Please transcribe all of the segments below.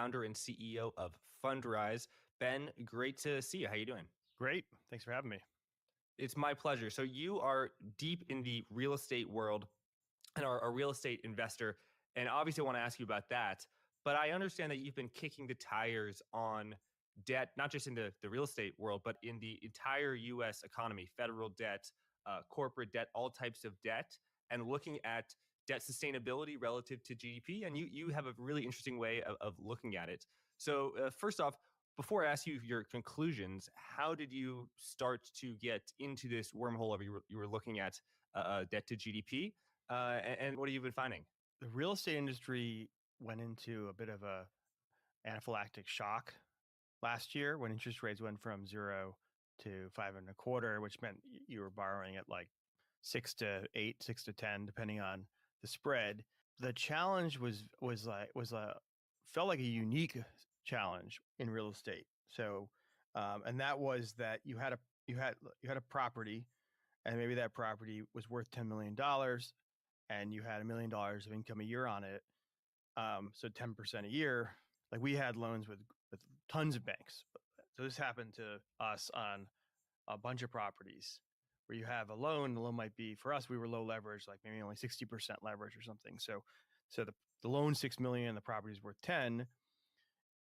founder and CEO of Fundrise. Ben, great to see you. How you doing? Great. Thanks for having me. It's my pleasure. So you are deep in the real estate world and are a real estate investor. And obviously I want to ask you about that. But I understand that you've been kicking the tires on debt, not just in the real estate world, but in the entire US economy, federal debt, corporate debt, all types of debt, and looking at debt sustainability relative to GDP. And you have a really interesting way of looking at it. So first off, before I ask you your conclusions, how did you start to get into this wormhole of you were looking at debt to GDP? And what have you been finding? The real estate industry went into a bit of a anaphylactic shock last year when interest rates went from 0 to 5.25, which meant you were borrowing at like 6 to 8, 6 to 10, depending on the spread. The challenge felt like a unique challenge in real estate. So, and that was that you had a property, and maybe that property was worth $10 million, and you had $1 million of income a year on it. So 10% a year. Like we had loans with tons of banks. So this happened to us on a bunch of properties where you have a loan. The loan might be, for us, we were low leverage, like maybe only 60% leverage or something. So the loan 6 million, the property is worth 10,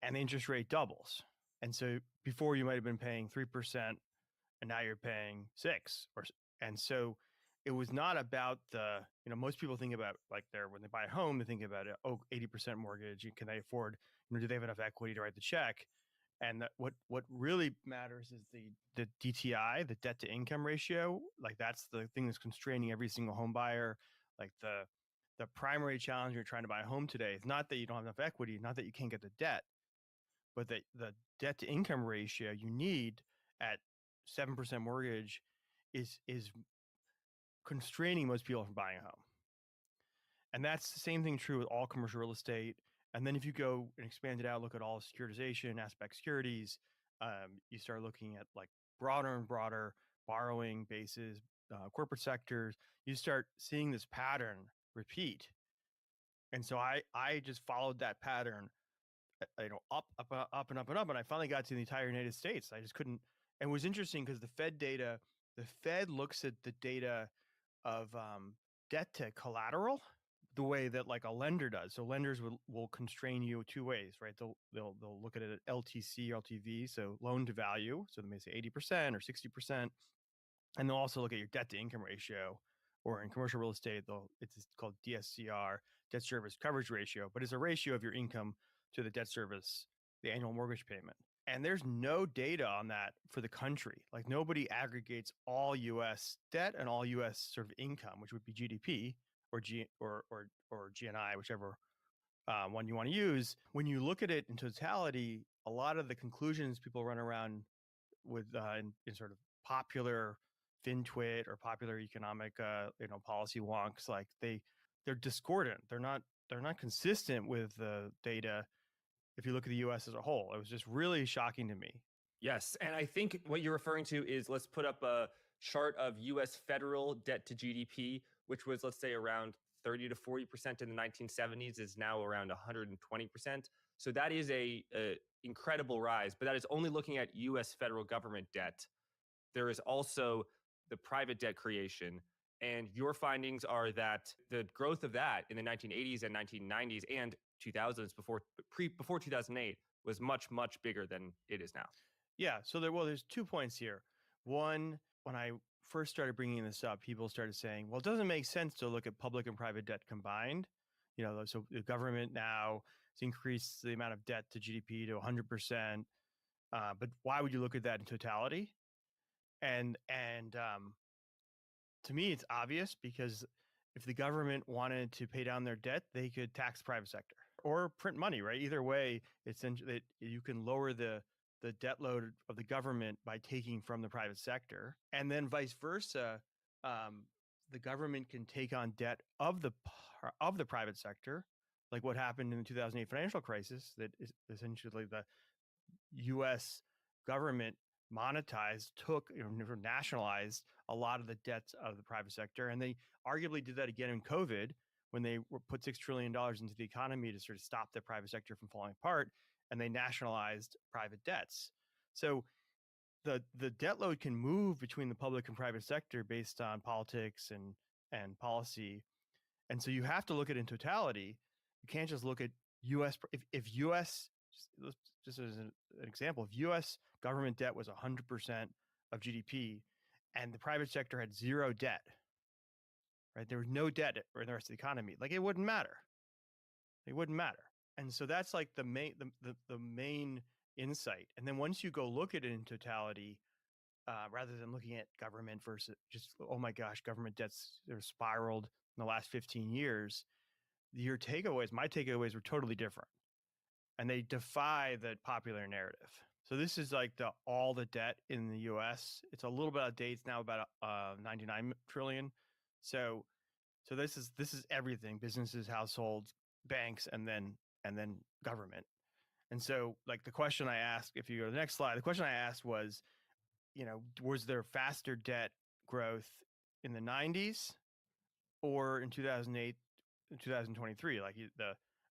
and the interest rate doubles. And so before you might have been paying 3%, and now you're paying 6. And so it was not about most people think about when they buy a home, they think about it, 80% mortgage. Can they afford, do they have enough equity to write the check? And what really matters is the DTI, the debt to income ratio. Like that's the thing that's constraining every single home buyer. Like the primary challenge you're trying to buy a home today is not that you don't have enough equity, not that you can't get the debt, but that the debt to income ratio you need at 7% mortgage is constraining most people from buying a home. And that's the same thing true with all commercial real estate. And then if you go and expand it out, look at all securitization, aspect securities, you start looking at like broader and broader borrowing bases, corporate sectors, you start seeing this pattern repeat. And so I just followed that pattern, up and up and up and up. And I finally got to the entire United States. I just couldn't. And it was interesting because the Fed looks at the data of debt to collateral the way that like a lender does. So lenders will constrain you two ways, right? They'll look at it at LTC, LTV, so loan to value. So they may say 80% or 60%. And they'll also look at your debt to income ratio, or in commercial real estate, it's called DSCR, debt service coverage ratio, but it's a ratio of your income to the debt service, the annual mortgage payment. And there's no data on that for the country. Like nobody aggregates all U.S. debt and all U.S. sort of income, which would be GDP or GNI, whichever one you want to use. When you look at it in totality, a lot of the conclusions people run around with in sort of popular FinTwit or popular economic policy wonks, like they're discordant. They're not consistent with the data. If you look at the U.S. as a whole, it was just really shocking to me. Yes. And I think what you're referring to is, let's put up a chart of US federal debt to GDP, which was, let's say, around 30 to 40% in the 1970s, is now around 120%. So that is a incredible rise, but that is only looking at US federal government debt. There is also the private debt creation. And your findings are that the growth of that in the 1980s and 1990s and 2000s before 2008 was much, much bigger than it is now. Yeah. So there's 2 points here. One, when I first started bringing this up, people started saying, well, it doesn't make sense to look at public and private debt combined. So the government now has increased the amount of debt to GDP to 100%. But why would you look at that in totality? And to me, it's obvious, because if the government wanted to pay down their debt, they could tax the private sector or print money, right? Either way, essentially you can lower the debt load of the government by taking from the private sector, and then vice versa. The government can take on debt of the private sector, like what happened in the 2008 financial crisis. That is essentially the U.S. government nationalized a lot of the debts of the private sector. And they arguably did that again in COVID, when they put $6 trillion into the economy to sort of stop the private sector from falling apart, and they nationalized private debts. So the debt load can move between the public and private sector based on politics and policy. And so you have to look at it in totality. You can't just look at U.S. If U.S. just as an example, if U.S. government debt was 100% of GDP and the private sector had zero debt, right? There was no debt in the rest of the economy. Like, it wouldn't matter. It wouldn't matter. And so that's like the main insight. And then once you go look at it in totality, rather than looking at government versus just, oh my gosh, government debts are spiraled in the last 15 years, my takeaways were totally different. And they defy the popular narrative. So this is like all the debt in the US. It's a little bit out of date. It's now about 99 trillion. So this is everything: businesses, households, banks, and then government. And so, like, the question I asked, if you go to the next slide, the question I asked was, was there faster debt growth in the 90s or in 2008, 2023?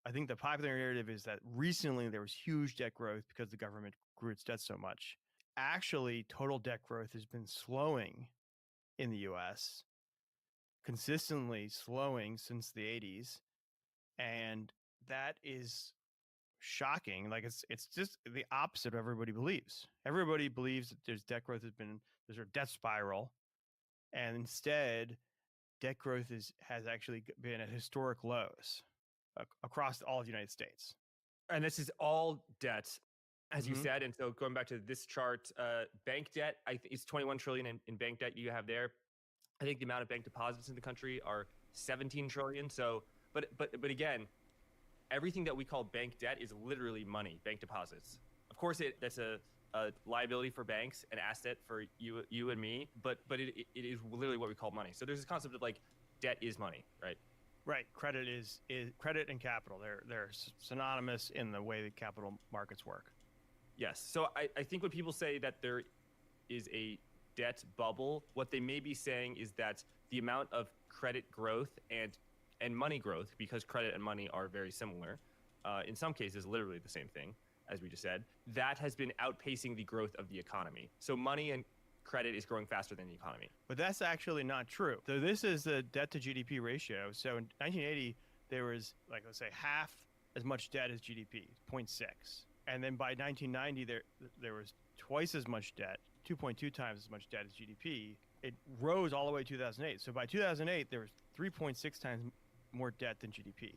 I think the popular narrative is that recently there was huge debt growth because the government grew its debt so much. Actually, total debt growth has been slowing in the US, consistently slowing since the 80s. And that is shocking. Like, it's just the opposite of everybody believes. Everybody believes that there's debt growth there's a debt spiral. And instead, debt growth has actually been at historic lows across all of the United States. And this is all debt, as you said. And so going back to this chart, bank debt, it's 21 trillion in bank debt you have there. I think the amount of bank deposits in the country are 17 trillion. So, but again, everything that we call bank debt is literally money, bank deposits. Of course, that's a liability for banks, an asset for you and me, but it is literally what we call money. So there's this concept of like debt is money, right? Right. Credit is credit and capital. They're synonymous in the way that capital markets work. Yes. So I think when people say that there is a debt bubble, what they may be saying is that the amount of credit growth and money growth, because credit and money are very similar, in some cases literally the same thing, as we just said, that has been outpacing the growth of the economy. So money and credit is growing faster than the economy. But that's actually not true. So this is the debt to GDP ratio. So in 1980, there was, like, let's say, half as much debt as GDP, 0.6. And then by 1990, there was twice as much debt, 2.2 times as much debt as GDP. It rose all the way to 2008. So by 2008, there was 3.6 times more debt than GDP.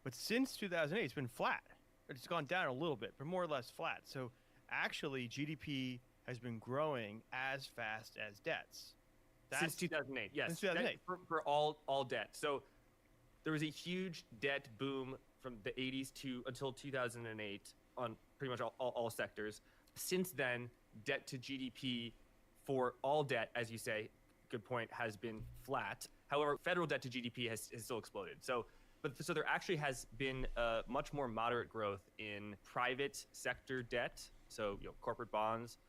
But since 2008, it's been flat. It's gone down a little bit, but more or less flat. So actually, GDP has been growing as fast as debts. Since 2008, yes. Since 2008. For all debt. So there was a huge debt boom from the 80s until 2008 on pretty much all sectors. Since then, debt to GDP for all debt, as you say, good point, has been flat. However, federal debt to GDP has still exploded. So there actually has been much more moderate growth in private sector debt, so corporate bonds,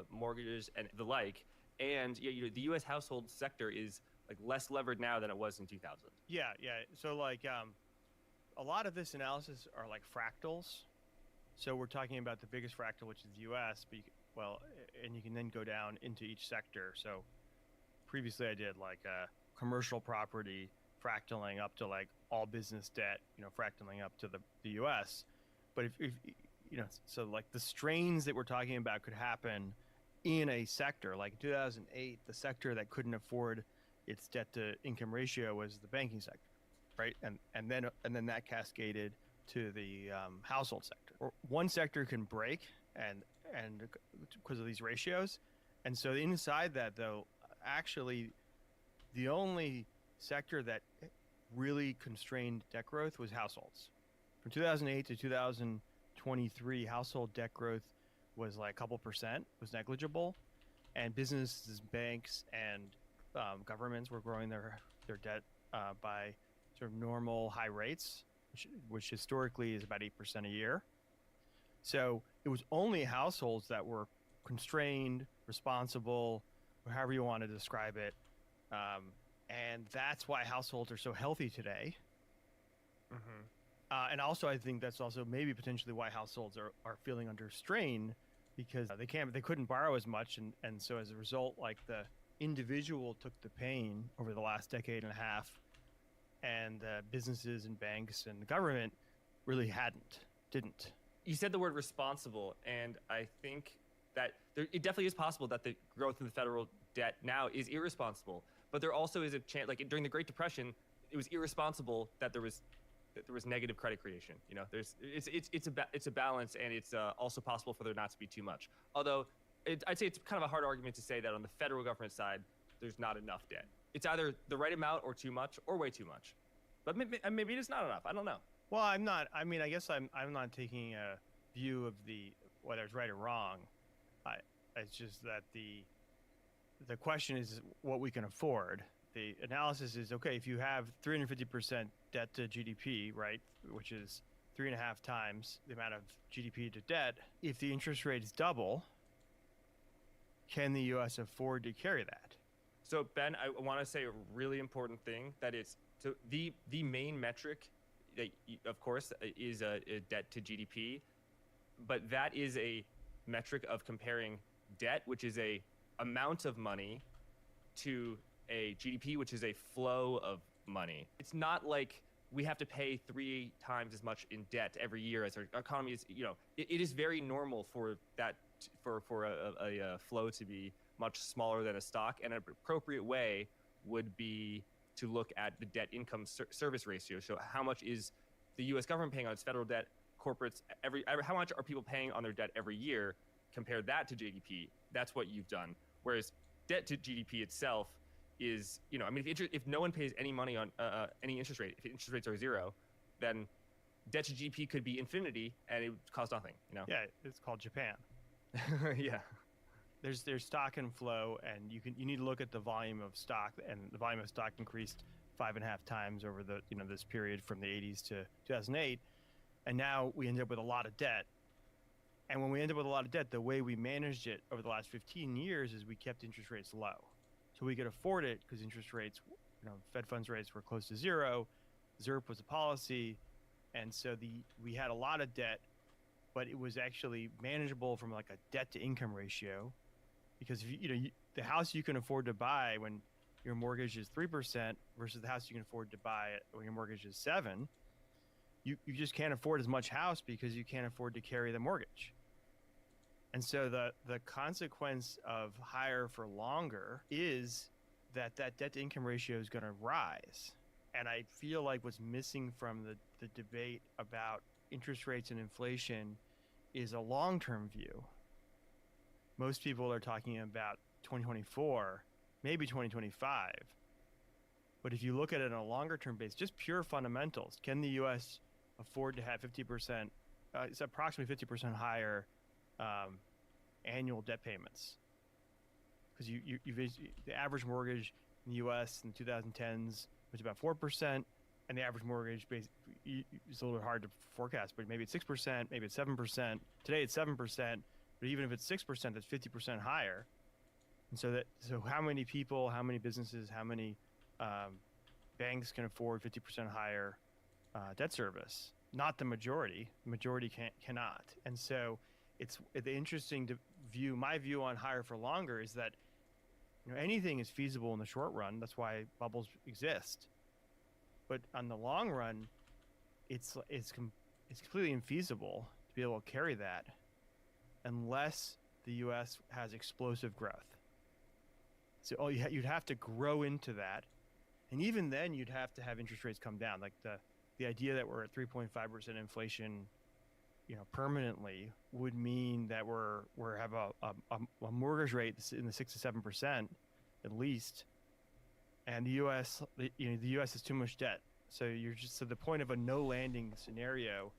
mortgages, and the like. And the U.S. household sector is like less levered now than it was in 2000. Yeah. So like a lot of this analysis are like fractals. So we're talking about the biggest fractal, which is the U.S. And you can then go down into each sector. So previously I did like commercial property fractaling up to like all business debt, fractaling up to the U.S. But if so like the strains that we're talking about could happen in a sector. Like in 2008, the sector that couldn't afford its debt to income ratio was the banking sector, right? And then that cascaded to the household sector. Or one sector can break and because of these ratios. And so inside that, though, actually the only sector that really constrained debt growth was households. From 2008 to 2023, household debt growth was like a couple percent, was negligible, and businesses, banks, and governments were growing their debt by sort of normal high rates, which historically is about 8% a year. So it was only households that were constrained, responsible, or however you want to describe it, And that's why households are so healthy today. Mm-hmm. And also, I think that's also maybe potentially why households are feeling under strain, because they couldn't borrow as much. And so as a result, like the individual took the pain over the last decade and a half, and businesses and banks and the government really didn't. You said the word responsible, and I think that it definitely is possible that the growth in the federal debt now is irresponsible. But there also is a chance, like during the Great Depression, it was irresponsible that there was negative credit creation. You know, it's a balance, and it's also possible for there not to be too much. Although I'd say it's kind of a hard argument to say that on the federal government side, there's not enough debt. It's either the right amount or too much or way too much. But maybe it's not enough. I don't know. Well, I'm not. I mean, I guess I'm not taking a view of whether it's right or wrong. It's just that the question is what we can afford. The analysis is, okay, if you have 350% debt to GDP, right, which is 3.5 times the amount of GDP to debt, if the interest rates double, can the U.S. afford to carry that? So, Ben, I want to say a really important thing, that it's so the main metric, that, of course, is a debt to GDP, but that is a metric of comparing debt, which is a amount of money, to a GDP, which is a flow of money. It's not like we have to pay 3 times as much in debt every year as our economy is. You know, it is very normal for that for a flow to be much smaller than a stock, and an appropriate way would be to look at the debt income service ratio. So how much is the U.S. government paying on its federal debt? Corporates, how much are people paying on their debt every year? Compare that to GDP. That's what you've done. Whereas debt to GDP itself is, you know, I mean, if no one pays any money on any interest rate, if interest rates are zero, then debt to GDP could be infinity and it would cost nothing. You know? Yeah, it's called Japan. Yeah. There's stock and flow, and you need to look at the volume of stock, and the volume of stock increased 5.5 times over this period from the 80s to 2008, and now we end up with a lot of debt. And when we end up with a lot of debt, the way we managed it over the last 15 years is we kept interest rates low, so we could afford it because interest rates, Fed funds rates were close to zero, ZIRP was a policy, and so we had a lot of debt, but it was actually manageable from like a debt to income ratio. Because the house you can afford to buy when your mortgage is 3% versus the house you can afford to buy when your mortgage is 7%, you just can't afford as much house because you can't afford to carry the mortgage. And so the consequence of higher for longer is that debt to income ratio is going to rise. And I feel like what's missing from the debate about interest rates and inflation is a long-term view. Most people are talking about 2024, maybe 2025. But if you look at it on a longer term basis, just pure fundamentals, can the U.S. afford to have 50%, it's approximately 50% higher annual debt payments? Because the average mortgage in the U.S. in the 2010s was about 4%, and the average mortgage is a little bit hard to forecast, but maybe it's 6%, maybe it's 7%. Today it's 7%. But even if it's 6%, that's 50% higher. And so how many people, how many businesses, how many banks can afford 50% higher debt service? Not the majority. The majority cannot. And so it's the interesting view. My view on higher for longer is that anything is feasible in the short run. That's why bubbles exist. But on the long run, it's completely infeasible to be able to carry that, unless the U.S. has explosive growth. So you'd have to grow into that. And even then, you'd have to have interest rates come down. Like the idea that we're at 3.5% inflation, permanently would mean that we have a mortgage rate in the 6 to 7% at least. And the U.S. has too much debt. So the point of a no landing scenario,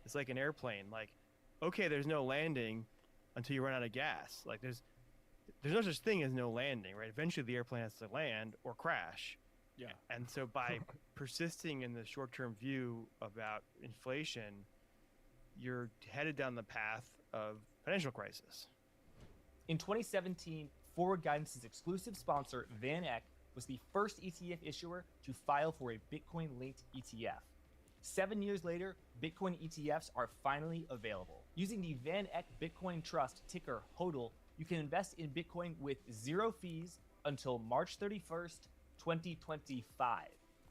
it's like an airplane. Like, okay, there's no landing until you run out of gas. Like there's no such thing as no landing, right? Eventually the airplane has to land or crash. Yeah. And so by persisting in the short-term view about inflation, you're headed down the path of financial crisis. In 2017, Forward Guidance's exclusive sponsor, Van Eck, was the first ETF issuer to file for a Bitcoin-linked ETF. 7 years later, Bitcoin ETFs are finally available. Using the Van Eck Bitcoin Trust, ticker HODL, you can invest in Bitcoin with 0 fees until March 31st, 2025.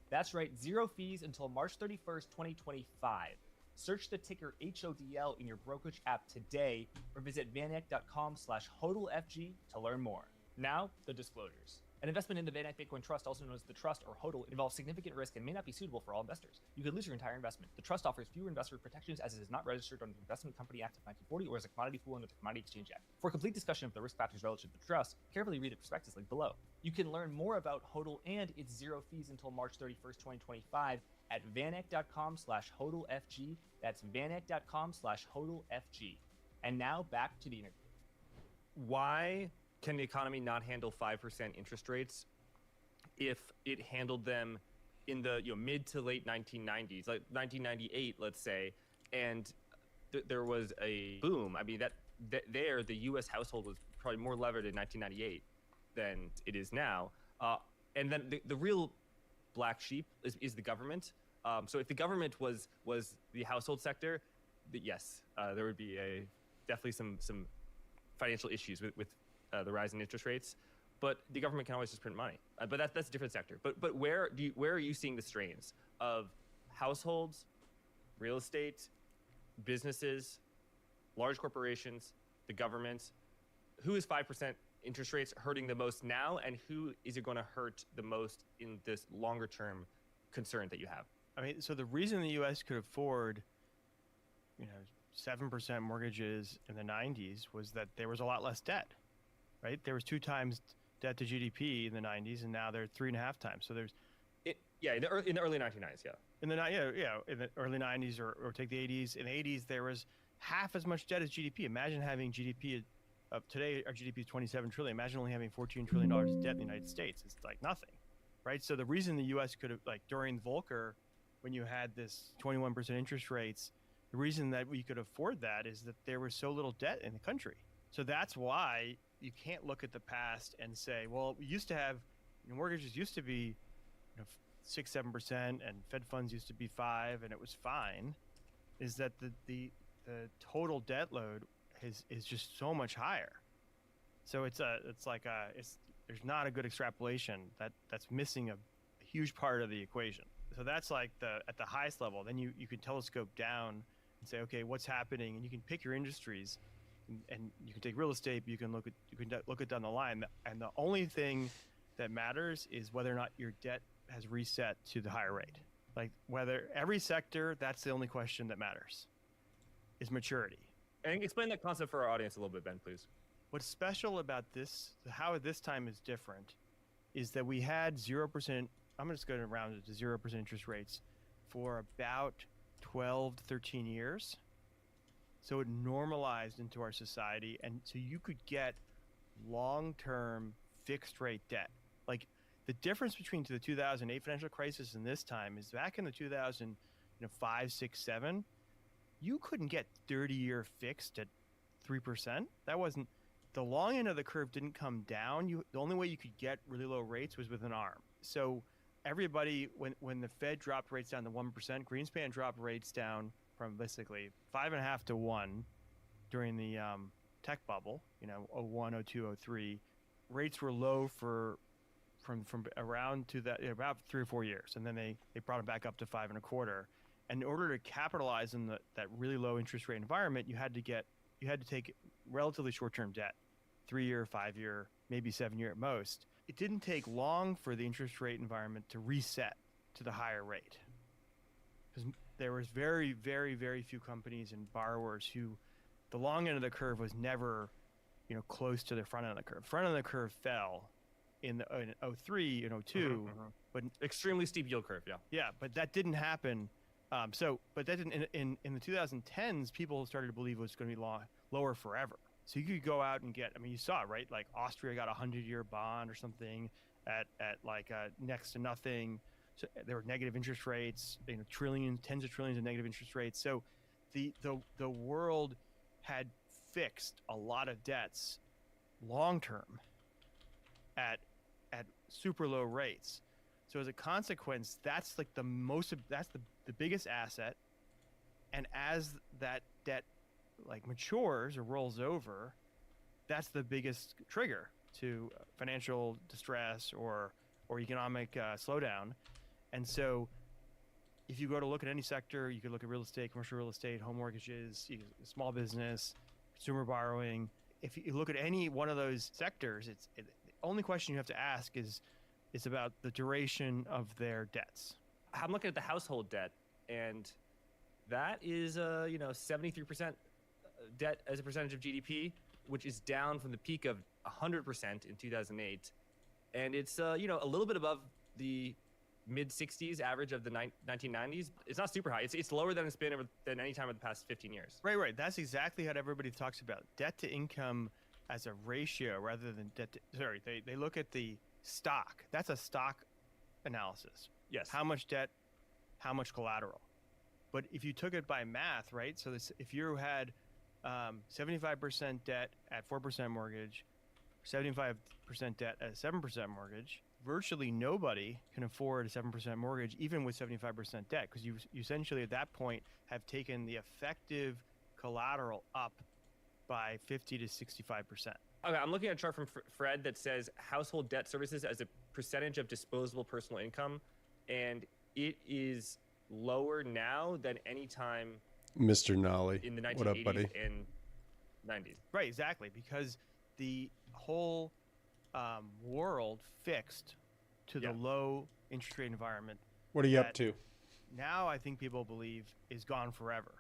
That's right, 0 fees until March 31st, 2025. Search the ticker HODL in your brokerage app today or visit vaneck.com/HODLFG to learn more. Now, the disclosures. An investment in the Van Eck Bitcoin Trust, also known as the Trust or HODL, involves significant risk and may not be suitable for all investors. You could lose your entire investment. The Trust offers fewer investor protections as it is not registered under the Investment Company Act of 1940 or as a commodity pool under the Commodity Exchange Act. For a complete discussion of the risk factors relative to the Trust, carefully read the prospectus linked below. You can learn more about HODL and its 0 fees until March 31st, 2025 at vaneck.com/HODLFG. That's vaneck.com/HODLFG. And now back to the interview. Why can the economy not handle 5% interest rates if it handled them in the mid to late 1990s, like 1998, let's say, and there was a boom? I mean, there the U.S. household was probably more levered in 1998 than it is now. And then the real black sheep is the government. So if the government was the household sector, yes, there would be definitely some financial issues with the rise in interest rates. But the government can always just print money. But that's a different sector. But where are you seeing the strains of households, real estate, businesses, large corporations, the government? Who is 5% interest rates hurting the most now, and who is it going to hurt the most in this longer term concern that you have? I mean, so the reason the U.S. could afford, 7% mortgages in the 90s was that there was a lot less debt, right? There was 2 times debt to GDP in the 90s, and now they're 3.5 times. So there's, in the early 1990s, yeah. In the early 90s, or take the 80s. In the 80s, there was half as much debt as GDP. Imagine having GDP of today. Our GDP is 27 trillion. Imagine only having $14 trillion of debt in the United States. It's like nothing, right? So the reason the U.S. could have, like during Volcker, when you had this 21% interest rates, the reason that we could afford that is that there was so little debt in the country. So that's why you can't look at the past and say, well, we used to have, mortgages used to be 6-7%, and Fed funds used to be 5%, and it was fine. Is that the total debt load is just so much higher. So there's not a good extrapolation that's missing a huge part of the equation. So that's like at the highest level. Then you can telescope down and say, okay, what's happening? And you can pick your industries, and you can take real estate. You can look at down the line, and the only thing that matters is whether or not your debt has reset to the higher rate. Like whether every sector, that's the only question that matters, is maturity. And explain that concept for our audience a little bit, Ben, please. What's special about this, how this time is different, is that we had 0%. I'm just going to round it to 0% interest rates for about 12 to 13 years. So it normalized into our society. And so you could get long-term fixed rate debt. Like the difference between the 2008 financial crisis and this time is back in the 2005, 6, 7, you couldn't get 30-year fixed at 3%. That wasn't, the long end of the curve didn't come down. The only way you could get really low rates was with an ARM. So everybody, when the Fed dropped rates down to 1%, Greenspan dropped rates down from basically 5.5 to 1 during the tech bubble, 01, 02, 03. Rates were low from around to that about 3 or 4 years, and then they brought them back up to 5.25. And in order to capitalize in that really low interest rate environment, you had to take relatively short-term debt, 3-year, 5-year, maybe 7-year at most. It didn't take long for the interest rate environment to reset to the higher rate, because there was very, very, very few companies and borrowers who the long end of the curve was never, close to the front end of the curve. Front end of the curve fell in 03 and 02, but extremely steep yield curve. Yeah. Yeah, but that didn't happen. But that didn't, in the 2010s, people started to believe it was going to be lower forever. So you could go out and get, you saw it, right? Like Austria got a 100-year bond or something at like next to nothing. So there were negative interest rates, trillions, tens of trillions of negative interest rates. So the world had fixed a lot of debts long term at super low rates. So as a consequence, that's like that's the biggest asset. And as that debt like matures or rolls over, that's the biggest trigger to financial distress or economic slowdown. And so if you go to look at any sector, you could look at real estate, commercial real estate, home mortgages, small business, consumer borrowing. If you look at any one of those sectors, the only question you have to ask is about the duration of their debts. I'm looking at the household debt, and that is 73% debt as a percentage of GDP, which is down from the peak of 100% in 2008, and it's a little bit above the mid 60s average of the 1990s. It's not super high. It's lower than it's been than any time in the past 15 years. Right. That's exactly what everybody talks about. Debt to income as a ratio rather than they look at the stock. That's a stock analysis. Yes. How much debt, how much collateral. But if you took it by math, right? So if you had 75% debt at 4% mortgage, 75% debt at a 7% mortgage, virtually nobody can afford a 7% mortgage, even with 75% debt, because you essentially at that point have taken the effective collateral up by 50 to 65%. Okay, I'm looking at a chart from Fred that says household debt services as a percentage of disposable personal income, and it is lower now than any time Mr. Nolly in the 1980s what up, buddy? and 90s. Right, exactly, because the whole world fixed to the low interest rate environment. What are you up to? Now I think people believe is gone forever.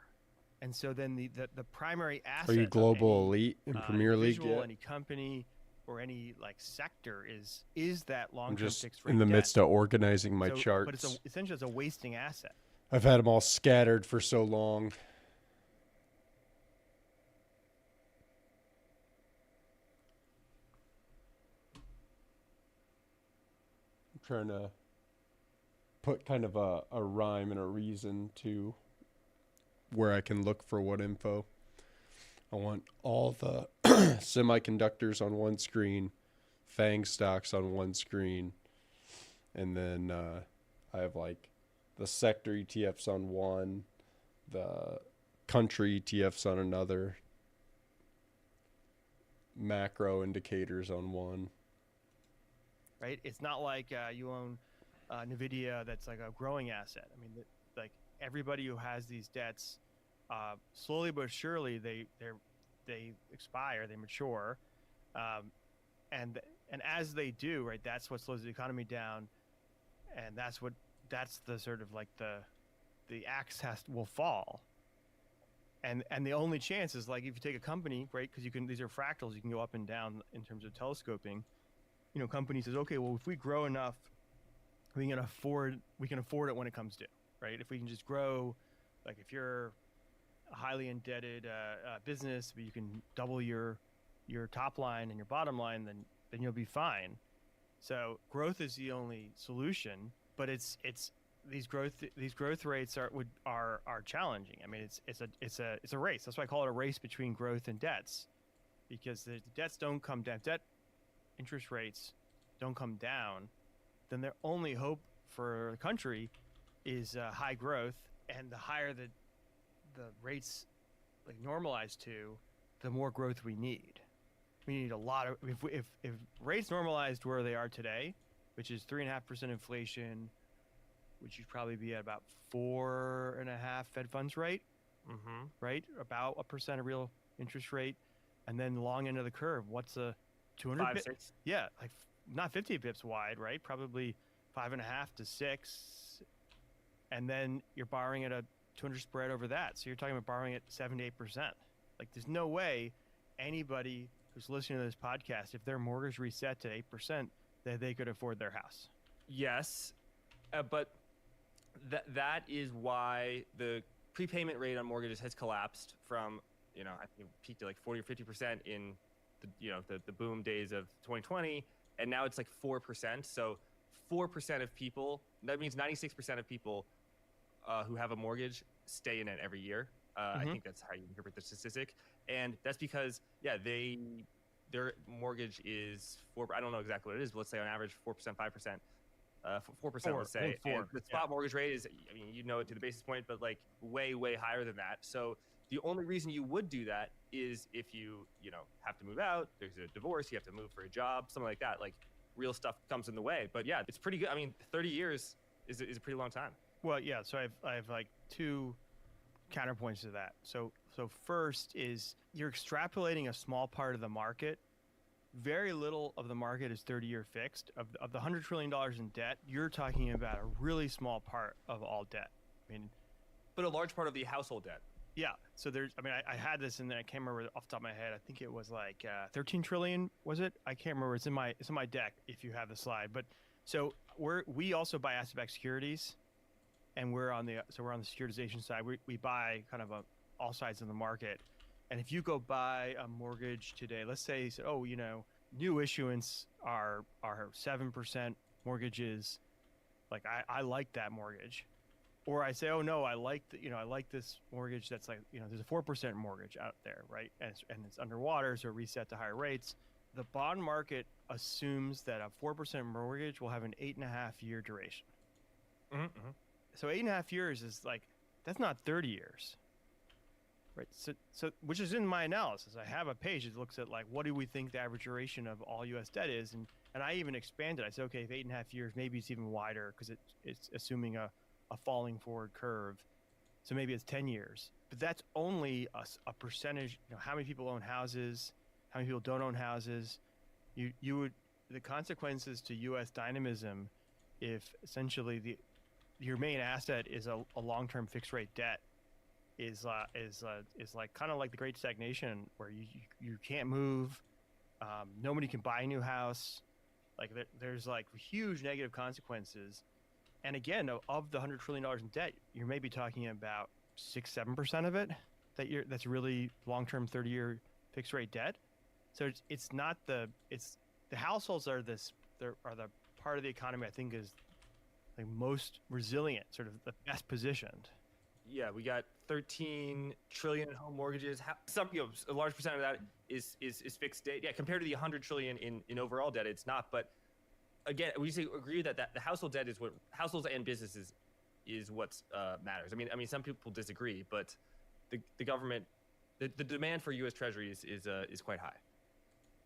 And so then the primary asset Are you global of any, elite in Premier League individual, yet? any company or any like sector is that I'm long-term just fixed rate in the debt. midst of organizing my So- charts. But essentially it's a wasting asset. I've had them all scattered for so long. I'm trying to put kind of a rhyme and a reason to where I can look for what info. I want all the semiconductors on one screen, FANG stocks on one screen, and then I have like the sector ETFs on one, the country ETFs on another, macro indicators on one. Right? It's not like you own NVIDIA that's like a growing asset. I mean, like everybody who has these debts, slowly but surely they expire, they mature, and as they do, right, that's what slows the economy down, and that's the sort of like the axe will fall. And the only chance is like if you take a company, right, because these are fractals, you can go up and down in terms of telescoping. Company says, okay, well, if we grow enough, we can afford it when it comes due, right? If we can just grow, like if you're a highly indebted business, but you can double your top line and your bottom line, then you'll be fine. So growth is the only solution, but it's these growth rates are challenging. I mean, it's a race. That's why I call it a race between growth and debts, because the debts don't come down. Debt interest rates don't come down, then their only hope for the country is high growth, and the higher the rates like normalize to, the more growth we need. We need a lot of if rates normalized where they are today, which is 3.5% inflation, which should probably be at about 4.5 Fed funds rate, right? About 1% of real interest rate, and then the long end of the curve. What's a 200 5, bit? 6. Yeah, like not 50 bips wide, right? Probably 5.5 to 6, and then you're borrowing at a 200 spread over that. So you're talking about borrowing at 7 to 8%. Like there's no way anybody who's listening to this podcast, if their mortgage reset to 8%, that they could afford their house. Yes, but that is why the prepayment rate on mortgages has collapsed from, I think it peaked at like 40 or 50% in the boom days of 2020, and now it's like 4%. So 4% of people, that means 96% of people who have a mortgage stay in it every year. I think that's how you interpret the statistic. And that's because, they their mortgage is I don't know exactly what it is, but let's say on average 4%, 5%. 4%, let's say. And the spot mortgage rate is, I mean, you know it to the basis point, but like way, way higher than that. So the only reason you would do that is if you have to move out, there's a divorce, you have to move for a job, something like that. Like real stuff comes in the way. But yeah, it's pretty good. I mean, 30 years is a pretty long time. Well, yeah. So I have like two counterpoints to that. So first is you're extrapolating a small part of the market. Very little of the market is 30-year fixed. Of the $100 trillion in debt, you're talking about a really small part of all debt. I mean, but a large part of the household debt. Yeah. So I had this in there. I can't remember off the top of my head. I think it was like 13 trillion. Was it? I can't remember. It's in my deck if you have the slide. But so we also buy asset-backed securities, and we're on the securitization side. We buy kind of all sides of the market. And if you go buy a mortgage today, let's say you said, new issuance are 7% mortgages. Like I like that mortgage. Or I say, oh no, I like this mortgage that's like, there's a 4% mortgage out there, right? And it's underwater, so reset to higher rates. The bond market assumes that a 4% mortgage will have an 8.5-year duration. Mm-hmm. So 8.5 years is like, that's not 30 years. Right. So which is in my analysis. I have a page that looks at like, what do we think the average duration of all U.S. debt is? And I even expanded. I said, okay, if 8.5 years, maybe it's even wider because it's assuming a falling forward curve. So maybe it's 10 years. But that's only a percentage. How many people own houses? How many people don't own houses? The consequences to U.S. dynamism, if essentially your main asset is a long-term fixed rate debt, is like kind of like the Great Stagnation, where you can't move, nobody can buy a new house, like there's like huge negative consequences. And again, of the $100 trillion in debt, you're maybe talking about 6-7% of it that's really long-term 30-year fixed rate debt. So it's not the households are the part of the economy I think is like most resilient, sort of the best positioned. Yeah, we got 13 trillion in home mortgages. A large percent of that is fixed date. Yeah, compared to the 100 trillion in overall debt, it's not. But again, we agree that the household debt is what households and businesses is what matters. I mean, some people disagree, but the government, the demand for U.S. Treasuries is quite high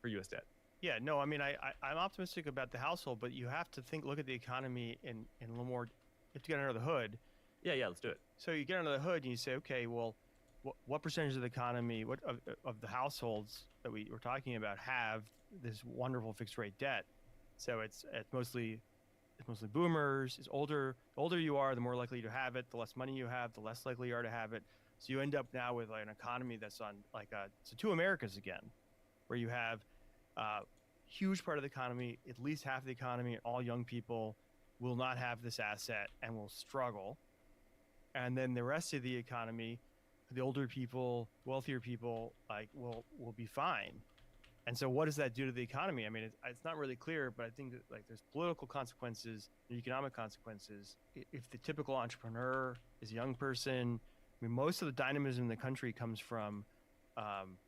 for U.S. debt. Yeah, no, I mean, I'm optimistic about the household, but you have to look at the economy in a little more. You have to get under the hood. Yeah, let's do it. So you get under the hood and you say, okay, well, what percentage of the economy, of the households that we're talking about have this wonderful fixed rate debt? So it's mostly boomers. It's older. The older you are, the more likely to have it. The less money you have, the less likely you are to have it. So you end up now with like an economy that's on so two Americas again, where you have a huge part of the economy, at least half the economy, all young people will not have this asset and will struggle. And then the rest of the economy, the older people, wealthier people, like will be fine. And so what does that do to the economy? I mean, it's not really clear, but I think that like there's political consequences and economic consequences. If the typical entrepreneur is a young person, I mean, most of the dynamism in the country comes from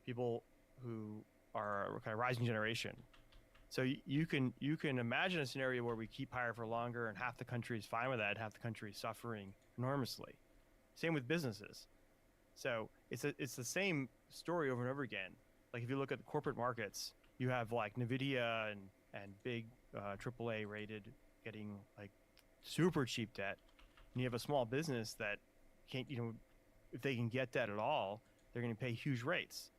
people who are kind of rising generation. So you can imagine a scenario where we keep higher for longer and half the country is fine with that, half the country is suffering enormously. Same with businesses. So it's the same story over and over again. Like if you look at the corporate markets, you have like Nvidia and big AAA rated getting like super cheap debt. And you have a small business that can't, if they can get debt at all, they're going to pay huge rates.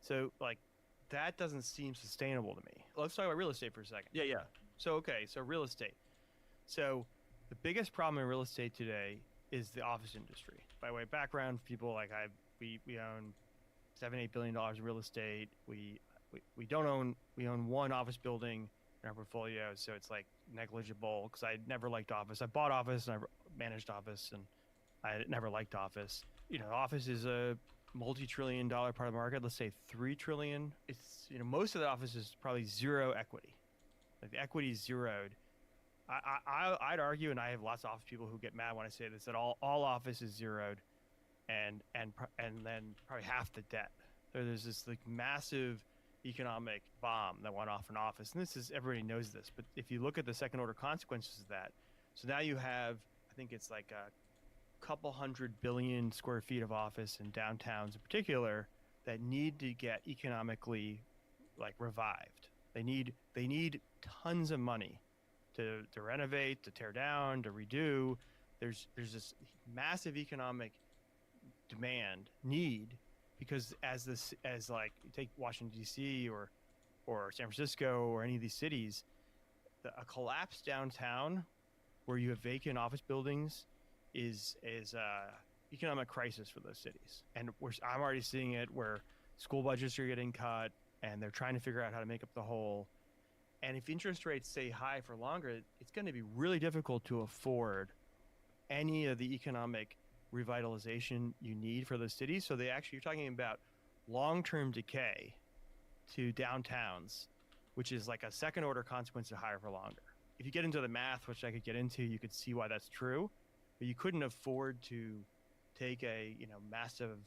So like that doesn't seem sustainable to me. Let's talk about real estate for a second. Yeah. So real estate. So the biggest problem in real estate today is the office industry. By way of background, people like we own $7-8 billion in real estate. We own one office building in our portfolio, so it's like negligible because I never liked office. I bought office and I managed office, and I never liked office. Office is a multi-trillion-dollar part of the market. Let's say $3 trillion. It's most of the office is probably zero equity. Like the equity is zeroed. I'd argue, and I have lots of office people who get mad when I say this, that all office is zeroed, and then probably half the debt. So there's this like massive economic bomb that went off in office. And this is, everybody knows this, but if you look at the second order consequences of that, so now you have, I think it's like a couple 100 billion square feet of office in downtowns in particular that need to get economically like revived. They need tons of money to renovate, to tear down, to redo. There's this massive economic need, because as like you take Washington D.C. or San Francisco or any of these cities, a collapsed downtown where you have vacant office buildings is economic crisis for those cities. And I'm already seeing it where school budgets are getting cut and they're trying to figure out how to make up the hole. And if interest rates stay high for longer, it's going to be really difficult to afford any of the economic revitalization you need for those cities. So you're talking about long-term decay to downtowns, which is like a second order consequence of higher for longer. If you get into the math, which I could get into, you could see why that's true, but you couldn't afford to take a massive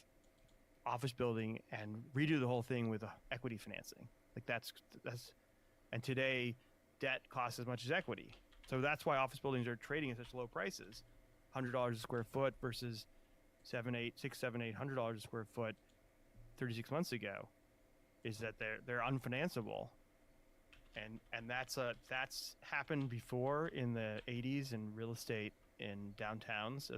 office building and redo the whole thing with equity financing. Like that's and today debt costs as much as equity. So that's why office buildings are trading at such low prices. $100 a square foot versus $600, $700, $800 a square foot 36 months ago, is that they're unfinanceable. And that's happened before in the 80s in real estate in downtowns.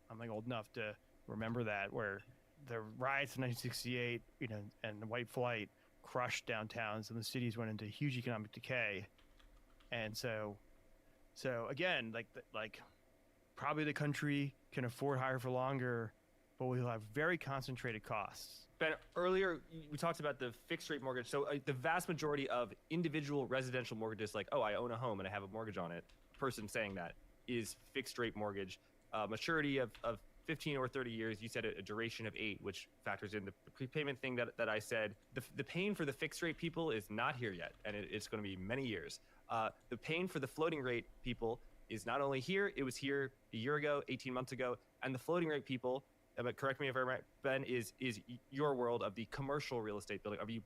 I'm like old enough to remember that, where the riots in 1968, and the white flight crushed downtowns and the cities went into huge economic decay. And so again, like probably the country can afford higher for longer, but we'll have very concentrated costs. Ben, earlier we talked about the fixed rate mortgage. So the vast majority of individual residential mortgages, like, oh, I own a home and I have a mortgage on it, person saying that, is fixed rate mortgage. Maturity of 15 or 30 years. You said a duration of 8, which factors in the prepayment thing that I said. The pain for the fixed rate people is not here yet, and it's going to be many years. The pain for the floating rate people is not only here, it was here a year ago, 18 months ago, and the floating rate people, but correct me if I'm right, Ben, is your world of the commercial real estate building. Of you're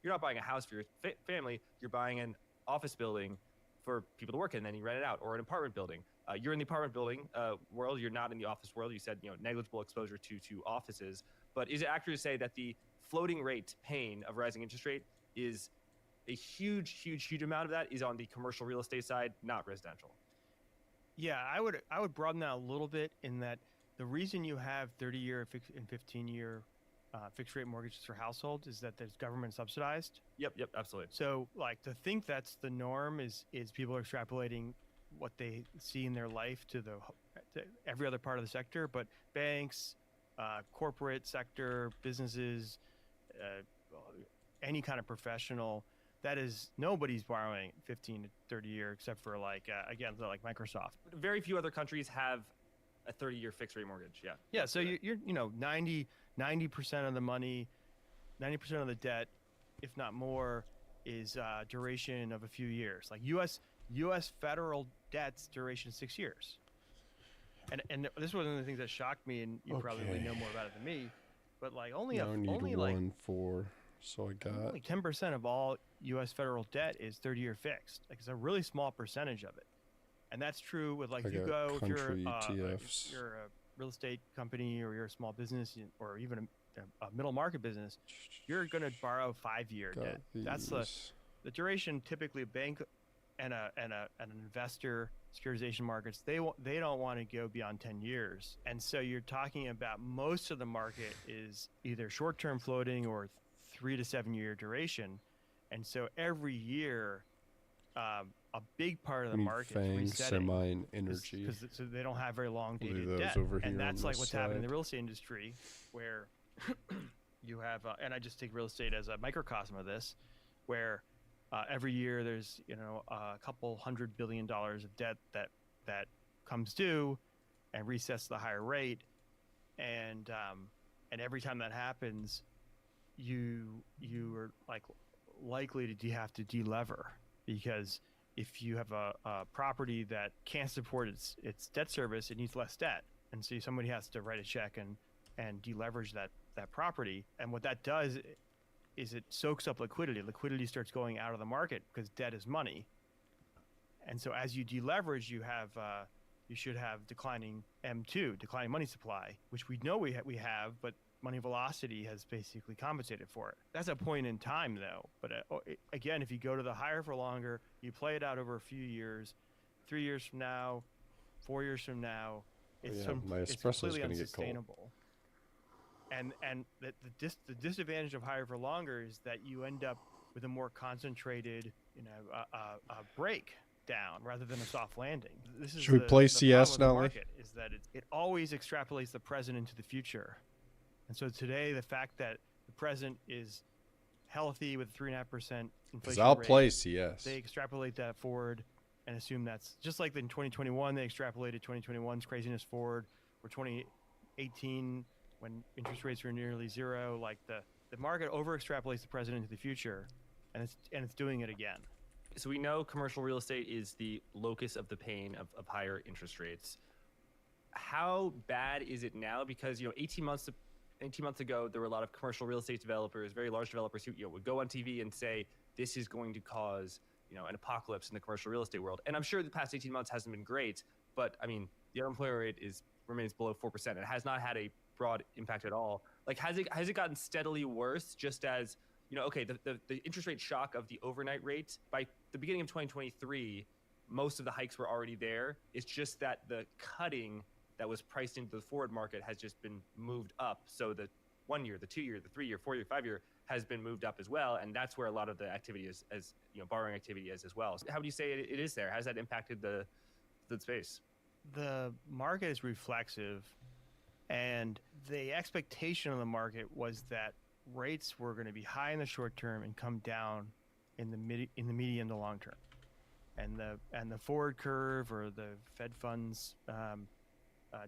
not buying a house for your family, you're buying an office building for people to work in, and then you rent it out, or an apartment building. You're in the apartment building world. You're not in the office world. You said negligible exposure to offices. But is it accurate to say that the floating rate pain of rising interest rate is a huge amount of that is on the commercial real estate side, not residential? Yeah, I would broaden that a little bit, in that the reason you have 30-year and 15-year fixed rate mortgages for households is that there's government subsidized. Yep, absolutely. So like to think that's the norm is people are extrapolating what they see in their life to every other part of the sector. But banks, corporate sector, businesses, any kind of professional, that is, nobody's borrowing 15 to 30 year except for like Microsoft. Very few other countries have a 30-year fixed rate mortgage. Yeah. So you're 90% of the money, 90% of the debt, if not more, is duration of a few years. Like U.S. federal debt's duration is 6 years. And this was one of the things that shocked me, and you probably know more about it than me. But like only 10% of all U.S. federal debt is 30-year fixed. Like it's a really small percentage of it. And that's true with if you're a real estate company, or you're a small business, or even a middle market business, you're going to borrow 5-year debt. That's the duration. Typically, a bank and an investor, securitization markets, they don't want to go beyond 10 years. And so you're talking about most of the market is either short-term floating or 3 to 7 year duration. And so every year, a big part of the market is resetting. Semi energy, because so they don't have very long dated debt, and that's like what's happening in the real estate industry, where you have, and I just take real estate as a microcosm of this, where every year there's a couple $100 billion of debt that comes due and resets the higher rate, and every time that happens, you are likely to have to delever, because if you have a property that can't support its debt service, it needs less debt, and so somebody has to write a check and deleverage that property. And what that does is it soaks up liquidity. Liquidity starts going out of the market because debt is money. And so as you deleverage, you should have declining M2, declining money supply, which we know we have, but money velocity has basically compensated for it. That's a point in time, though. But again, if you go to the higher for longer, you play it out over a few years, 3 years from now, 4 years from now, it's completely unsustainable. And the disadvantage of higher for longer is that you end up with a more concentrated, a break down rather than a soft landing. This is Should we play CS now? Market is that it always extrapolates the present into the future, and so today the fact that the present is healthy with 3.5% inflation rate, play CS. They extrapolate that forward and assume that's just like in 2021 they extrapolated 2021's craziness forward, or 2018 when interest rates were nearly zero. Like the market over extrapolates the present into the future, and it's doing it again. So we know commercial real estate is the locus of the pain of higher interest rates. How bad is it now? Because 18 months ago, there were a lot of commercial real estate developers, very large developers who would go on TV and say this is going to cause an apocalypse in the commercial real estate world. And I'm sure the past 18 months hasn't been great, but I mean the unemployment rate remains below 4%. It has not had a broad impact at all. Like has it gotten steadily worse? Just as the interest rate shock of the overnight rate, by the beginning of 2023, most of the hikes were already there. It's just that the cutting that was priced into the forward market has just been moved up. So the 1 year, the 2 year, the 3 year, 4 year, 5 year has been moved up as well. And that's where a lot of the activity is, as borrowing activity is as well. So how would you say it is there? Has that impacted the space? The market is reflexive, and the expectation of the market was that rates were going to be high in the short term and come down in the medium to long term, and the forward curve or the Fed funds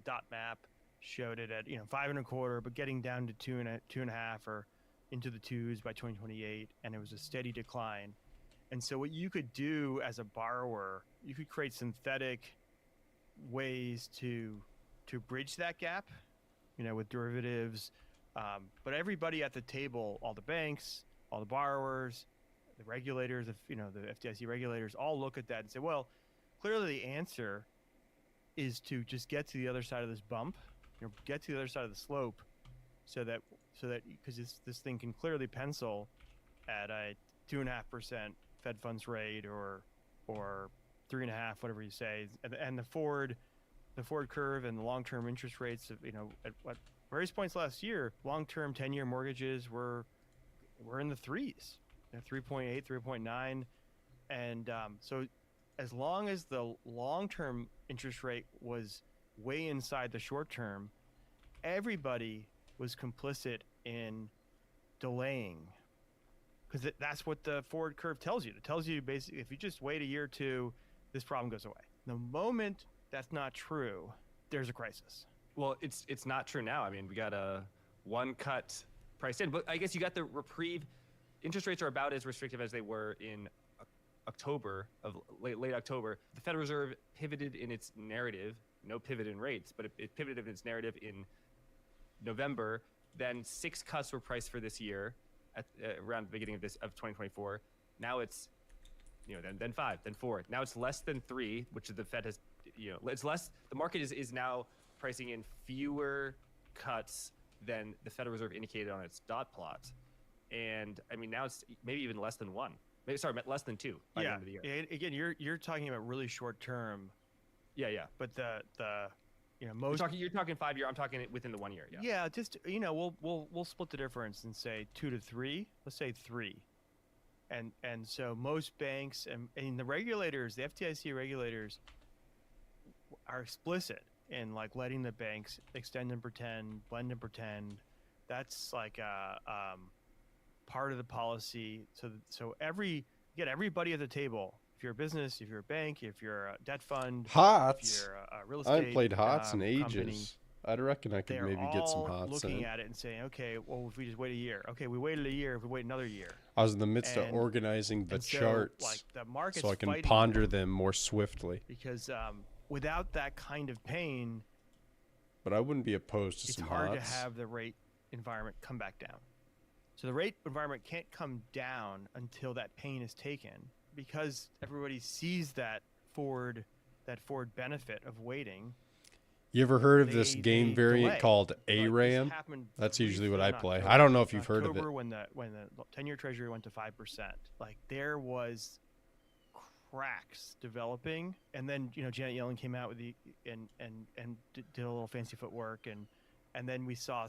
dot map showed it at 5.25, but getting down to 2.5 or into the twos by 2028, and it was a steady decline. And so what you could do as a borrower, you could create synthetic ways to bridge that gap, with derivatives. But everybody at the table, all the banks, all the borrowers, the regulators, the FDIC regulators, all look at that and say, well, clearly the answer is to just get to the other side of this bump, get to the other side of the slope, so that because this thing can clearly pencil at a 2.5% Fed funds rate or 3.5, whatever you say, and the forward curve and the long-term interest rates of at various points last year, long-term 10-year mortgages were in the threes, 3.8, 3.9. And so as long as the long-term interest rate was way inside the short-term, everybody was complicit in delaying, because that's what the forward curve tells you. It tells you basically if you just wait a year or two, this problem goes away. The moment that's not true, there's a crisis. Well, it's not true now. I mean, we got a one cut priced in, but I guess you got the reprieve. Interest rates are about as restrictive as they were in late October. The Federal Reserve pivoted in its narrative, no pivot in rates, but it pivoted in its narrative in November. Then 6 cuts were priced for this year at around the beginning of 2024. Now it's then 5, then 4. Now it's less than 3, which the Fed has it's less. The market is now pricing in fewer cuts than the Federal Reserve indicated on its dot plot. And I mean, now it's maybe even less than 1. Less than 2 by the end of the year. Again, you're talking about really short term. Yeah. But most you're talking 5 year. I'm talking within the 1 year. Yeah. Yeah. Just we'll split the difference and say 2 to 3. Let's say 3. And so most banks and the regulators, the FDIC regulators, are explicit in like letting the banks extend and pretend, blend and pretend. That's like a part of the policy. So everybody at the table. If you're a business, if you're a bank, if you're a debt fund, HOTS. if you're a real estate, I haven't played HOTS in ages. Company, I'd reckon I could maybe get some HOTS looking in. at it and saying, okay, well, if we just wait a year, okay, we waited a year. If we wait another year, I was in the midst of organizing the charts, like the market's so I can fighting ponder them more swiftly. Because without that kind of pain, but I wouldn't be opposed to some HOTS. It's hard to have the rate environment come back down. So the rate environment can't come down until that pain is taken, because everybody sees that forward benefit of waiting. You ever heard of this They game variant delay. called Like, this ARAM? happened That's usually what briefly I in play. I October. don't know if you've heard of it. October, when the 10-year Treasury went to 5%, like there was cracks developing, and then Janet Yellen came out with and did a little fancy footwork, and then we saw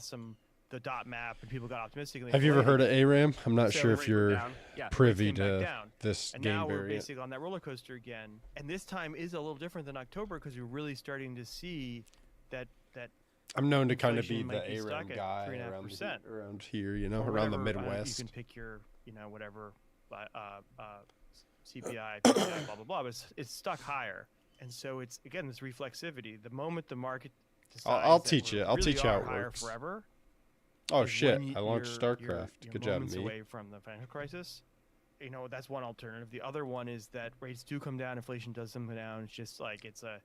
the dot map, and people got optimistic. And Have you ever heard of ARAM? I'm not So sure rates if were you're down. Yeah, privy rates came back to down. this And game now we're variant. basically on that roller coaster again. And this time is a little different than October, because we're really starting to see that I'm known to kind of be inflation the might be ARAM stuck at guy 3.5%. around here, you know, or around the whatever, Midwest. you can pick your, whatever, CPI, PPI, blah blah blah. But it's stuck higher, and so it's again this reflexivity. The moment the market decides I'll that teach we you. I'll really teach you how are it higher works. forever. Oh is shit! when I launched you're StarCraft. Good job, moments me. away from the financial crisis. That's one alternative. The other one is that rates do come down, inflation does come down. It's just like it's a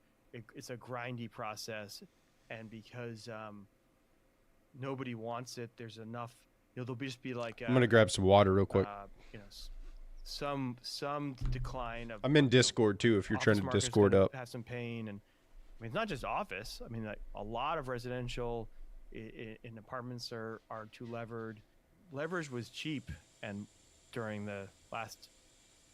grindy process, and because nobody wants it, there's enough. There'll just be like I'm gonna grab some water real quick. Some decline of. I'm in Discord too. If you're office trying to market's Discord gonna up. have some pain, and I mean it's not just office. I mean, like a lot of residential in apartments are too levered. Leverage was cheap and during the last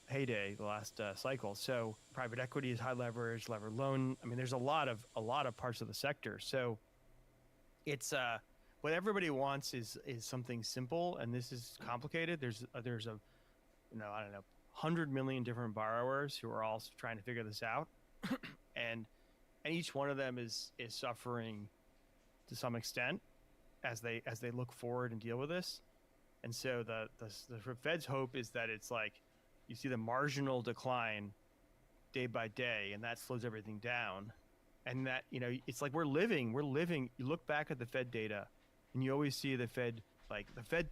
heyday, the last cycle. So private equity is high leverage, levered loan. I mean, there's a lot of parts of the sector. So it's what everybody wants is something simple, and this is complicated. There's a I don't know, 100 million different borrowers who are all trying to figure this out, and each one of them is suffering to some extent as they look forward and deal with this. And so the Fed's hope is that it's like you see the marginal decline day by day, and that slows everything down. And that, it's like we're living. You look back at the Fed data, and you always see the Fed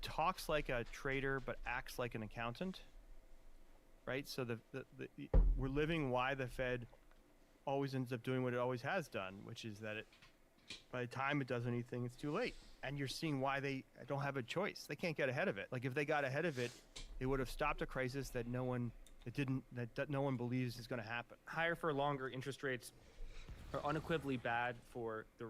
talks like a trader but acts like an accountant, right? So we're living why the Fed always ends up doing what it always has done, which is that by the time it does anything, it's too late. And you're seeing why they don't have a choice. They can't get ahead of it. Like if they got ahead of it, they would have stopped a crisis that no one believes is going to happen. Higher for longer interest rates are unequivocally bad for the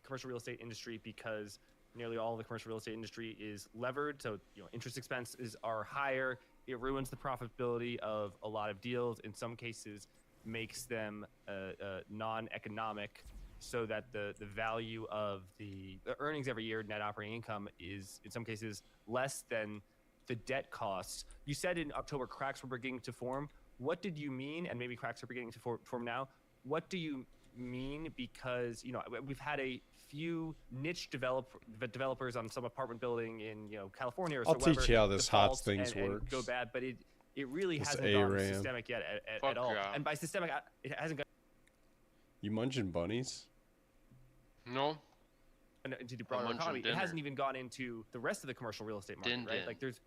commercial real estate industry, because nearly all of the commercial real estate industry is levered. So interest expenses are higher. It ruins the profitability of a lot of deals. In some cases, makes them non-economic, so that the value of the earnings every year, net operating income, is in some cases less than the debt costs. You said in October cracks were beginning to form. What did you mean? And maybe cracks are beginning to form now. What do you mean? Because we've had a few niche developers on some apartment building in California or I'll teach you how this HOTS things and works. go bad, but it really This hasn't gone ARAM. systemic yet at all. Yeah. And by systemic, it hasn't gone You munching bunnies? No. into the broader munching economy. dinner. It hasn't even gone into the rest of the commercial real estate market, Din right? din. Like there's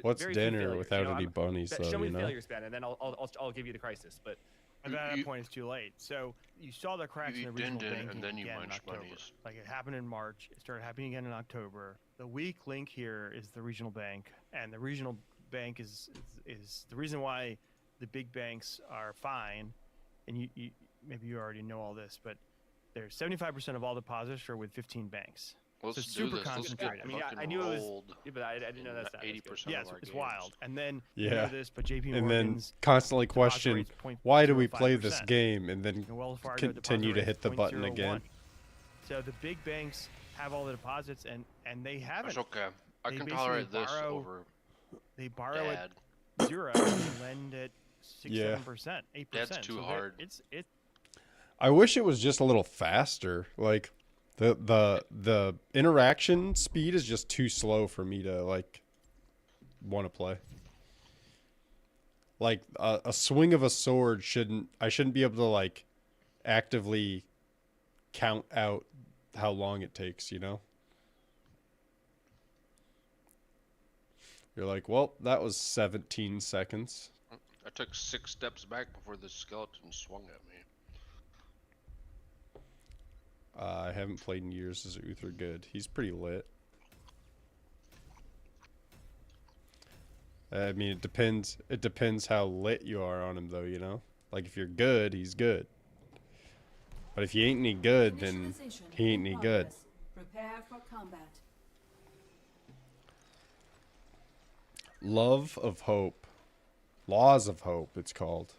What's very few dinner failures. without any bunnies, though? Show me You the know? failure span, and then I'll give you the crisis. But At that point, it's too late. So you saw the cracks You in the eat regional din-din, banking and then you again in munch October. bunnies. Like it happened in March. It started happening again in October. The weak link here is the regional bank, and the regional bank is the reason why the big banks are fine. And you maybe you already know all this, but there's 75% of all deposits are with 15 banks. Let's it's do super this. Let's concentrated. get I mean, I fucking knew it was- rolled yeah, but I didn't know that stat. 80% Yeah, of our it's games. wild. And then you Yeah. know this, but JP And then Morgan's constantly deposit question, rate's why do we play 0.05%. this game? And then And Wells Fargo continue deposit to hit the rate's button 0.01. again. So the big banks have all the deposits, and they haven't. It's okay. I They can basically tolerate this borrow over They borrow dad. at 0 and lend at 6, Yeah. 7%, 8%. That's too So hard. It's I wish it was just a little faster. Like the interaction speed is just too slow for me to want to play. Like a swing of a sword I shouldn't be able to actively count out how long it takes, You're like, well, that was 17 seconds. I took 6 steps back before the skeleton swung at me. I haven't played in years as Uther Good. He's pretty lit. I mean, it depends. It depends how lit you are on him, though. You know, like if you're good, he's good. But if you ain't any good, then he ain't any good. Prepare for combat. Love of Hope. Laws of Hope, it's called.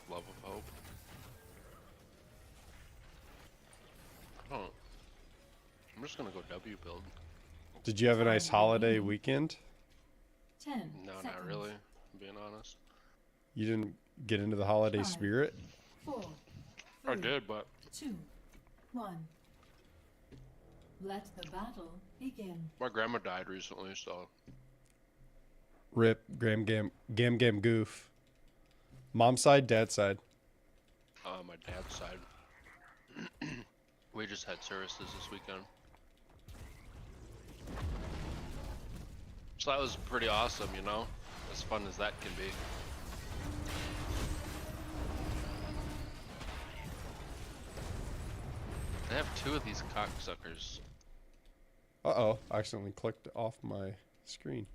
Love of Hope. Oh. I'm just gonna go W build. Did you have a nice holiday weekend? 10 No, seconds. not really. I'm being honest. You didn't get into the holiday spirit? 4, I 3, did, but 2, 1. Let the battle begin. my grandma died recently, so Rip, Gam Gam Goof. Mom's side, dad's side. my dad's side. We just had services this weekend. So that was pretty awesome, you know? As fun as that can be. They have 2 of these cocksuckers. Uh-oh, I accidentally clicked off my screen.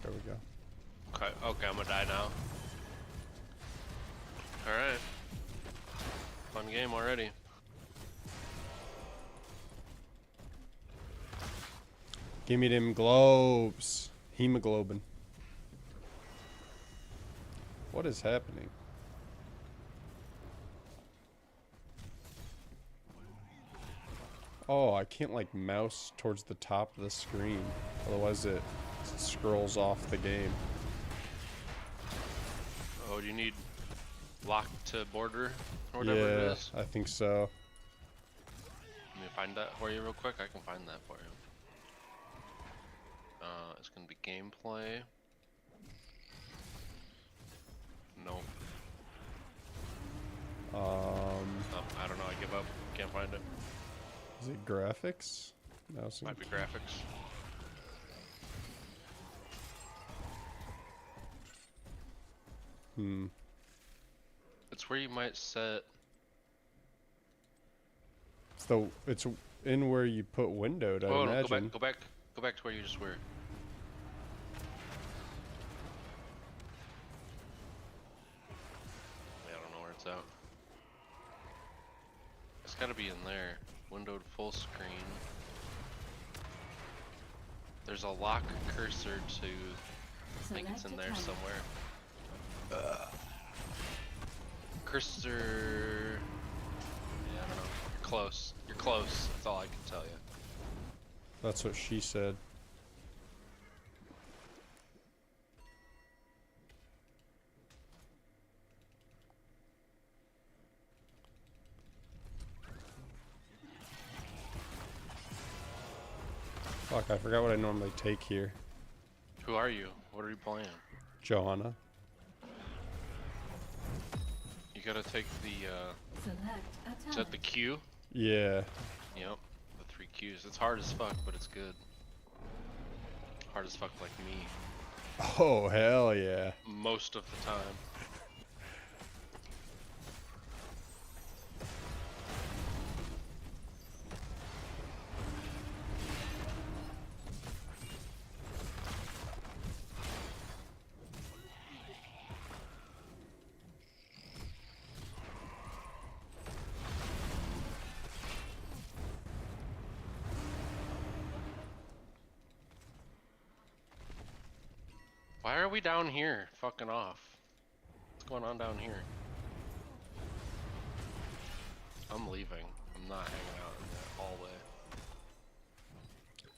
There we go. Okay, I'm gonna die now. Alright. Fun game already. Give me them globes. Hemoglobin. What is happening? Oh, I can't like mouse towards the top of the screen. Otherwise it scrolls off the game. Oh, do you need lock to border or whatever it Yeah, is? I think so. Let me find that for you real quick. I can find that for you. It's gonna be gameplay. Nope. Oh, I don't know. I give up. Can't find it. Is it graphics? Mouse Might be graphics. It's where you might set. So it's in where you put windowed, I Oh no! imagine. Go back to where you just were. I don't know where it's at. It's gotta be in there. Windowed full screen. There's a lock cursor to. I think it's in there somewhere. Cursor. Yeah, I don't know. You're close. You're close. That's all I can tell you. That's what she said. Fuck, I forgot what I normally take here. Who are you? What are you playing? Johanna. You gotta take the. Select a Is that talent. the Q? Yeah. Yep. The 3 Qs. It's hard as fuck, but it's good. Hard as fuck like me. Oh, hell yeah. Most of the time. Why are we down here? Fucking off. What's going on down here? I'm leaving. I'm not hanging out in that hallway.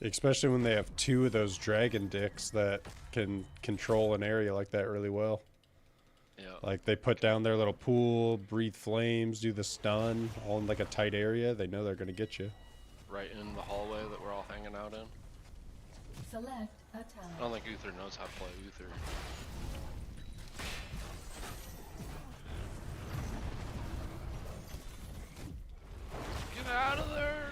Especially when they have 2 of those dragon dicks that can control an area like that really well. Yeah. Like they put down their little pool, breathe flames, do the stun, all in like a tight area. They know they're gonna get you. Right in the hallway that we're all hanging out in. Select a I talent. don't think Uther knows how to play Uther. Get out of there!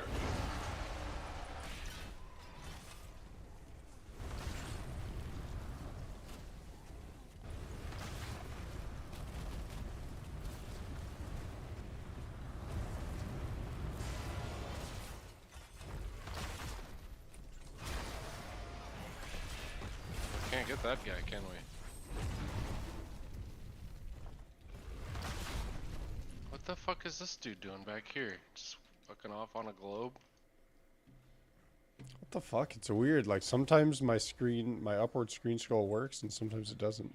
get that guy, can we? What the fuck is this dude doing back here? Just fucking off on a globe? What the fuck? It's weird. Like sometimes my upward screen scroll works and sometimes it doesn't.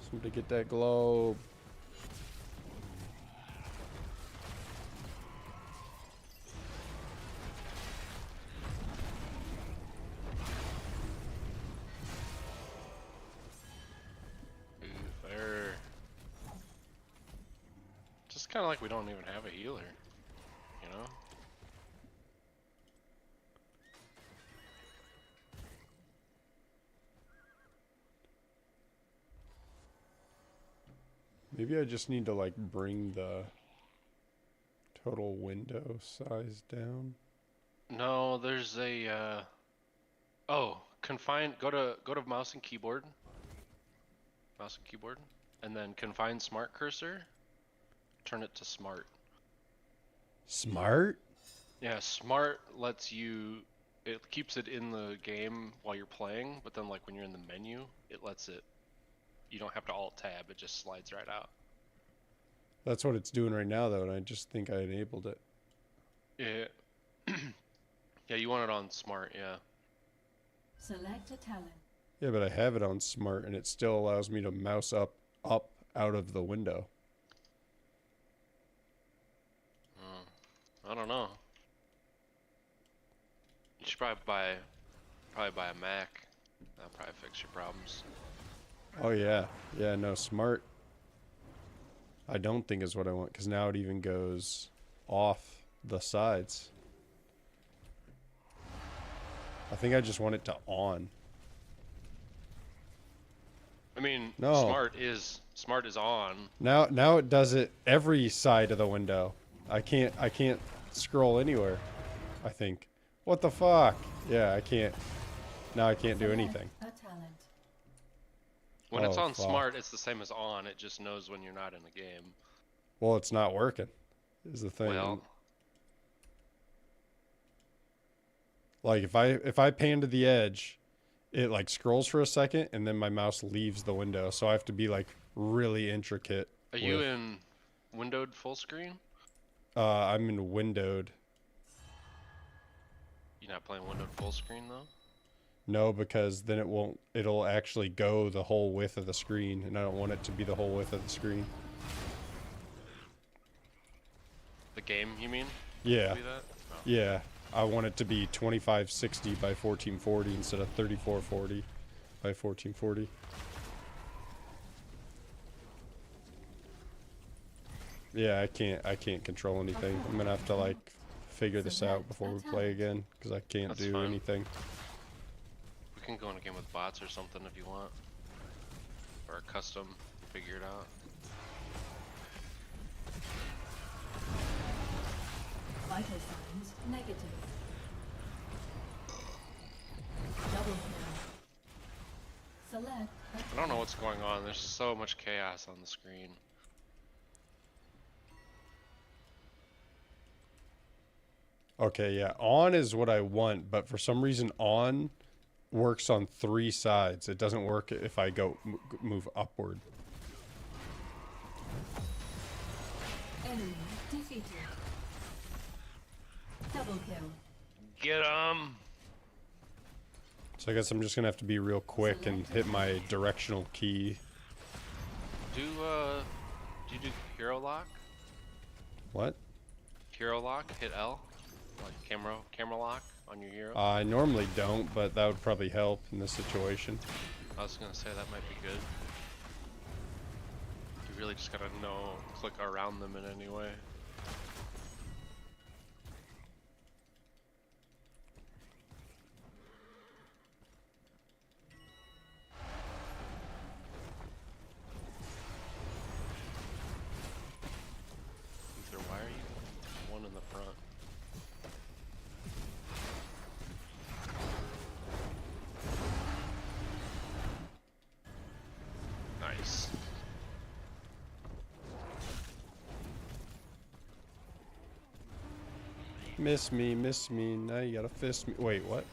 Somebody get that globe. There. Just kind of like we don't even have a healer, you know? Maybe I just need to like bring the total window size down. No, there's a oh, confine, go to mouse and keyboard. Mouse and keyboard. And then confine smart cursor. Turn it to smart. Smart? Yeah, smart lets you, it keeps it in the game while you're playing, but then like when you're in the menu, it lets it, you don't have to alt tab, it just slides right out. That's what it's doing right now though, and I just think I enabled it. Yeah. Yeah, you want it on smart, yeah. Select a talent. Yeah, but I have it on smart and it still allows me to mouse up out of the window. I don't know. You should probably buy a Mac. That'll probably fix your problems. Oh yeah. Yeah, no, smart I don't think is what I want, because now it even goes off the sides. I think I just want it to on. I mean, No. smart is on. Now it does it every side of the window. I can't scroll anywhere, I think. What the fuck? Yeah, I can't. Now I can't do anything. A talent. When it's Oh, on fuck. smart, it's the same as on. It just knows when you're not in the game. Well, it's not working, is the thing. Well, Like if I pan to the edge, it like scrolls for a second and then my mouse leaves the window. So I have to be like really intricate. are you in windowed full screen? I'm in windowed. You're not playing windowed full screen though? No, because then it'll actually go the whole width of the screen, and I don't want it to be the whole width of the screen. The game, you mean? Yeah. Be that? Oh. Yeah. I want it to be 2560 by 1440 instead of 3440 by 1440. Yeah, I can't control anything. I'm gonna have to like figure this out before we play again, because I can't That's do fine. anything. We can go in a game with bots or something if you want. Or a custom, figure it out. Vital signs negative. Double kill. Select a I don't know what's going on. There's so much chaos on the screen. Okay, yeah, on is what I want, but for some reason on works on 3 sides. It doesn't work if I move upward. enemy defeated. Double kill. Get 'em! So I guess I'm just gonna have to be real quick and hit my directional key. Do you do hero lock? What? Hero lock, hit L. Like camera lock on your hero. I normally don't, but that would probably help in this situation. I was gonna say that might be good. You really just gotta click around them in any way. Ether, why are you one in the front? Nice. Miss me, miss me. Now you gotta fist me. Wait, what?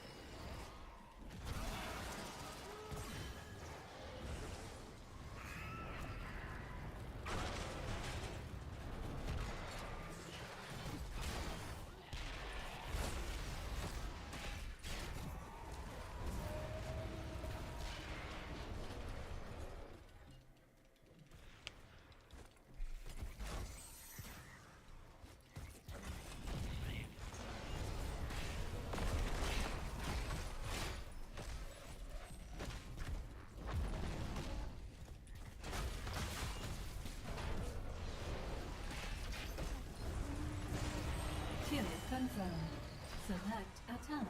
Kill confirmed. Select a talent.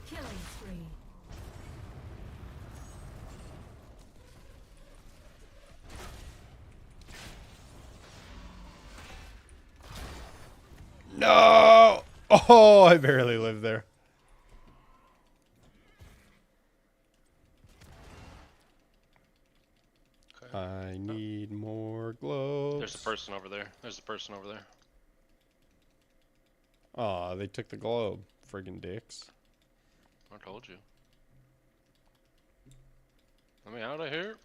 Killing spree. No! Oh, I barely lived there. Okay. I need more globes. There's a person over there. There's a person over there. Aw, they took the globe. Friggin' dicks. I told you. Let me out of here.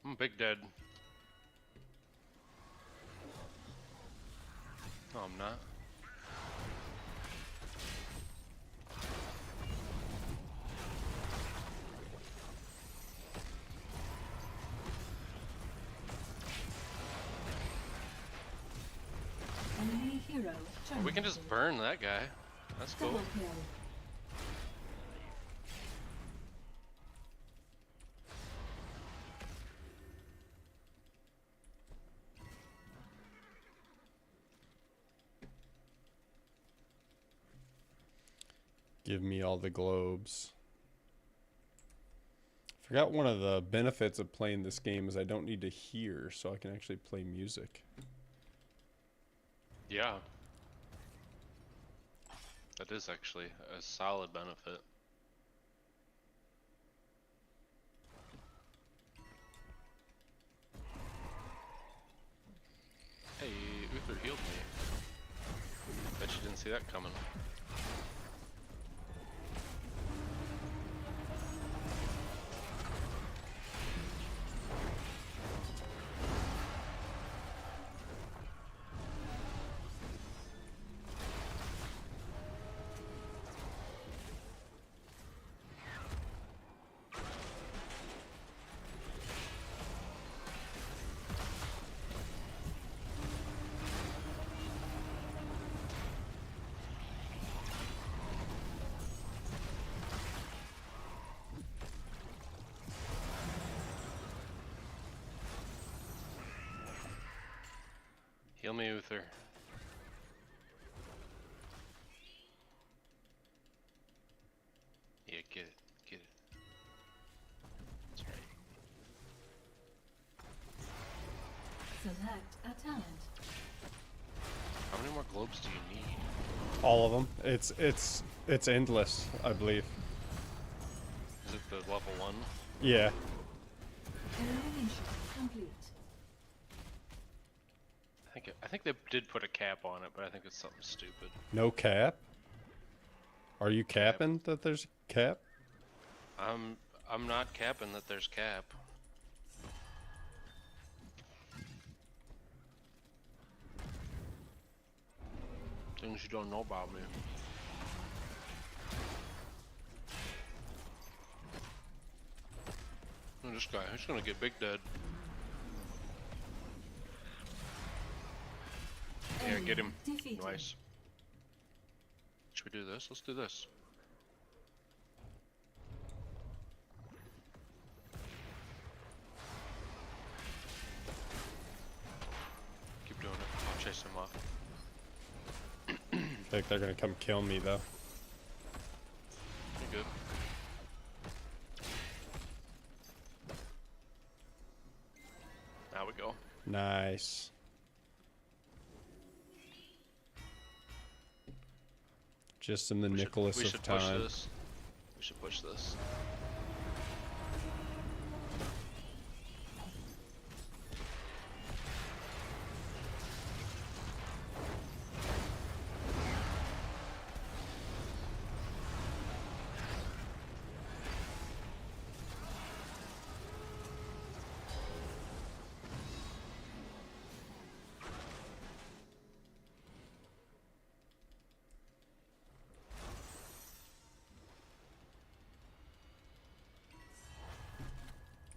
I'm big dead. No, I'm not. Enemy hero We can just terminated. burn that guy. That's cool. Double kill. Give me all the globes. Forgot one of the benefits of playing this game is I don't need to hear, so I can actually play music. Yeah. That is actually a solid benefit. Hey, Uther healed me. Bet you didn't see that coming. Heal me, Uther. Yeah, get it. Get it. That's right. Select a talent. How many more globes do you need? All of them. It's endless, I believe. Is it the level 1? Yeah. Elimination complete. I think they did put a cap on it, but I think it's something stupid. No cap? Are you capping that there's a cap? I'm not capping that there's cap. Things you don't know about me. Look at this guy, he's gonna get big dead. Yeah, get him. Defeated. Nice. Should we do this? Let's do this. Keep doing it. I'll chase him off. I think they're gonna come kill me though. You're good. Now we go. Nice. Just in the Nicholas we of should push time. this. We should push this.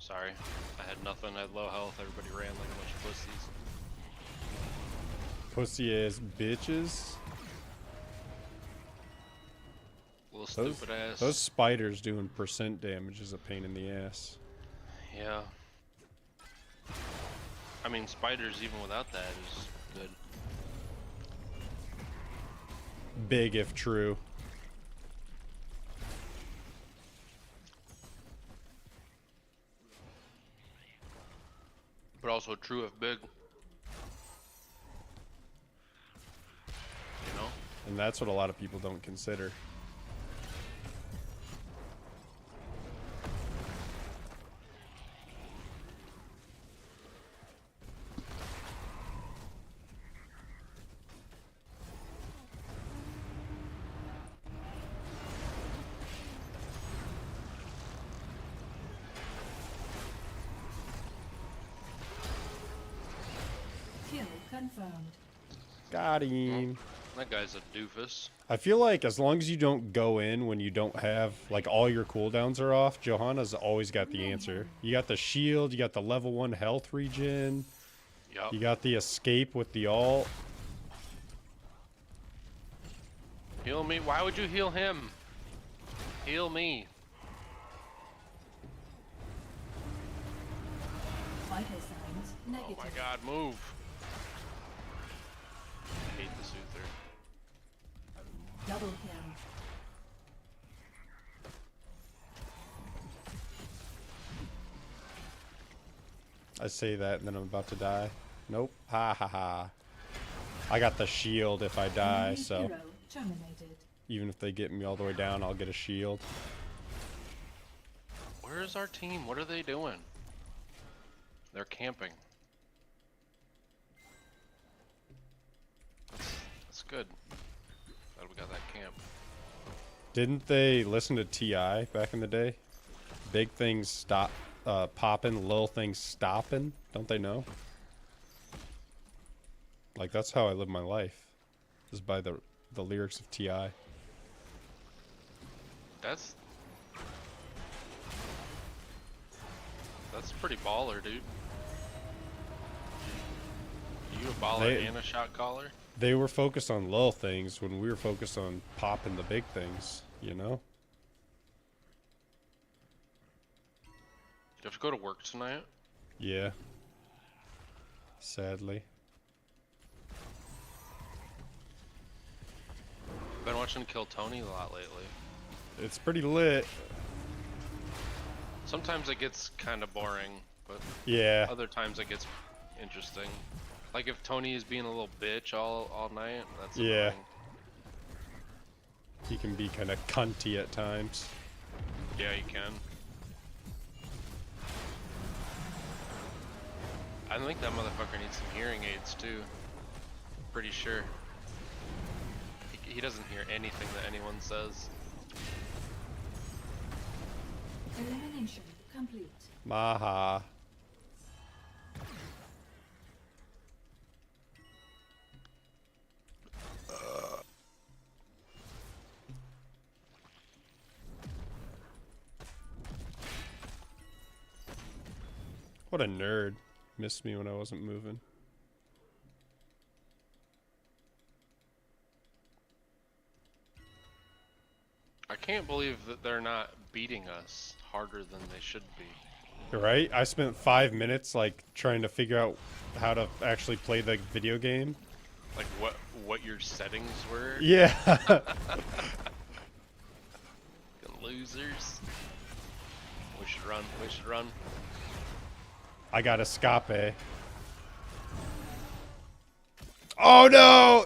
Sorry, I had nothing. I had low health. Everybody ran like a bunch of pussies. Pussy ass bitches. Little stupid ass. Those spiders doing percent damage is a pain in the ass. Yeah. I mean, spiders even without that is good. Big if true. But also true if big. You know? And that's what a lot of people don't consider. Kill confirmed. Got him. That guy's a doofus. I feel like as long as you don't go in when you don't have, like, all your cooldowns are off, Johanna's always got the answer. You got the shield, you got the level 1 health regen, Yup. you got the escape with the ult. Heal me. Why would you heal him? Heal me. Vital signs Oh negative. my god, move. I hate the Soother. Double kill. I say that and then I'm about to die. Nope. Ha ha ha. I got the shield if I die, Enemy so hero terminated. even if they get me all the way down, I'll get a shield. Where's our team? What are they doing? They're camping. That's good. Glad we got that camp. Didn't they listen to TI back in the day? Big things stop popping, little things stopping. Don't they know? Like, that's how I live my life. Is by the lyrics of TI. That's pretty baller, dude. You a baller and a shot caller? They were focused on little things when we were focused on popping the big things, you know? You have to go to work tonight? Yeah. Sadly. Been watching Kill Tony a lot lately. It's pretty lit. Sometimes it gets kind of boring, but Yeah. other times it gets interesting. Like if Tony is being a little bitch all night, that's Yeah. annoying. He can be kind of cunty at times. Yeah, you can. I think that motherfucker needs some hearing aids too. Pretty sure. He doesn't hear anything that anyone says. Elimination complete. Maha. What a nerd. Missed me when I wasn't moving. I can't believe that they're not beating us harder than they should be. Right? I spent 5 minutes like trying to figure out how to actually play the video game. Like what your settings were? Yeah. Losers. We should run. We should run. I got escape. Oh no!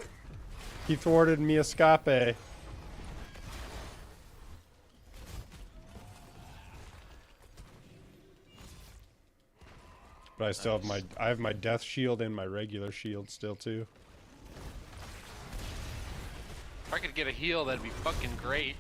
He thwarted me escape. But I still have my death shield and my regular shield still too. If I could get a heal, that'd be fucking great.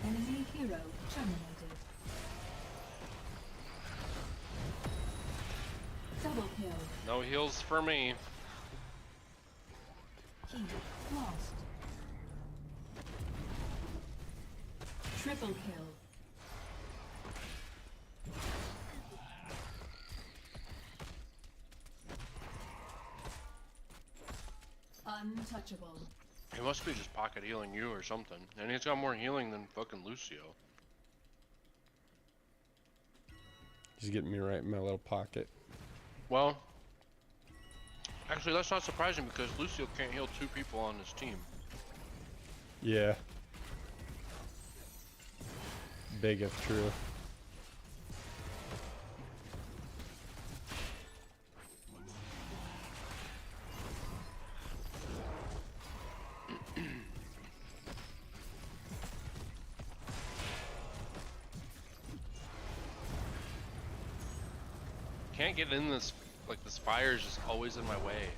Enemy hero terminated. Double kill. No heals for me. Key lost. Triple kill. Untouchable. He must be just pocket healing you or something. And he's got more healing than fucking Lucio. He's getting me right in my little pocket. Well, actually that's not surprising because Lucio can't heal 2 people on his team. Yeah. Big if true. Can't get in this, like this fire is just always in my way.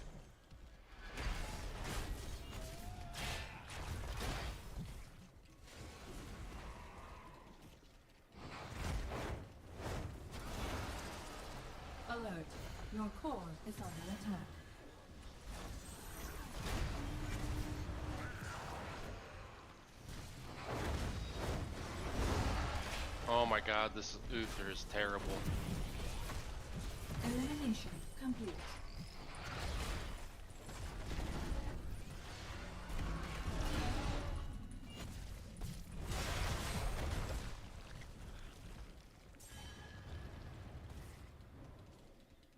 Alert. Your core is under attack. Oh my god, this Uther is terrible. Elimination complete.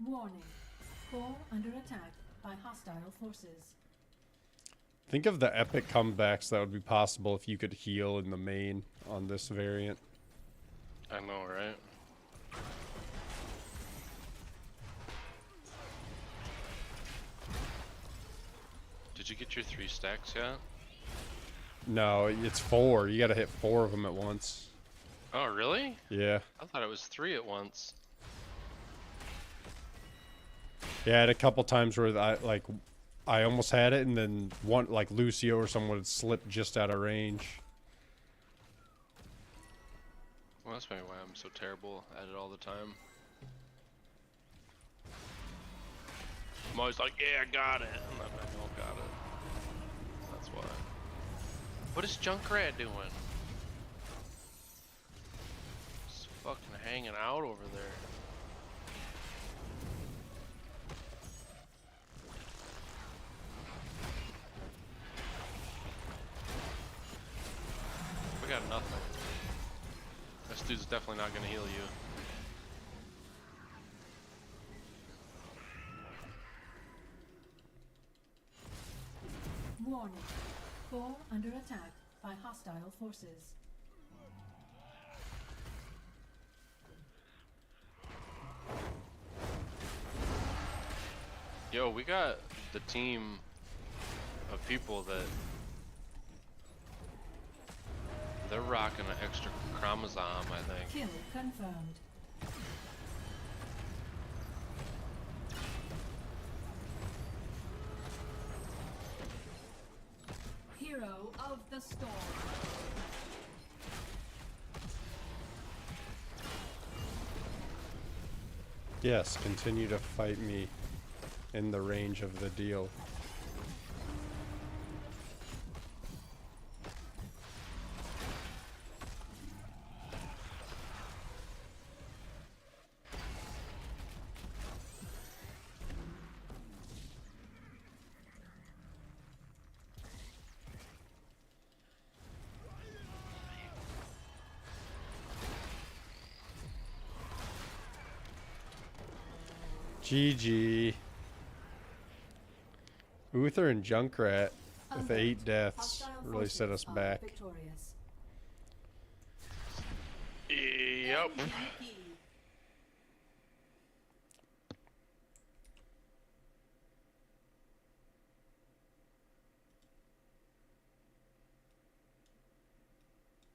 Warning. Core under attack by hostile forces. Think of the epic comebacks that would be possible if you could heal in the main on this variant. I know, right? Did you get your 3 stacks yet? No, it's 4. You gotta hit 4 of them at once. Oh, really? Yeah. I thought it was 3 at once. Yeah, I had a couple times where I almost had it, and then one like Lucio or someone would slip just out of range. Well, that's maybe why I'm so terrible at it all the time. I'm always like, yeah, I got it, and then I don't got it. That's why. What is Junkrat doing? Just fucking hanging out over there. We got nothing. This dude's definitely not gonna heal you. Warning. Core under attack by hostile forces. Yo, we got the team of people that they're rocking an extra chromosome, I think. Kill confirmed. Hero of the storm. Yes, continue to fight me in the range of the deal. GG. Uther and Junkrat with 8 deaths really set us back. Victorious. Yep.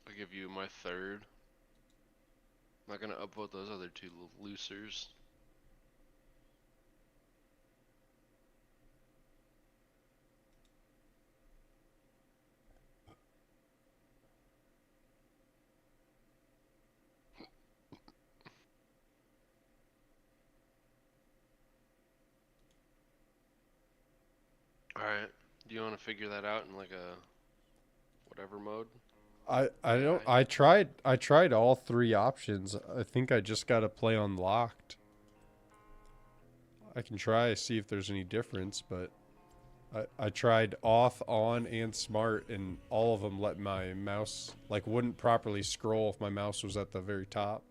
I'll give you my third. I'm not gonna upvote those other two losers. Alright, do you want to figure that out in like a whatever mode? I tried all three options. I think I just got to play unlocked. I can try see if there's any difference, but I tried off, on, and smart, and all of them let my mouse like wouldn't properly scroll if my mouse was at the very top.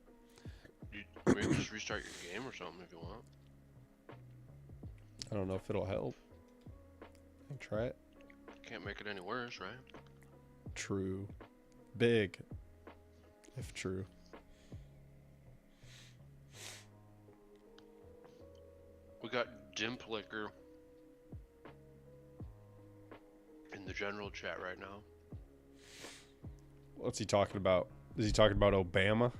Maybe just restart your game or something if you want. I don't know if it'll help. I can try it. Can't make it any worse, right? True. Big. If true. We got Dimp Liquor in the general chat right now. What's he talking about? Is he talking about Obama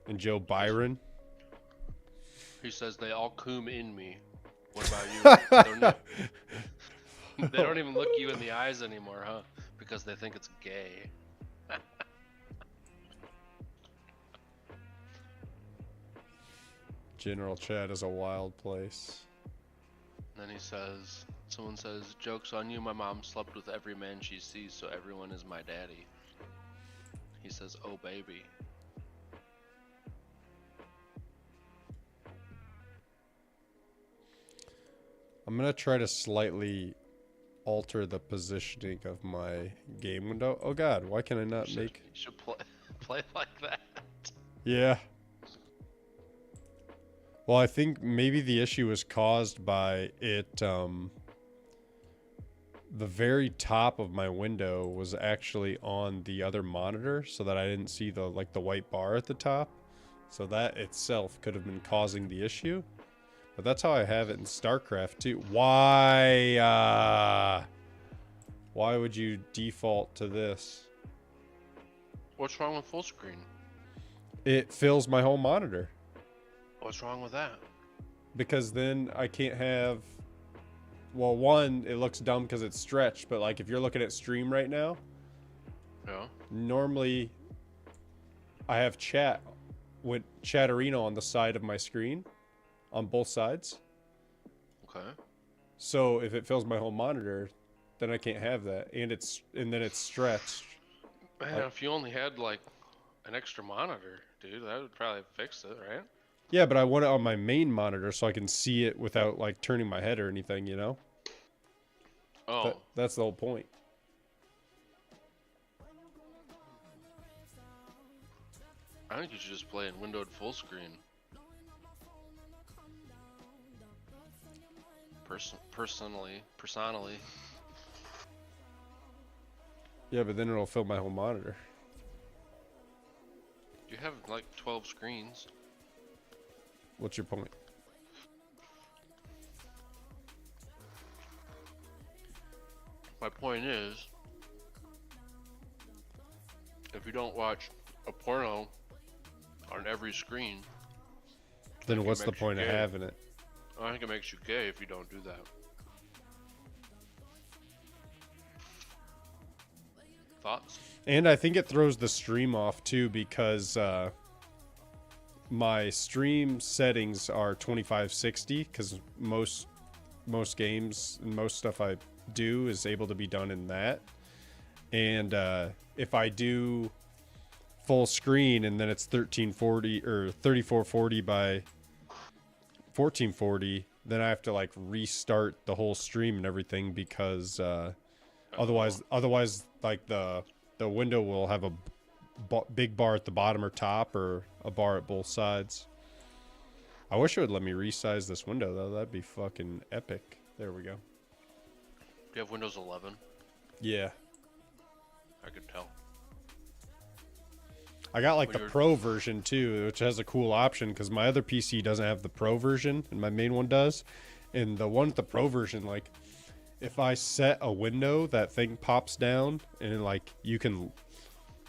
and Joe Byron? He says they all coom in me. What about you? They don't even look you in the eyes anymore, huh? Because they think it's gay. General chat is a wild place. Then he says, someone says, joke's on you, my mom slept with every man she sees, so everyone is my daddy. He says, oh baby. I'm going to try to slightly alter the positioning of my game window. Oh god, why can I not make... You should play like that. Yeah. Well, I think maybe the issue was caused by it, the very top of my window was actually on the other monitor so that I didn't see the white bar at the top. So that itself could have been causing the issue. But that's how I have it in StarCraft too. Why would you default to this? What's wrong with full screen? It fills my whole monitor. What's wrong with that? Because then I can't have... Well, one, it looks dumb because it's stretched, but like if you're looking at stream right now, Yeah. normally I have chat with Chatterino on the side of my screen, on both sides. Okay. So if it fills my whole monitor, then I can't have that, and then it's stretched. Man, if you only had like an extra monitor, dude, that would probably fix it, right? Yeah, but I want it on my main monitor so I can see it without like turning my head or anything, you know? Oh. That's the whole point. I think you should just play in windowed full screen. Personally. Yeah, but then it'll fill my whole monitor. You have like 12 screens. What's your point? My point is, if you don't watch a porno on every screen, Then what's the makes you point of gay. having it? I think it makes you gay if you don't do that. Thoughts? And I think it throws the stream off too because my stream settings are 2560 because most games and most stuff I do is able to be done in that. And if I do full screen and then it's 1340 or 3440 by 1440, then I have to like restart the whole stream and everything because otherwise like the window will have a big bar at the bottom or top or a bar at both sides. I wish it would let me resize this window though. That'd be fucking epic. There we go. Do you have Windows 11? Yeah. I could tell. I got like When the you're- Pro version too, which has a cool option because my other PC doesn't have the Pro version and my main one does. And the one with the Pro version, like if I set a window, that thing pops down and like you can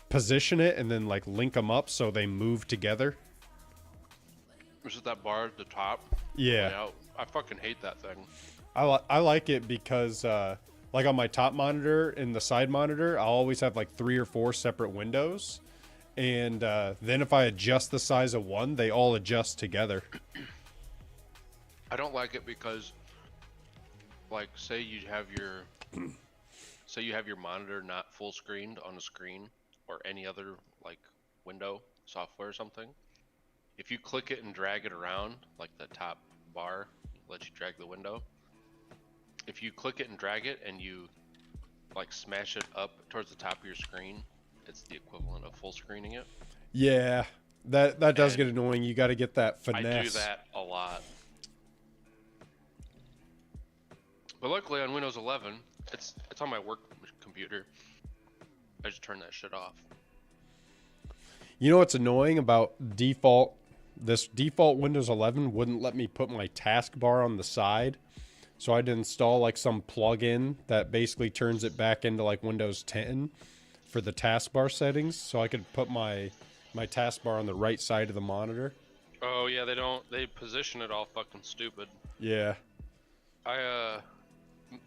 position it and then like link them up so they move together. Is it that bar at the top? Yeah. Layout? I fucking hate that thing. I like it because like on my top monitor and the side monitor, I'll always have like 3 or 4 separate windows. And then if I adjust the size of one, they all adjust together. I don't like it because, like, say you have your monitor not full screened on a screen or any other like window software or something. If you click it and drag it around, like the top bar lets you drag the window. If you click it and drag it and you like smash it up towards the top of your screen, it's the equivalent of full screening it. Yeah, that does And get annoying. You got to get that finesse. I do that a lot. But luckily on Windows 11, it's on my work computer. I just turn that shit off. You know what's annoying about this default Windows 11 wouldn't let me put my taskbar on the side. So I had to install like some plugin that basically turns it back into like Windows 10 for the taskbar settings. So I could put my taskbar on the right side of the monitor. Oh yeah, they position it all fucking stupid. Yeah.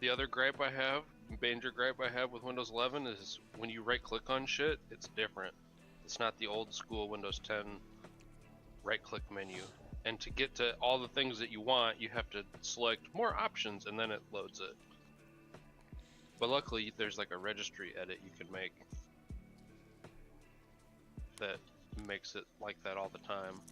The other gripe I have, major gripe I have with Windows 11 is when you right click on shit, it's different. It's not the old school Windows 10 right click menu. And to get to all the things that you want, you have to select more options and then it loads it. But luckily there's like a registry edit you can make that makes it like that all the time.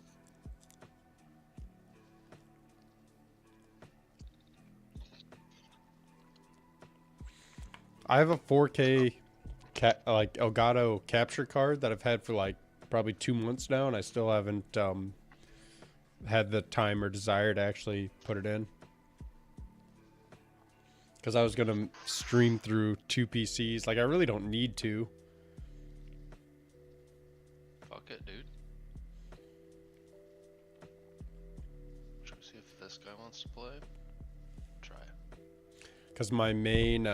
I have a 4K like Elgato capture card that I've had for like probably 2 months now, and I still haven't had the time or desire to actually put it in. Because I was going to stream through 2 PCs. Like, I really don't need to. Fuck it, dude. Try to see if this guy wants to play. Try it. Because my main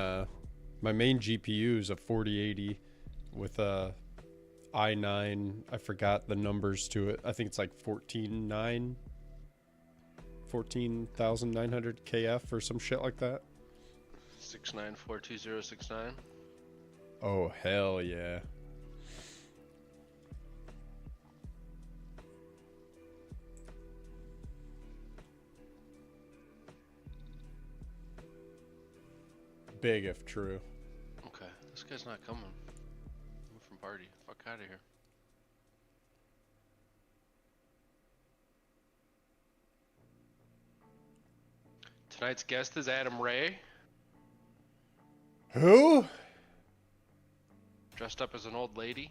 GPU is a 4080 with a i9. I forgot the numbers to it. I think it's like 14,900 KF or some shit like that. 694269. Oh, hell yeah. Big if true. Okay, this guy's not coming. I'm from party. Fuck out of here. Tonight's guest is Adam Ray, Who? dressed up as an old lady.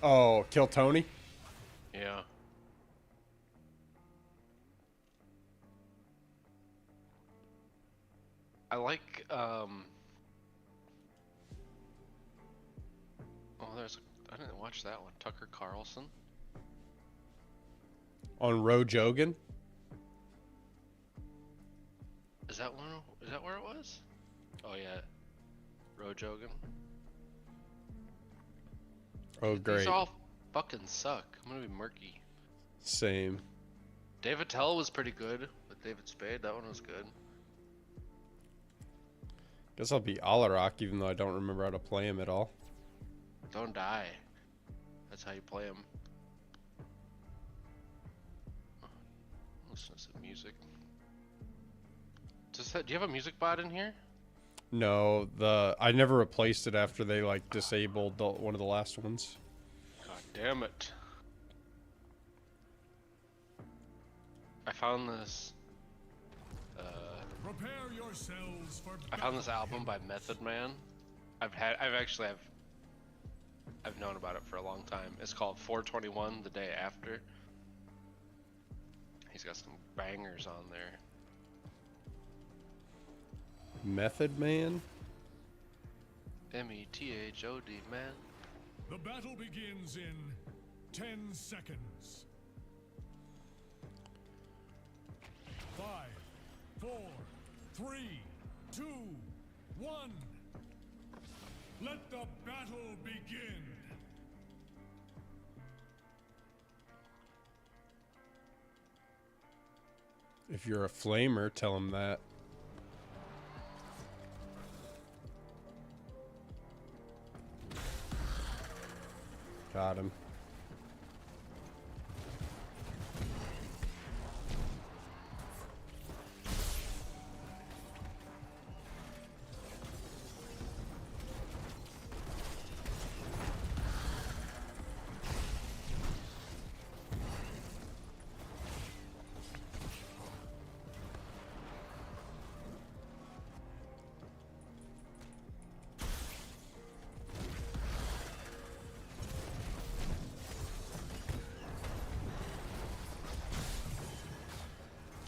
Oh, Kill Tony? Yeah. I like, oh, I didn't watch that one. Tucker Carlson. On Rojogan? Is that where it was? Oh yeah. Rojogan. Oh, great. These all fucking suck. I'm gonna be murky. Same. David Tell was pretty good with David Spade. That one was good. Guess I'll be Alarak, even though I don't remember how to play him at all. Don't die. That's how you play him. Listen to some music. Do you have a music bot in here? No, I never replaced it after they like disabled one of the last ones. God damn it. I found this Prepare yourselves for I found this album by Method Man. I've known about it for a long time. It's called 421 The Day After. He's got some bangers on there. Method Man? METHOD, man. The battle begins in 10 seconds. 5, 4, 3, 2, 1. Let the battle begin. If you're a flamer, tell him that. Got him.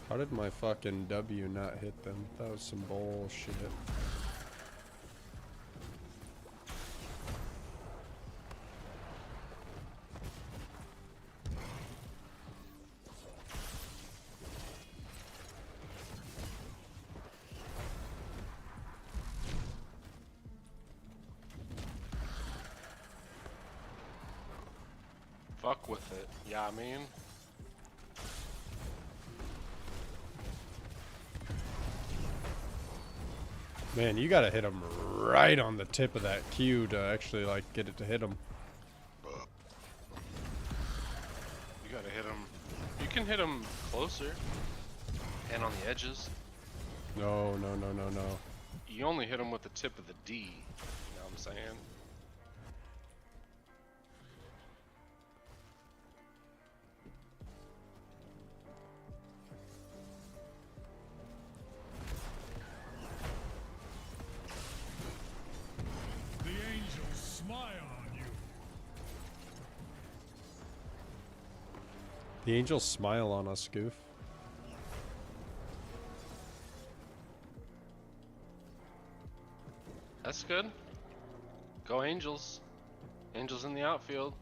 How did my fucking W not hit them? That was some bullshit. Fuck with it. Yeah, I mean. Man, you gotta hit him right on the tip of that Q to actually like get it to hit him. You gotta hit him. You can hit him closer and on the edges. No, no, no, no, no. You only hit him with the tip of the D. You know what I'm saying? The angels smile on you. The angels smile on us, Goof. That's good. Go Angels. Angels in the outfield.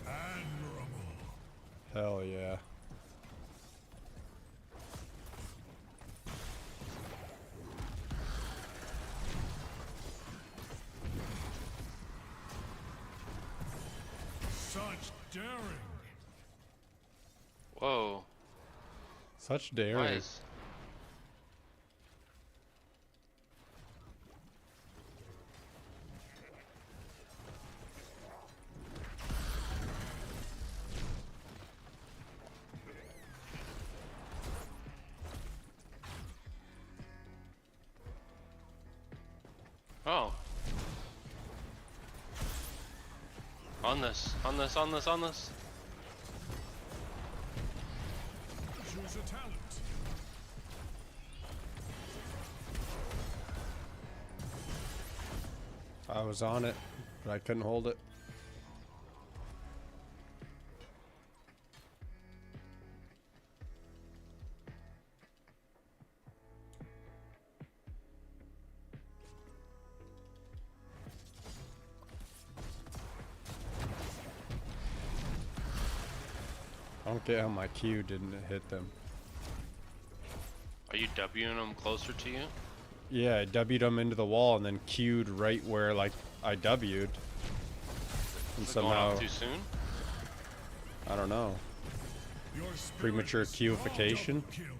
Admirable. Hell yeah. Such daring. Whoa. Such Why daring. is... Oh. On this, on this, on this, on this. Choose a talent. I was on it, but I couldn't hold it. I don't get how my Q didn't hit them. Are you W'ing them closer to you? Yeah, I W'd them into the wall and then Q'd right where like I W'd. And Is it going somehow, off too soon? I don't know. Your spirit Premature is strong. Q-ification? Double kill.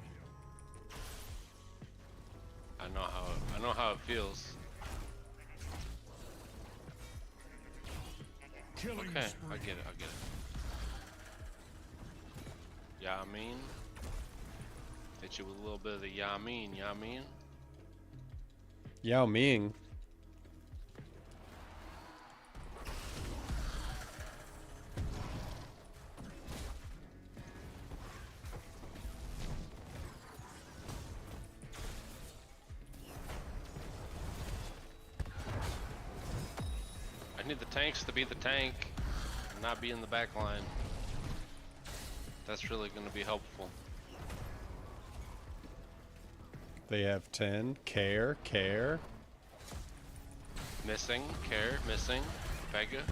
I know how it feels. Killing Okay, spree. I get it, I get it. Yeah, I mean. Hit you with a little bit of the yeah, I mean, yeah, I mean. Yao Ming. need the tanks to be the tank and not be in the back line. That's really going to be helpful. They have 10. Care. Missing. Care. Missing. Vega.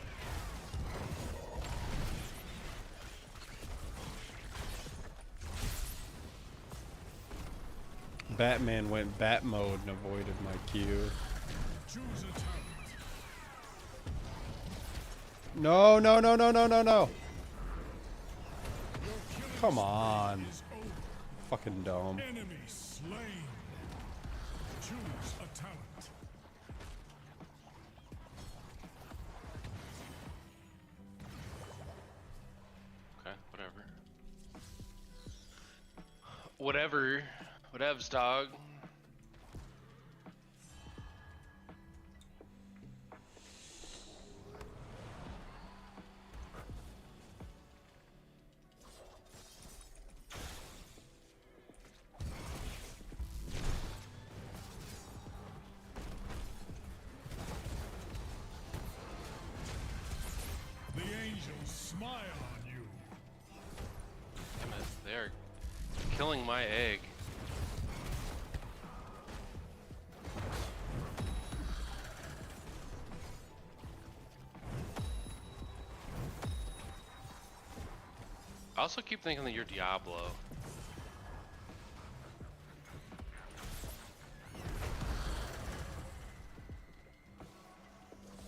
Batman went bat mode and avoided my Q. Choose a talent. No. Your killing Come on. is over. Fucking dumb. Enemy slain. Choose a talent. Okay, whatever. Whatevs, dog. The angels smile on you. Damn it, they're killing my egg. I also keep thinking that you're Diablo.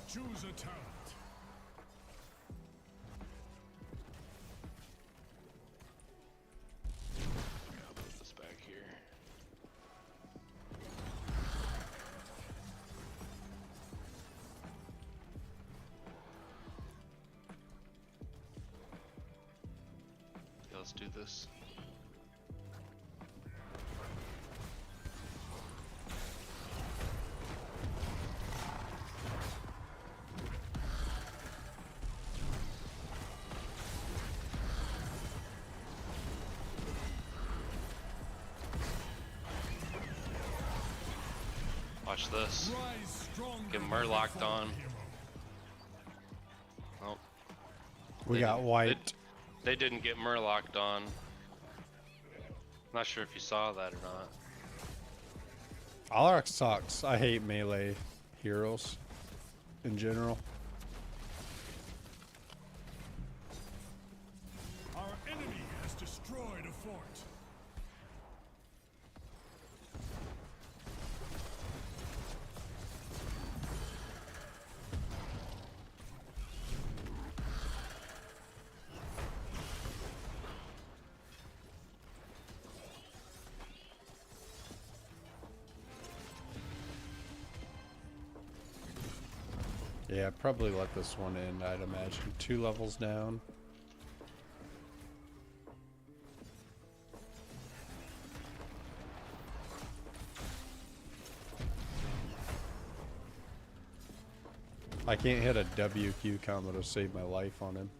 Choose a talent. I'll put this back here. Yeah, let's do this. Watch this. Rise stronger Get than Murlocked the fallen on. hero. Oh, We They got didn't- wiped. they didn't get Murlocked on. Not sure if you saw that or not. Alaric sucks. I hate melee heroes in general. Our enemy has destroyed a fort. Yeah, probably let this one end, I'd imagine. 2 levels down. I can't hit a WQ combo to save my life on him.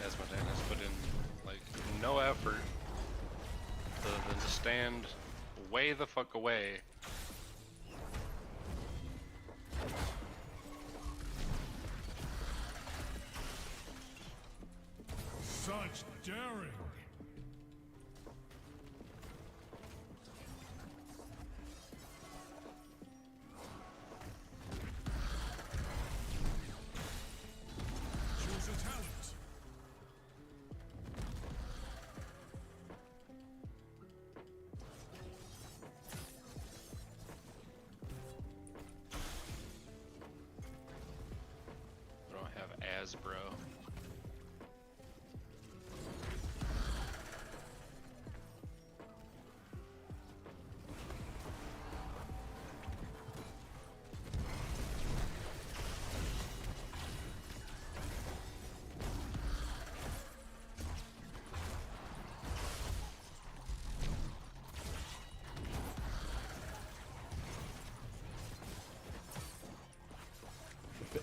Asmodean has put in like no effort other than to stand way the fuck away. Such daring. Choose a talent. I don't have Asbro.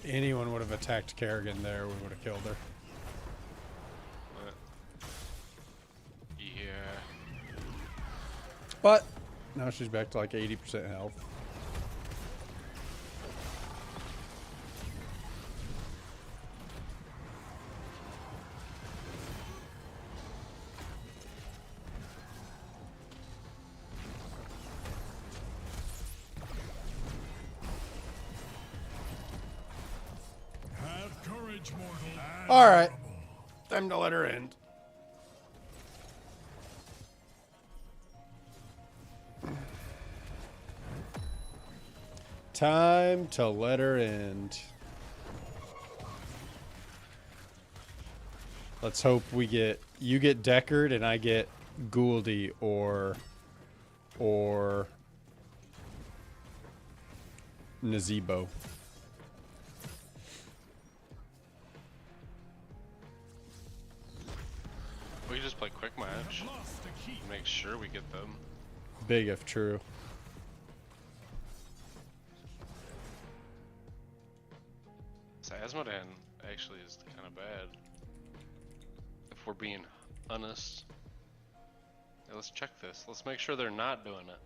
anyone would have attacked Kerrigan there, we would have killed her. Yeah. But now she's back to like 80% health. Have courage, mortal. All right, time to let her end. Time to let her end. Let's hope you get Deckard and I get Gouldy or Nazebo. We just play quick match. Lost the key. Make sure we get them. Big if true. Asmodan actually is kind of bad. If we're being honest. Yeah, let's check this. Let's make sure they're not doing it.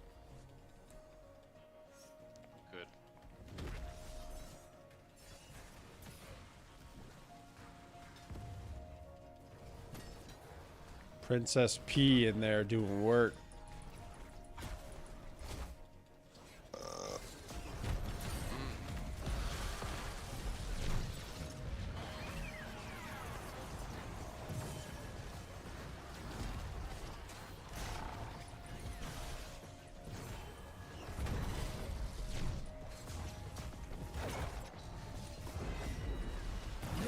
Good. Princess P in there doing work.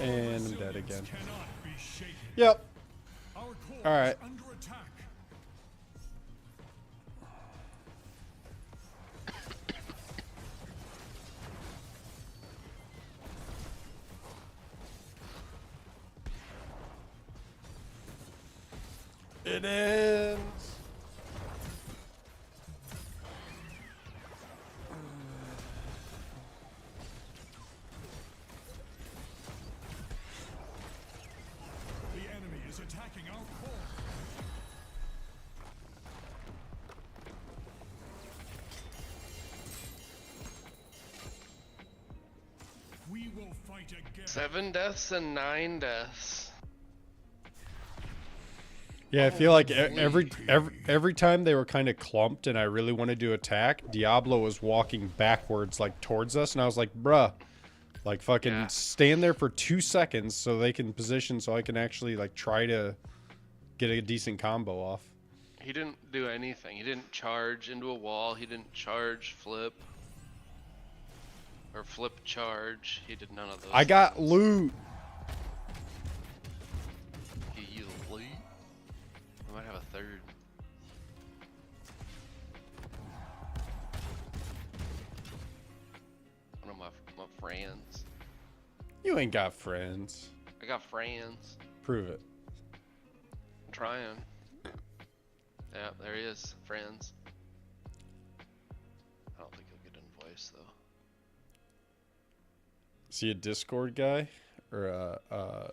And I'm dead again. Cannot be shaken. Yep. Our core All right. is under attack. It ends. The enemy is attacking our core. We will fight again. 7 deaths and 9 deaths. Yeah, I feel like every time they were kind of clumped and I really wanted to attack, Diablo was walking backwards like towards us, and I was like, bruh, like fucking stand there for 2 seconds so they can position so I can actually like try to get a decent combo off. He didn't do anything. He didn't charge into a wall. He didn't charge flip. Or flip charge. He did none of those. I got loot. You loot? We might have a third. One of my friends. You ain't got friends. I got friends. Prove it. I'm trying. Yeah, there he is. Friends. I don't think he'll get in voice though. Is he a Discord guy or I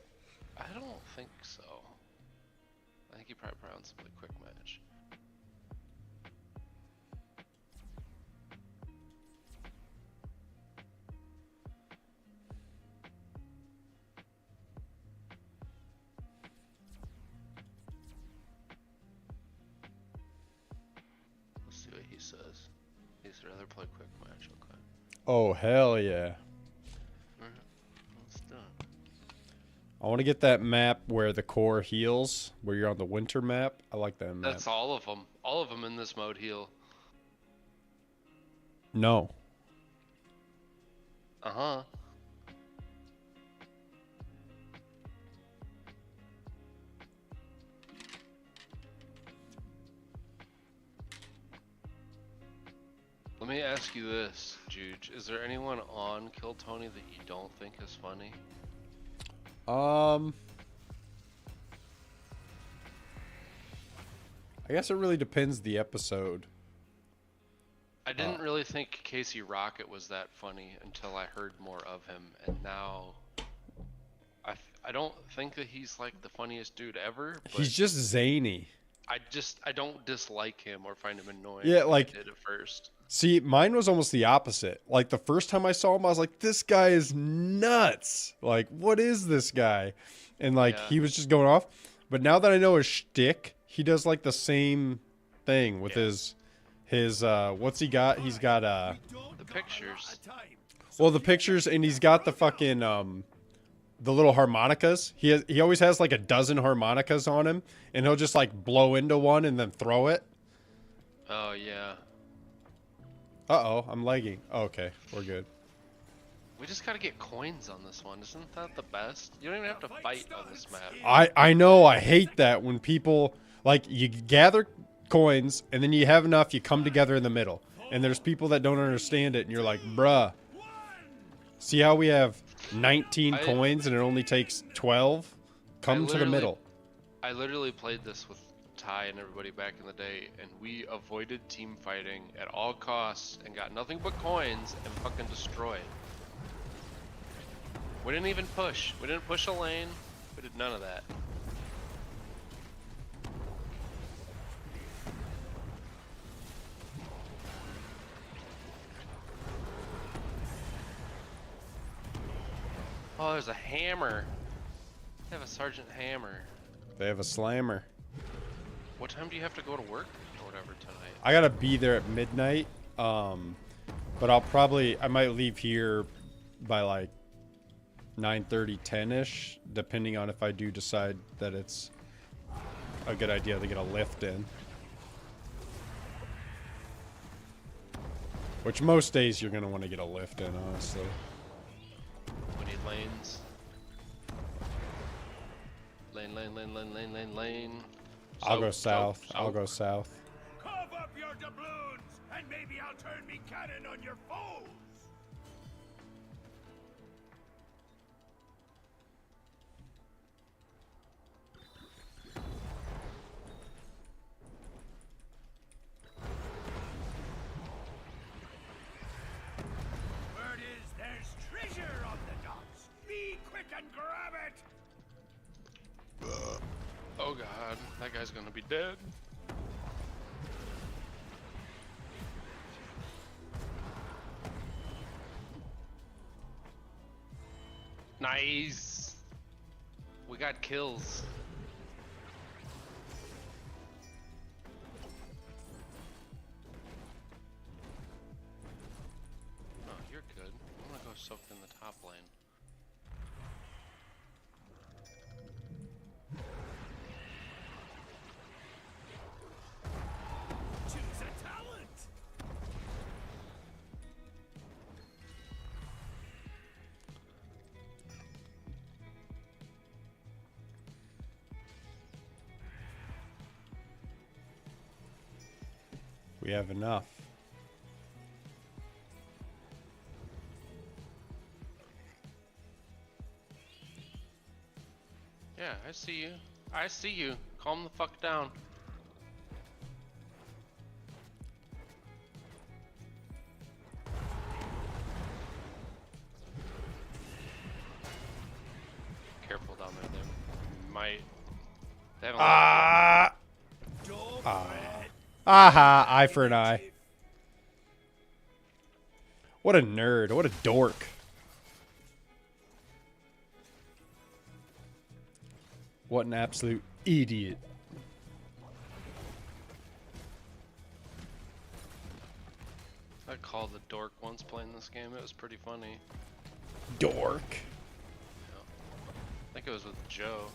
don't think so. I think he probably on some really quick match. Let's see what he says. He'd rather play quick match. Okay. Oh hell yeah. It's done. I want to get that map where the core heals, where you're on the winter map. I like that map. That's all of them. All of them in this mode heal. No. Uh-huh. Let me ask you this, Juge. Is there anyone on Kill Tony that you don't think is funny? I guess it really depends the episode. I didn't really think Casey Rocket was that funny until I heard more of him, and now I don't think that he's like the funniest dude ever. But He's just zany. I don't dislike him or find him annoying. Yeah, like like- I did at first. See, mine was almost the opposite. Like the first time I saw him, I was like, this guy is nuts. Like, what is this guy? And like, Yeah. he was just going off. But now that I know his shtick, he does like the same thing with his what's he got? He's got The pictures. well, the pictures, and he's got the fucking the little harmonicas. He always has like a dozen harmonicas on him, and he'll just like blow into one and then throw it. Oh yeah. Uh-oh, I'm lagging. Oh, okay, we're good. We just gotta get coins on this one. Isn't that the best? You don't even have to fight on this map. I know, I hate that when people, like, you gather coins, and then you have enough, you come together in the middle. And there's people that don't understand it, and you're like, bruh. See how we have 19 coins, and it only takes 12? Come to the middle. I literally played this with Ty and everybody back in the day, and we avoided team fighting at all costs and got nothing but coins and fucking destroyed. We didn't even push. We didn't push a lane. We did none of that. Oh, there's a hammer. They have a Sergeant Hammer. They have a slammer. What time do you have to go to work or whatever tonight? I gotta be there at midnight, but I might leave here by like 9:30, 10-ish, depending on if I do decide that it's a good idea to get a lift in. Which most days you're gonna want to get a lift in, honestly. We need lanes. Lane, lane, lane, lane, lane, lane, lane. I'll go Soap, south. soap, I'll soap. go south. Cough up your doubloons, and maybe I'll turn me cannon on your foes. Word is there's treasure on the docks. Be quick and grab it. Oh god, that guy's gonna be dead. Nice. We got kills. Oh, you're good. I'm gonna go soak in the top lane. Choose a talent. We have enough. Yeah, I see you. I see you. Calm the fuck down. Careful down there. They might. They haven't Aha, eye for an eye. What a nerd. What a dork. What an absolute idiot. I called the dork once playing this game. It was pretty funny. Dork. I think it was with Joe.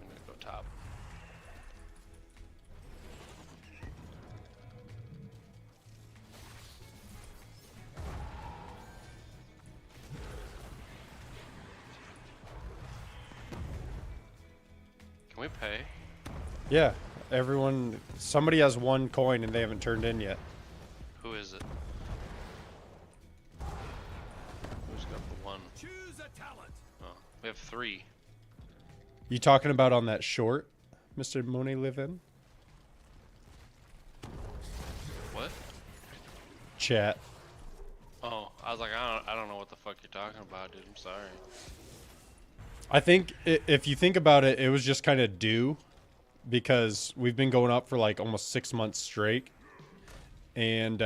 I'm gonna go top. Can we pay? Yeah, somebody has one coin and they haven't turned in yet. Who is it? Who's got the one? Choose a talent. Oh, we have 3. You talking about on that short, Mr. Monet live in? What? Chat. Oh, I was like, I don't know what the fuck you're talking about, dude. I'm sorry. I think if you think about it, it was just kind of due because we've been going up for like almost 6 months straight. And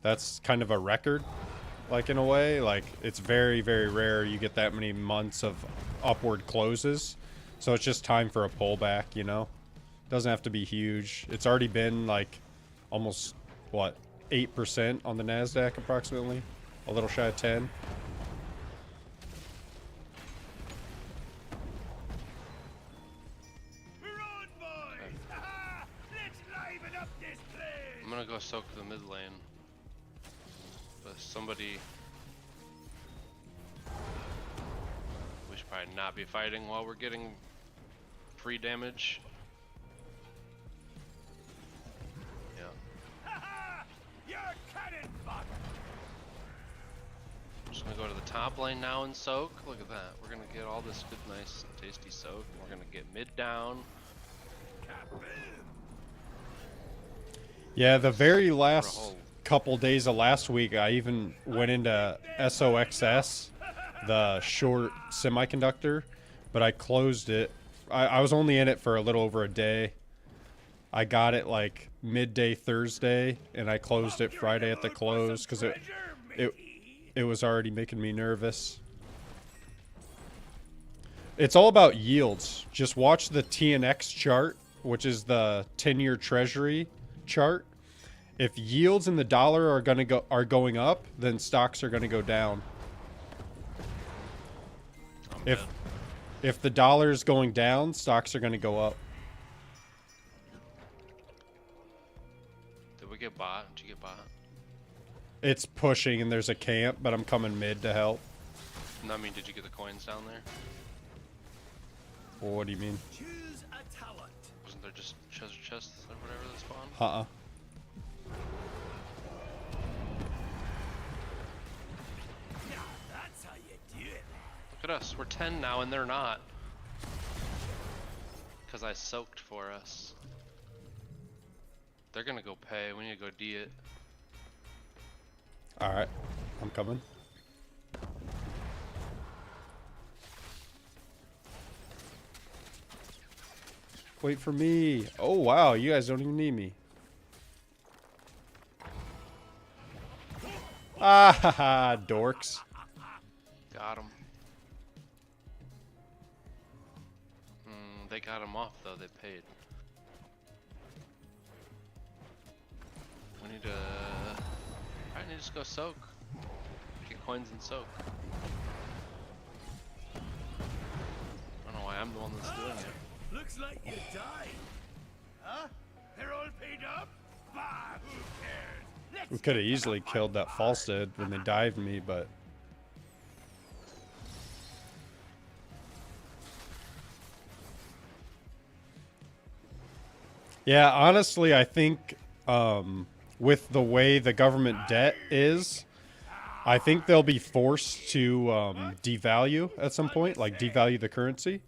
that's kind of a record, like in a way. Like it's very, very rare you get that many months of upward closes. So it's just time for a pullback, you know? Doesn't have to be huge. It's already been like almost, what, 8% on the NASDAQ approximately? A little shy of 10. We're on, boys. Let's liven up this place. I'm gonna go soak the mid lane. But somebody... We should probably not be fighting while we're getting free damage. Yeah. You're cannon fodder. I'm just gonna go to the top lane now and soak. Look at that. We're gonna get all this good, nice, tasty soak. We're gonna get mid down. Yeah, the very For a last whole- couple days of last week, I even went into SOXS, the short semiconductor, but I closed it. I was only in it for a little over a day. I got it like midday Thursday, and I closed it Friday at the close because it was already making me nervous. It's all about yields. Just watch the TNX chart, which is the 10-year Treasury chart. If yields in the dollar are going up, then stocks are gonna go down. If the dollar's going down, stocks are gonna go up. Did we get bot? Did you get bot? It's pushing and there's a camp, but I'm coming mid to help. No, I mean, did you get the coins down there? Well, what do you mean? Choose a talent. Wasn't there just treasure chests or whatever that spawned? Uh-uh. Now that's how you do it. Look at us. We're 10 now and they're not. Because I soaked for us. They're gonna go pay. We need to go D it. Alright. I'm coming. Wait for me. Oh, wow. You guys don't even need me. Ah, ha, ha, dorks. Got him. They got him off though. They paid. We need to. I need to just go soak. Get coins and soak. I don't know why I'm the one that's doing it. Looks like you died. Huh? They're all paid up? Bah, who cares? Let's We could have get easily up on killed that fire. Falstead when they dived me, but... Yeah, honestly, I think with the way the government debt is, I think they'll be forced to devalue at some point, like devalue the currency.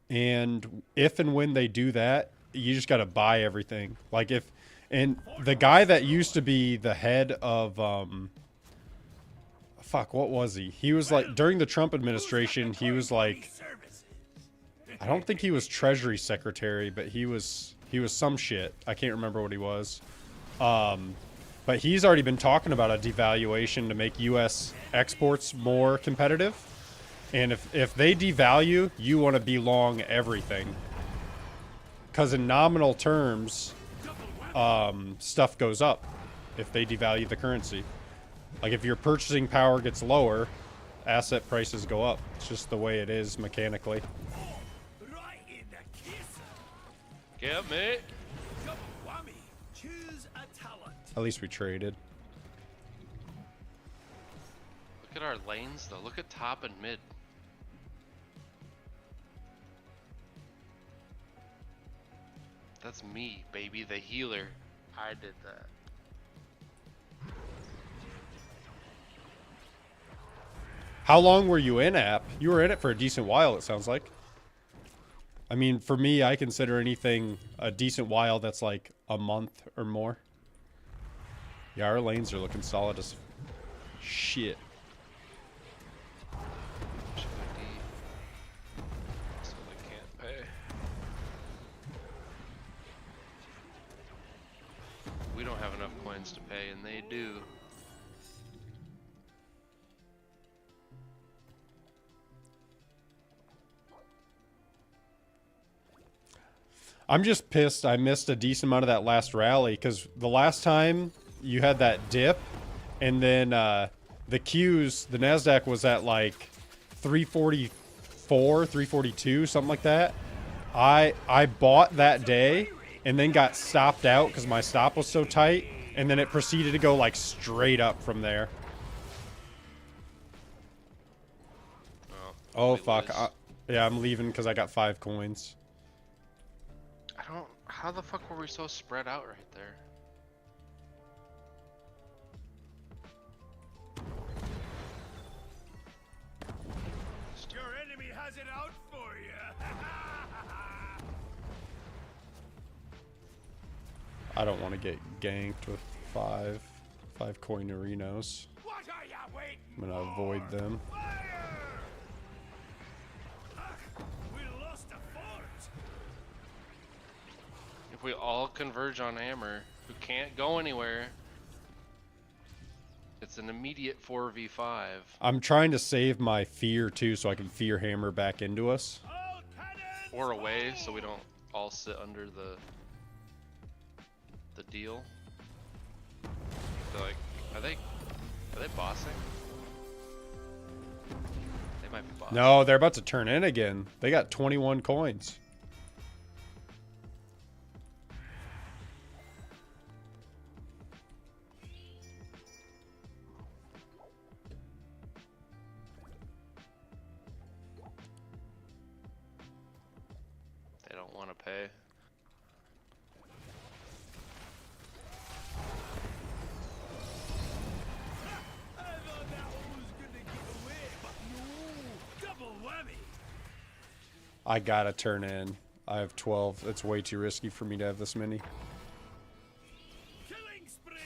And if and when they do that, you just got to buy everything. Like if, and the guy that used to be the head of, fuck, what was he? He was like, during the Trump administration, he was like, I don't think he was Treasury Secretary, but he was some shit. I can't remember what he was. But he's already been talking about a devaluation to make U.S. exports more competitive. And if they devalue, you want to be long everything. Because in nominal terms, stuff goes up if they devalue the currency. Like if your purchasing power gets lower, asset prices go up. It's just the way it is mechanically. Right in the kiss. Get me. Double whammy. Choose a talent. At least we traded. Look at our lanes though. Look at top and mid. That's me, baby, the healer. I did that. How long were you in app? You were in it for a decent while, it sounds like. I mean, for me, I consider anything a decent while that's like a month or more. Yeah, our lanes are looking solid as shit. So they can't pay. We don't have enough coins to pay, and they do. I'm just pissed I missed a decent amount of that last rally, because the last time you had that dip, and then the Qs, the NASDAQ was at like 344, 342, something like that. I bought that day and then got stopped out because my stop was so tight, and then it proceeded to go like straight up from there. Oh fuck. Yeah, I'm leaving because I got 5 coins. How the fuck were we so spread out right there? Your enemy has it out for you. I don't want to get ganked with 5 coinerinos. What are ya waiting I'm gonna avoid them. Fire! We lost a fort. If we all converge on Hammer, who can't go anywhere, it's an immediate 4v5. I'm trying to save my fear too, so I can fear hammer back into us. All cannons Or away, fire! so we don't all sit under the deal. They're like, are they bossing? They might be bossing. No, they're about to turn in again. They got 21 coins. They don't want to pay. I thought that one was gonna get away, but no! Double whammy! I gotta turn in. I have 12. It's way too risky for me to have this many. Killing spree!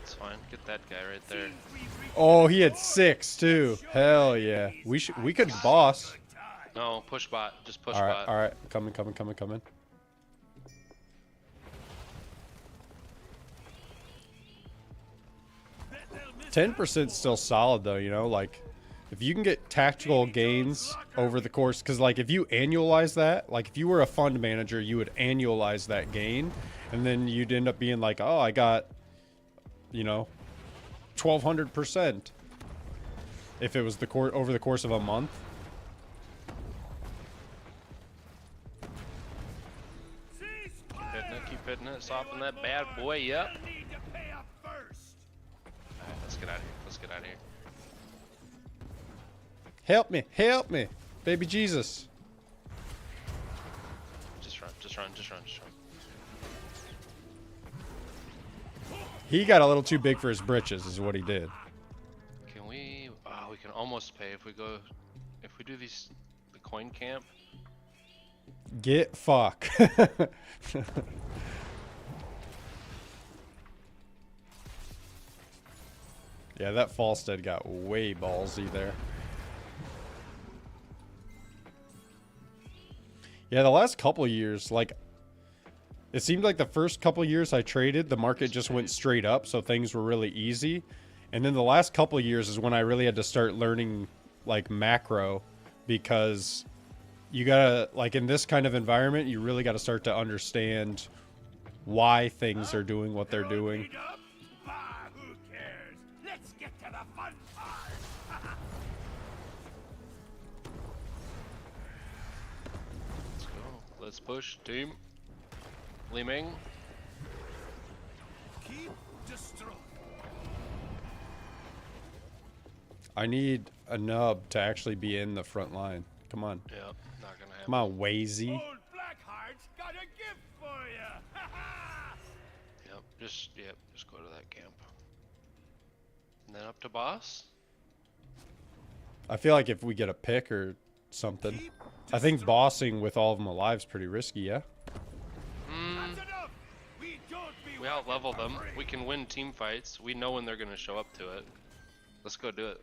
It's fine. Get that guy right there. Oh, he had 6 too. Hell yeah. We could boss. No, push bot. Just push All right, bot. all right. Coming. 10% still solid though, you know, like if you can get tactical gains over the course, because like if you annualize that, like if you were a fund manager, you would annualize that gain, and then you'd end up being like, oh, I got, you know, 1200% if it was the over the course of a month. Keep hitting it. Soften that bad boy up. You'll need to pay up first. Alright, let's get out of here. Let's get out of here. Help me, baby Jesus. Just run. He got a little too big for his britches is what he did. Can we? Oh, we can almost pay if we go. If we do the coin camp. Get fuck. Yeah, that Falstead got way ballsy there. Yeah, the last couple of years, like, it seemed like the first couple of years I traded, the market just went straight up, so things were really easy. And then the last couple of years is when I really had to start learning, like, macro, because you gotta, like, in this kind of environment, you really gotta start to understand why things are doing what they're doing. Beat up? Bah, who cares? Let's get to the fun part. Let's go. Let's push, team. Li Ming. Keep destroying. I need a nub to actually be in the front line. Come on. Yep, not gonna happen. Come on, Wazy. Old Blackheart's got a gift for you. Yep, just go to that camp. And then up to boss. I feel like if we get a pick or something, I think bossing with all of them alive is pretty risky. Yeah. We out level them. We can win team fights. We know when they're gonna show up to it. Let's go do it.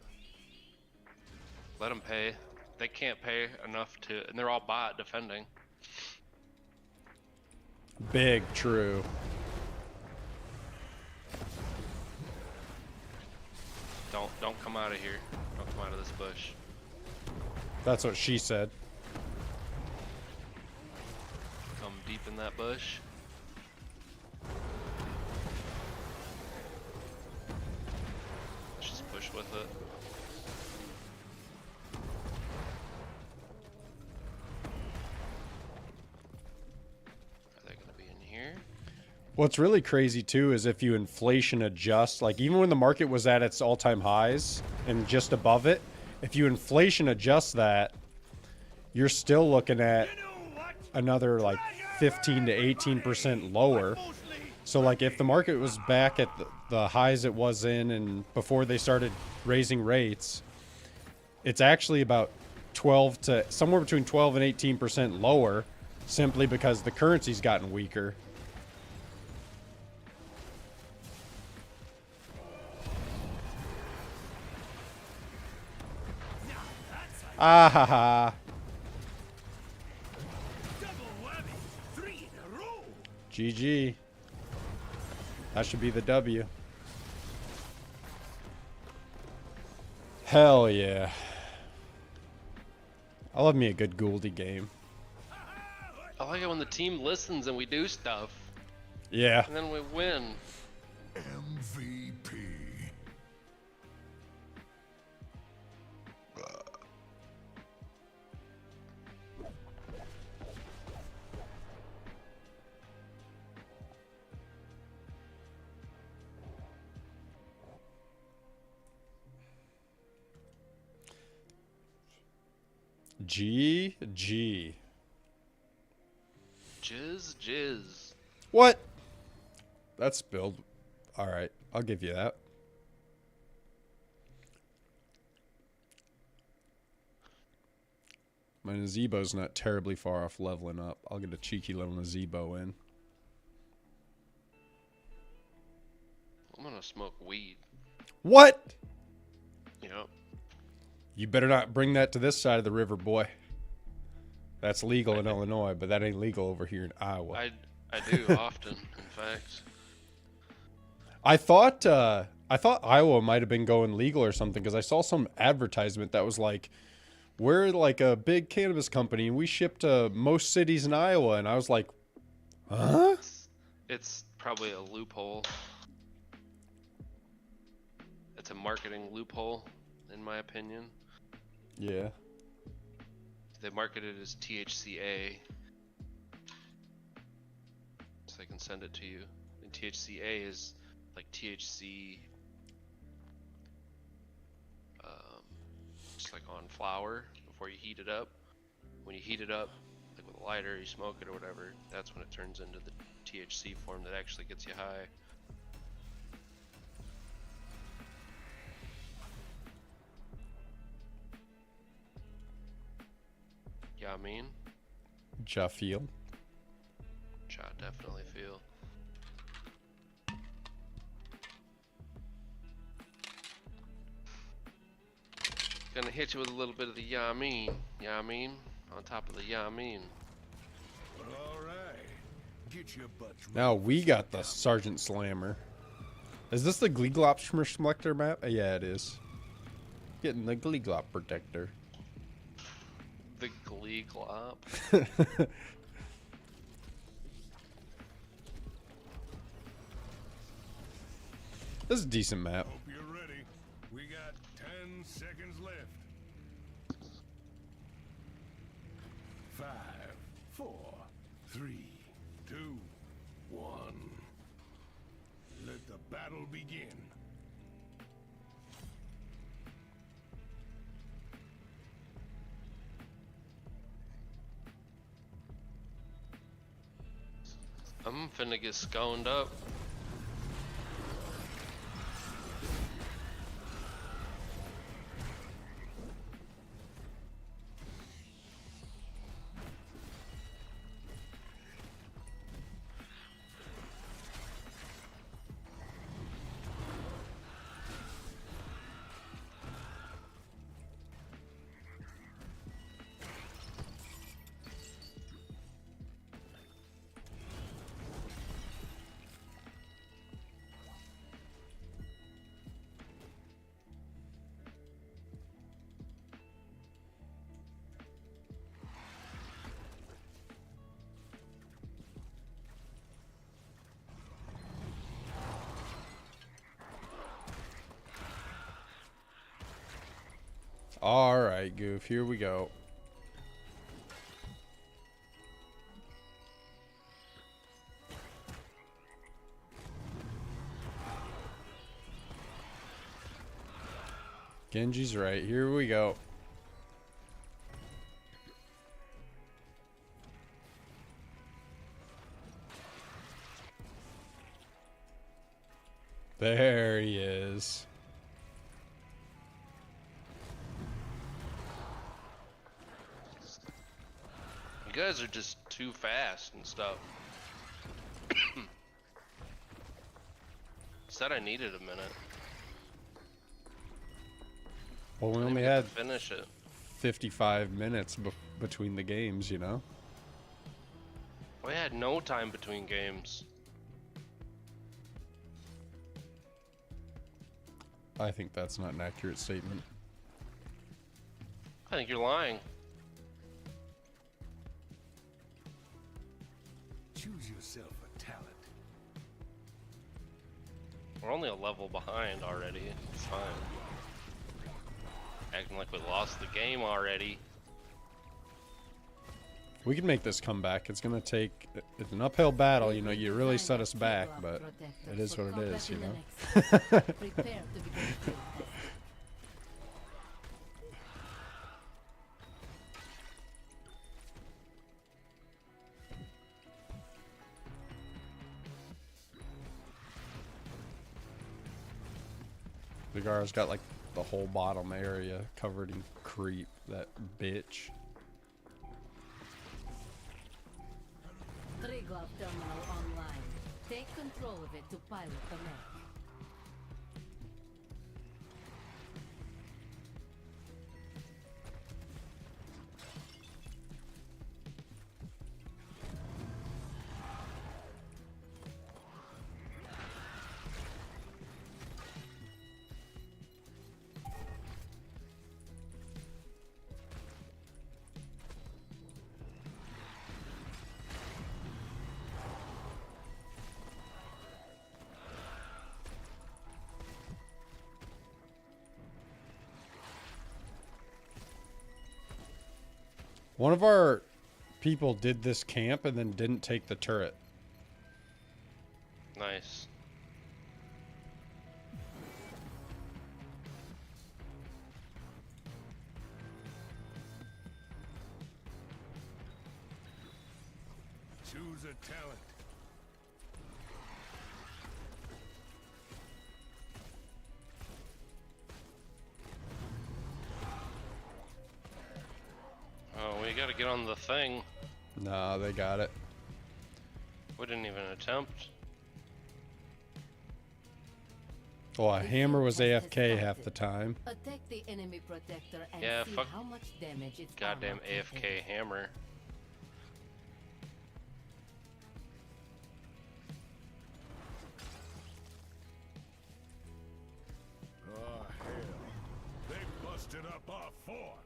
Let them pay. They can't pay enough to, and they're all bot defending. Big true. Don't come out of here. Don't come out of this bush. That's what she said. Come deep in that bush. Just push with it. Are they gonna be in here? What's really crazy too is if you inflation adjust, like even when the market was at its all-time highs and just above it, if you inflation adjust that, you're still looking at another like 15 to 18% lower. So like if the market was back at the highs it was in and before they started raising rates, it's actually about 12 to somewhere between 12 and 18% lower simply because the currency's gotten weaker. Ah ha ha. GG. That should be the W. Hell yeah. I love me a good Gouldy game. I like it when the team listens and we do stuff. Yeah. And then we win. MVP. GG. Jizz. What? That's spilled. Alright, I'll give you that. My Nazebo's not terribly far off leveling up. I'll get a cheeky little Nazebo in. I'm gonna smoke weed. What? Yep. You better not bring that to this side of the river, boy. That's legal in Illinois, but that ain't legal over here in Iowa. I do often, in fact. I thought Iowa might have been going legal or something because I saw some advertisement that was like, we're like a big cannabis company and we ship to most cities in Iowa, and I was like, huh? It's probably a loophole. It's a marketing loophole, in my opinion. Yeah. They market it as THCA, so they can send it to you. And THCA is like THC, just like on flour before you heat it up. When you heat it up, like with a lighter, you smoke it or whatever, that's when it turns into the THC form that actually gets you high. Yeah, I mean, Ja feel. Ja definitely feel. Gonna hit you with a little bit of the yeah, I mean, on top of the yeah, I mean. All right. Get your butts Now we got the Sergeant Slammer. Is this the Gleeglop Schmeckler map? Yeah, it is. Getting the Gleeglop protector. The Glee Glop. This is a decent map. Hope you're ready. We got 10 seconds left. 5, 4, 3, 2, 1. Let the battle begin. I'm finna get sconed up. All right, Goof. Here we go. Genji's right. Here we go. There he is. You guys are just too fast and stuff. Said I needed a minute. Well, we I didn't only get to had finish it. 55 minutes between the games, you know? We had no time between games. I think that's not an accurate statement. I think you're lying. Choose yourself a talent. We're only a level behind already. It's fine. Acting like we lost the game already. We can make this comeback. It's gonna take. It's an uphill battle, you know. You really set us back, but it is what it is, you know. Prepare to begin field test. The Gara's got like the whole bottom area covered in creep. That bitch. Triglav terminal online. Take control of it to pilot the mech. One of our people did this camp and then didn't take the turret. Nice. Choose a talent. Oh, we gotta get on the thing. Nah, they got it. We didn't even attempt. Well, a hammer was AFK half the time. Attack the enemy protector and Yeah, see fuck how much damage its Goddamn armor can AFK take. hammer. Oh, hell. They busted up our fort.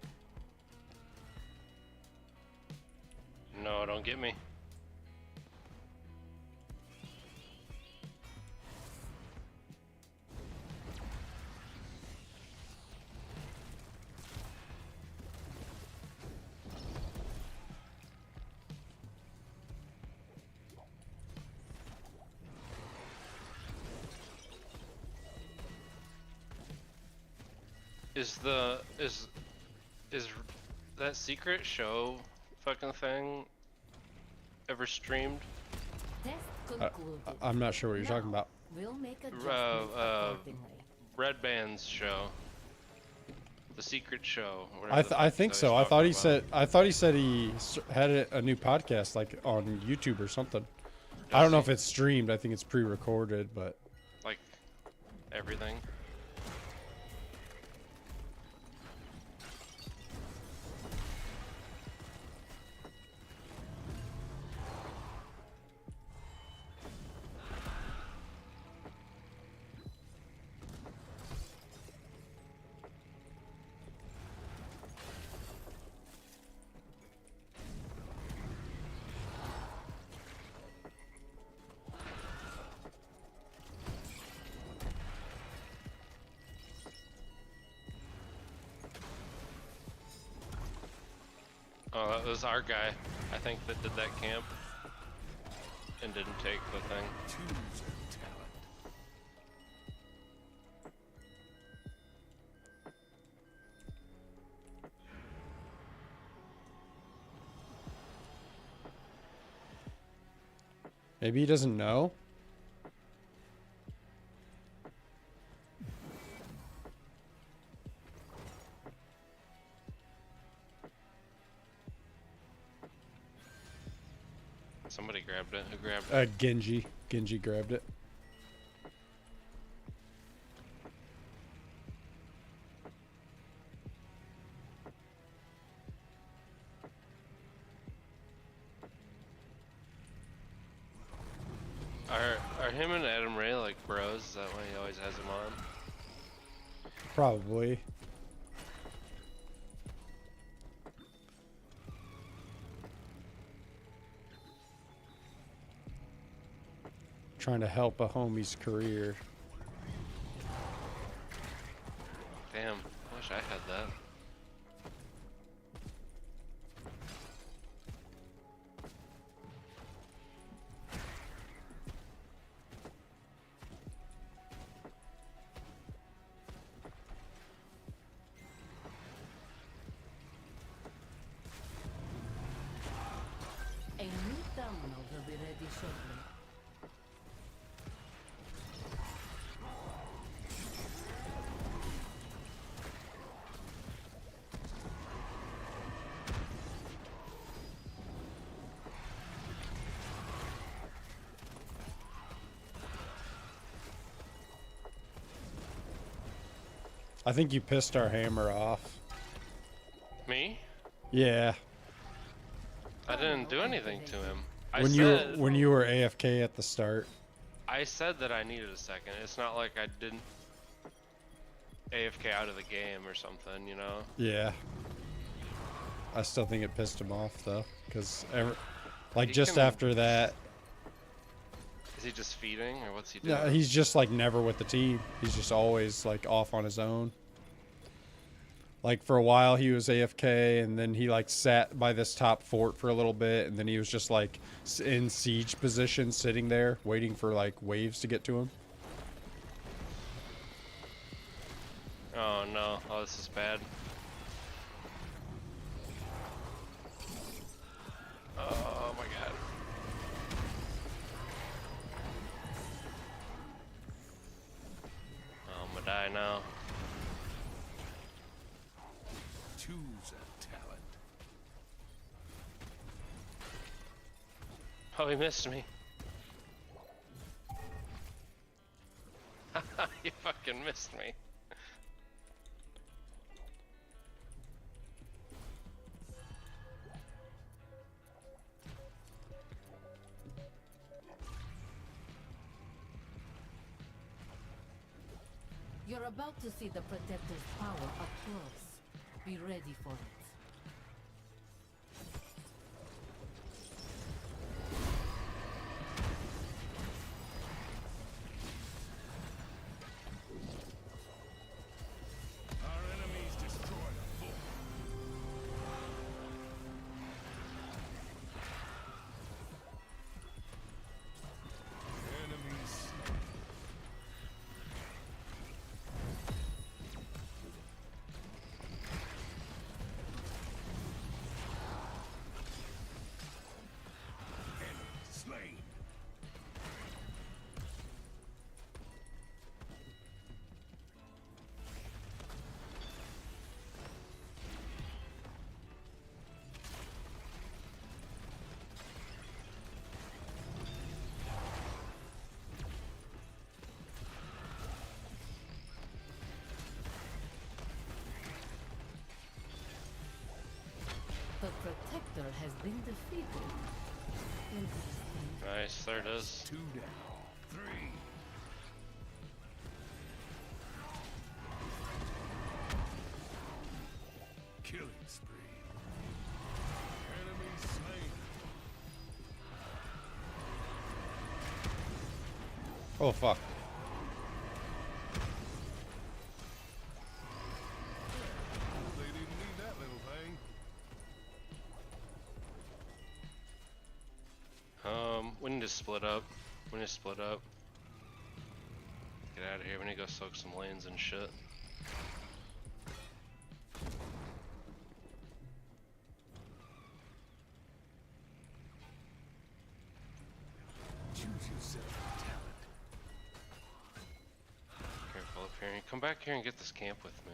No, don't get me. Is that secret show fucking thing ever streamed? Test concluded. I'm not sure what you're talking about. We'll make adjustments accordingly. Red Band's show. The secret show. whatever the I fuck think he's so. always I thought talking he about. said. I thought he said he had a new podcast like on YouTube or something. I don't know if it's streamed. I think it's pre-recorded, but Like everything. Oh, that was our guy, I think, that did that camp and didn't take the thing. Choose a talent. Maybe he doesn't know. Somebody grabbed it. Who grabbed it? Genji. Genji grabbed it. Are him and Adam Ray like bros? Is that why he always has him on? Probably. Trying to help a homie's career. Damn, I wish I had that. A new download will be ready shortly. I think you pissed our hammer off. Me? Yeah. I didn't do anything to him. When you were AFK at the start. I said that I needed a second. It's not like I didn't AFK out of the game or something, you know? Yeah. I still think it pissed him off though, because like He just can- after that, Is he just feeding or what's he doing? no, he's just like never with the team. He's just always like off on his own. Like for a while he was AFK, and then he like sat by this top fort for a little bit, and then he was just like in siege position, sitting there waiting for like waves to get to him. Oh no, oh this is bad. Oh my god. Oh, I'm gonna die now. Choose a talent. Oh, he missed me. You fucking missed me. You're about to see the Protector's power up close. Be ready for it. Our enemies destroyed a fort. Enemies slain. Enemy slain. The Protector has been defeated. Interesting. Nice, there it is. 2 down. 3. Killing spree. Enemy slain. Oh fuck. They didn't need that little thing. split up. We need to split up. Get out of here. We need to go soak some lanes and shit. Choose yourself a talent. Careful up here. Come back here and get this camp with me.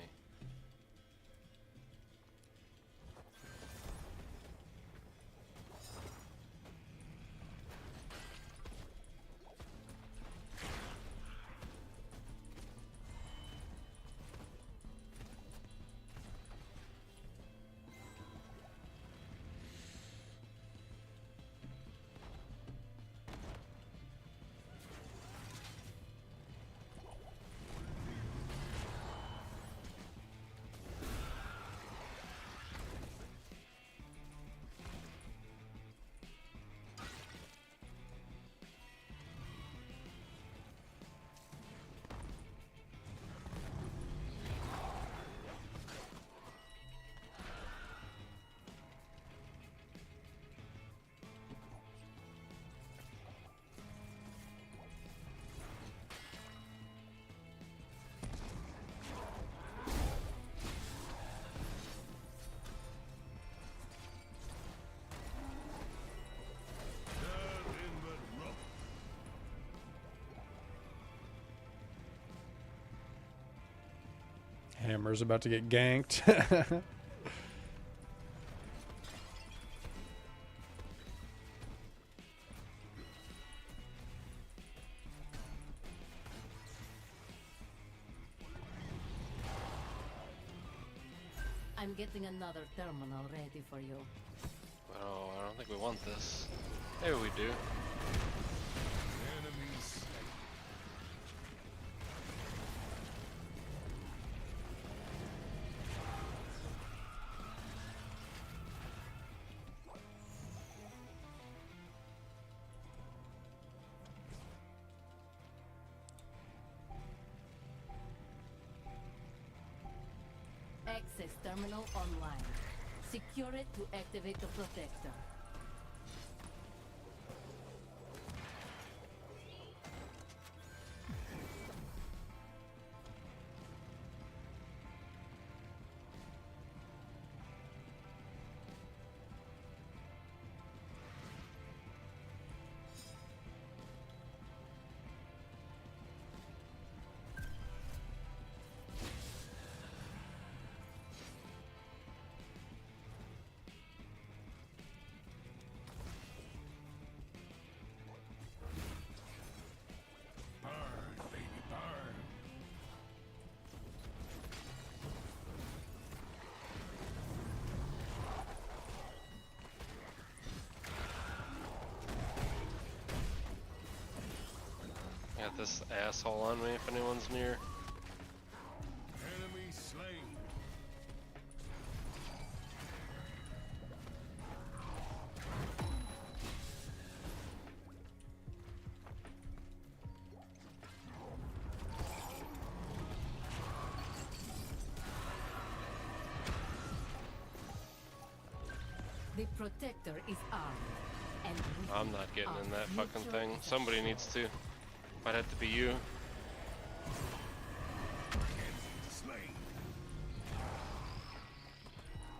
Nothing but rough. Hammer's about to get ganked. I'm getting another terminal ready for you. Oh, I don't think we want this. Maybe we do. Enemies. Access terminal online. Secure it to activate the protector. Burn, baby, burn. Got this asshole on me if anyone's near. Enemy slain. The protector is armed. And we I'm not getting are in that fucking neutral thing. Somebody needs to. Might have to be you. Slain.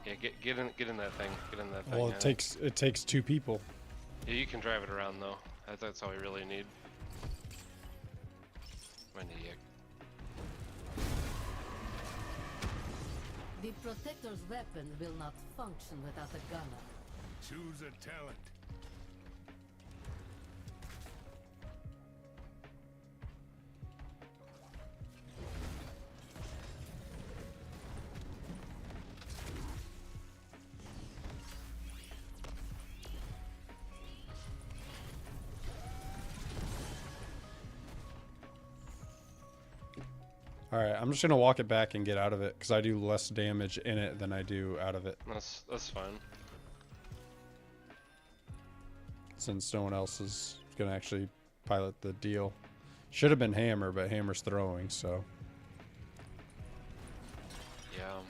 Yeah, get in that thing. Get in that thing. Well, yeah. it takes two people. Yeah, you can drive it around though. That's all we really need. Maniac. The protector's weapon will not function without a gunner. Choose a talent. All right, I'm just gonna walk it back and get out of it because I do less damage in it than I do out of it, That's fine. since no one else is gonna actually pilot the deal. Should have been Hammer, but Hammer's throwing, so. Yeah.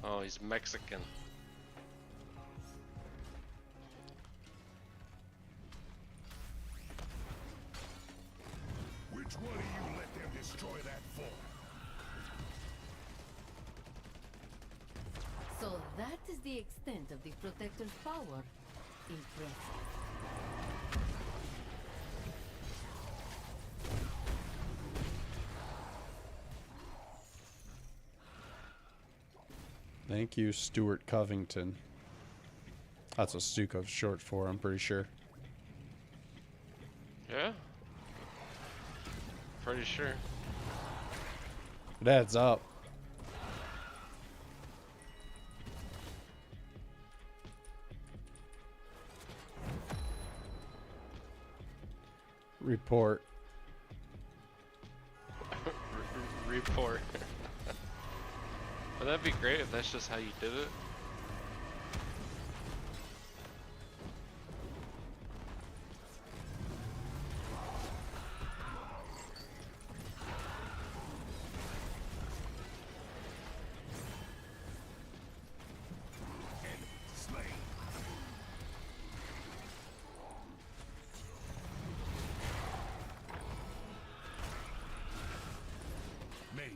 Oh, he's Mexican. Which one of you let them destroy that fort? So that is the extent of the Protector's power. Impressive. Thank you, Stuart Covington. That's what Stuko's short for, I'm pretty sure. Yeah? Pretty sure. It adds up. Report. Report. Would that be great if that's just how you did it? Slain. Mayhem.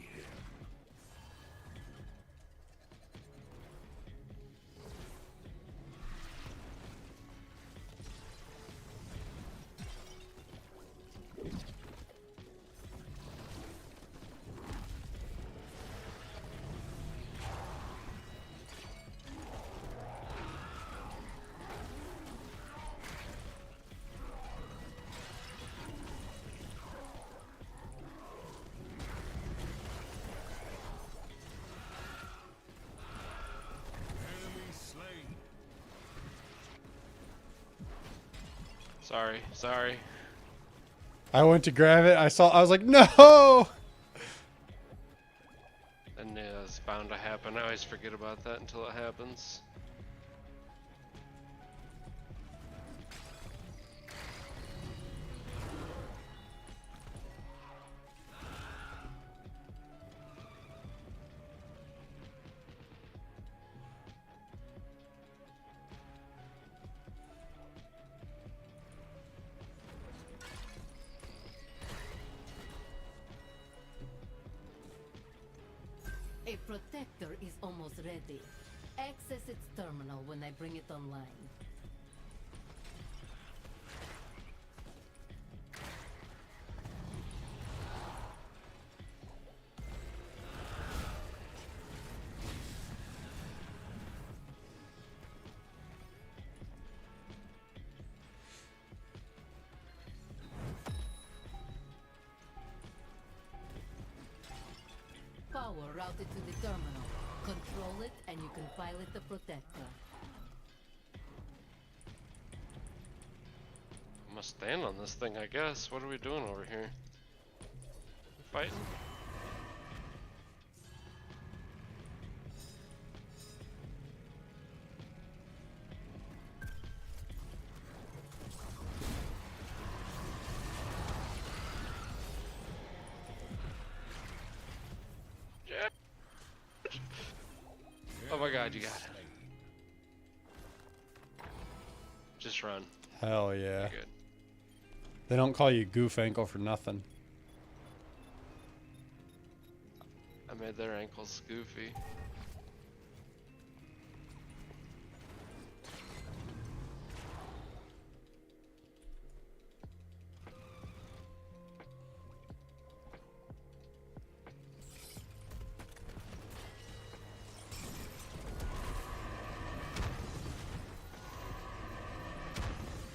Enemy slain. Sorry. I went to grab it. I was like, no! And it's bound to happen. I always forget about that until it happens. A Protector is almost ready. Access its terminal when I bring it online. Power routed to the terminal. Control it and you can pilot the Protector. I'm gonna stand on this thing, I guess. What are we doing over here? Fighting? Yeah. Oh my god, you got it. Just run. Hell yeah. You're good. They don't call you Goof Ankle for nothing. I made their ankles goofy.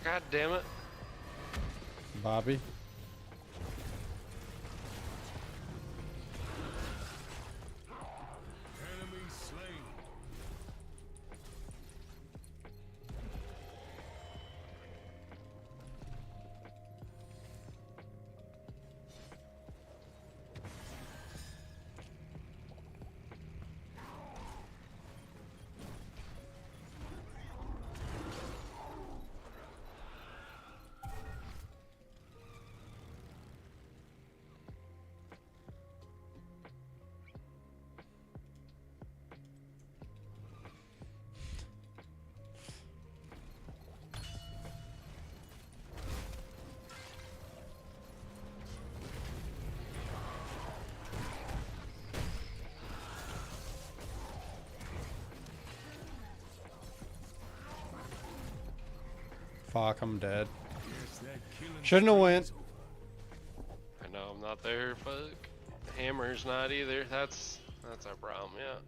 God damn it. Bobby? Enemy slain. Fuck, I'm dead. Guess that killing Shouldn't have spree went. is over. I know I'm not there. Fuck. Hammer's not either. That's our problem. Yeah.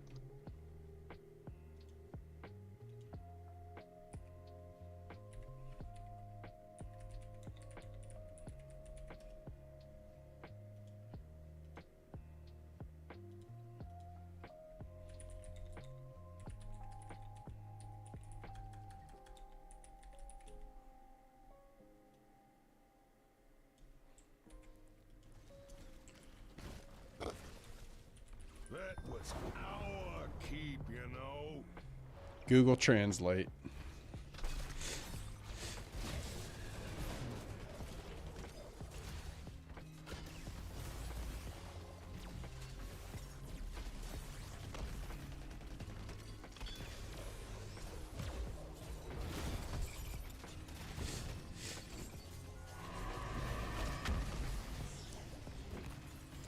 That was our keep, you know. Google Translate.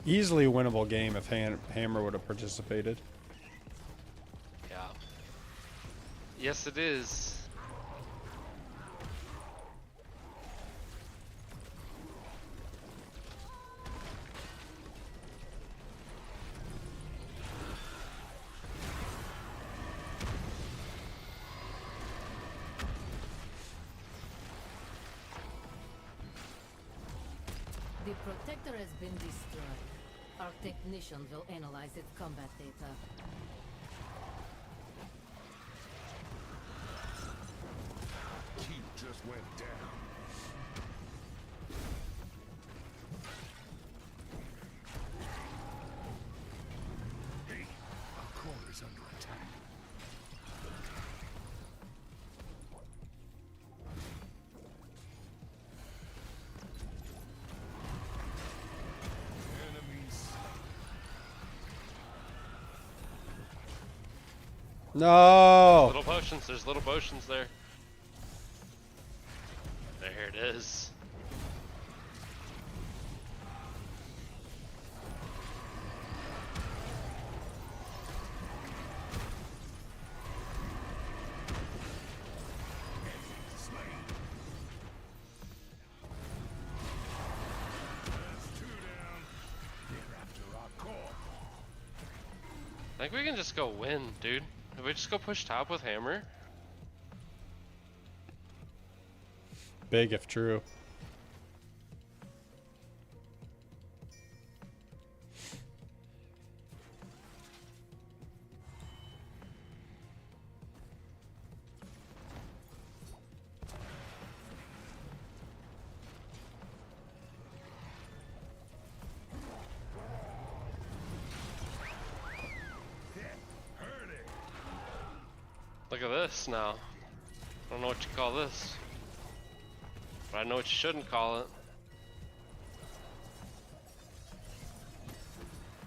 Easily winnable game if Hammer would have participated. Yeah. Yes, it is. The protector has been destroyed. Our technicians will analyze its combat data. Keep just went down. Hey, our core is under attack. Enemies. No. Little potions. There's little potions there. There it is. Slain. That's 2 down. They're after our core. I think we can just go win, dude. If we just go push top with Hammer. Big if true. Heard it. Look at this now. I don't know what you call this. But I know what you shouldn't call it.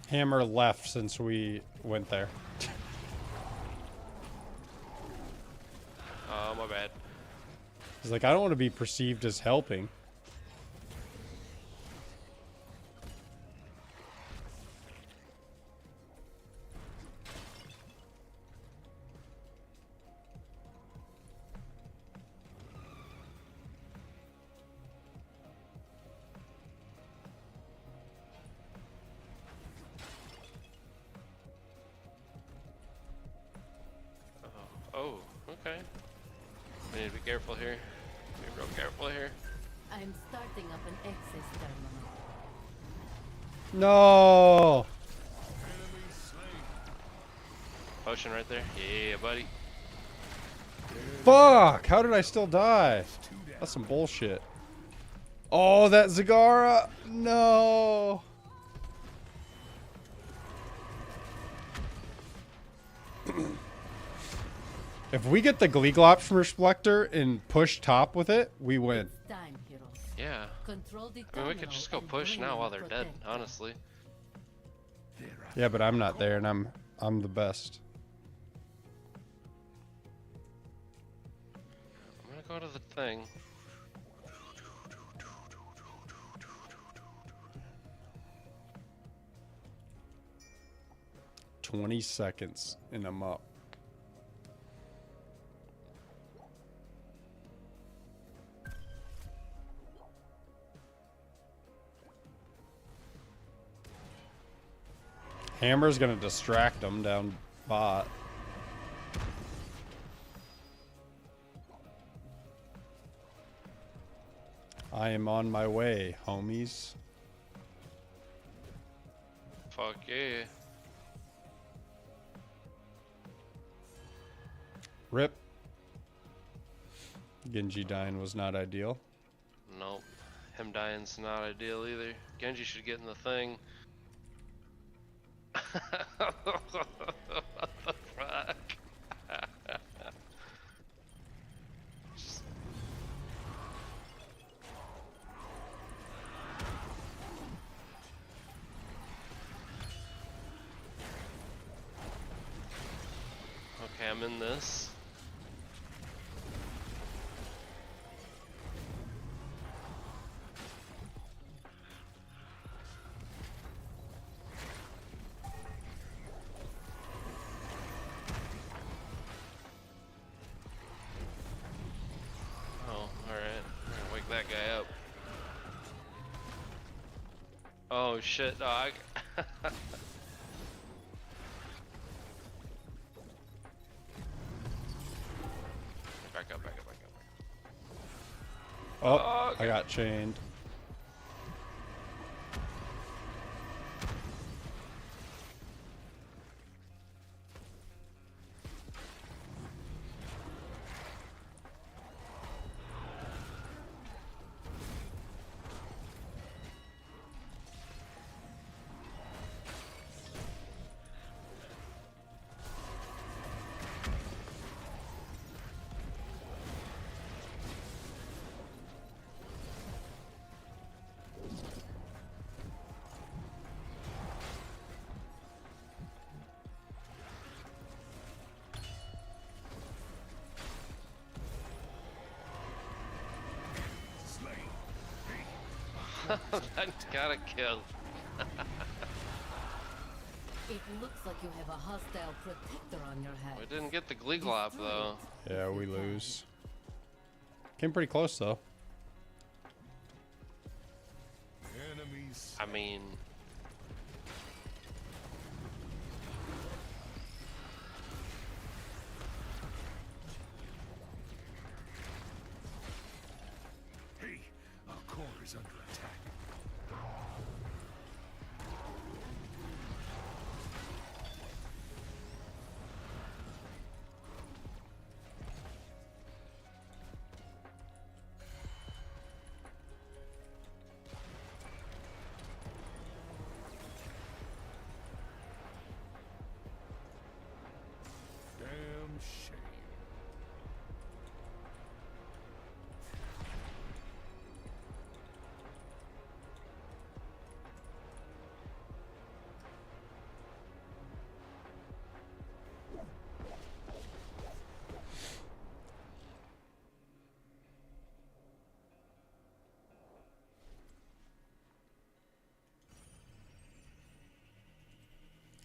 Hammer left since we went there. Oh, my bad. He's like, I don't want to be perceived as helping. Oh, okay. We need to be careful here. Be real careful here. I'm starting up an access terminal. No. Enemy slain. Potion right there. Yeah, buddy. Fuck. How did I still die? That's some bullshit. Oh, that Zagara. No. If we get the Gleeglops Reflector and push top with it, we win. It's time, heroes. Yeah. Control the I mean, we could just go terminal and push bring now in while the they're dead, protector. honestly. Yeah, but I'm not there, and I'm the best. I'm gonna go to the thing. 20 seconds, and I'm up. Hammer's gonna distract them down bot. I am on my way, homies. Fuck yeah. Rip. Genji dying was not ideal. Nope. Him dying's not ideal either. Genji should get in the thing. What the fuck? Okay, I'm in this. Oh, alright. Wake that guy up. Oh shit, dog. Back up, back up, back up. Oh, okay. I got chained. That got a kill. It looks like you have a hostile protector on your head. We didn't get the Gleeglop though. Yeah, we lose. Came pretty close though. Enemies. I mean, Hey, our core is under attack. Damn shame.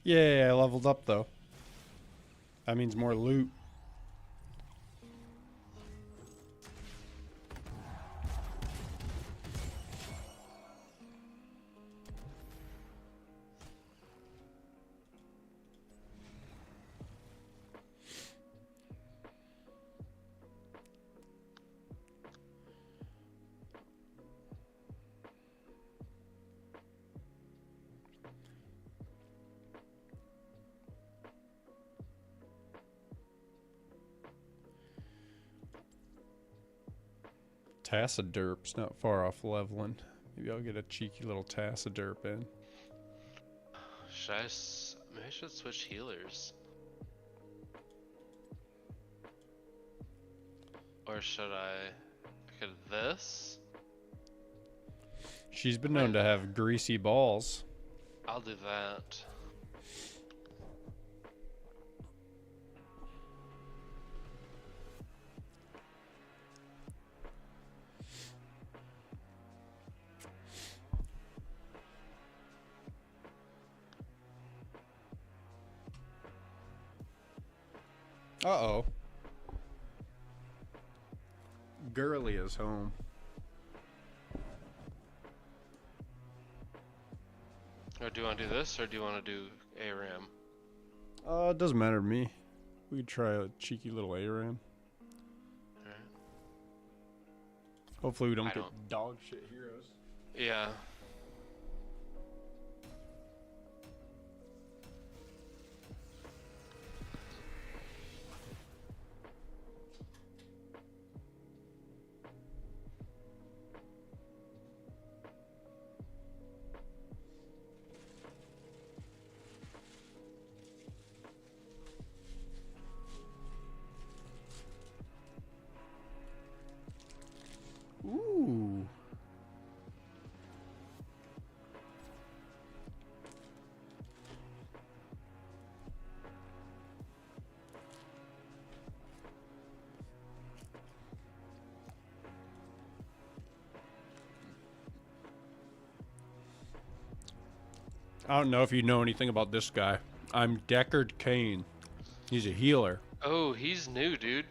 Yeah, I leveled up though. That means more loot. Tassaderp's not far off leveling. Maybe I'll get a cheeky little Tassaderp in. maybe I should switch healers. Or should I? Could this? She's been known to have greasy balls. I'll do that. Uh-oh. Girly is home. Or do you want to do this, or do you want to do ARAM? It doesn't matter to me. We could try a cheeky little ARAM. Alright. Hopefully we don't I get don't- dog shit heroes. Yeah. Ooh. I don't know if you know anything about this guy. I'm Deckard Cain. He's a healer. Oh, he's new, dude.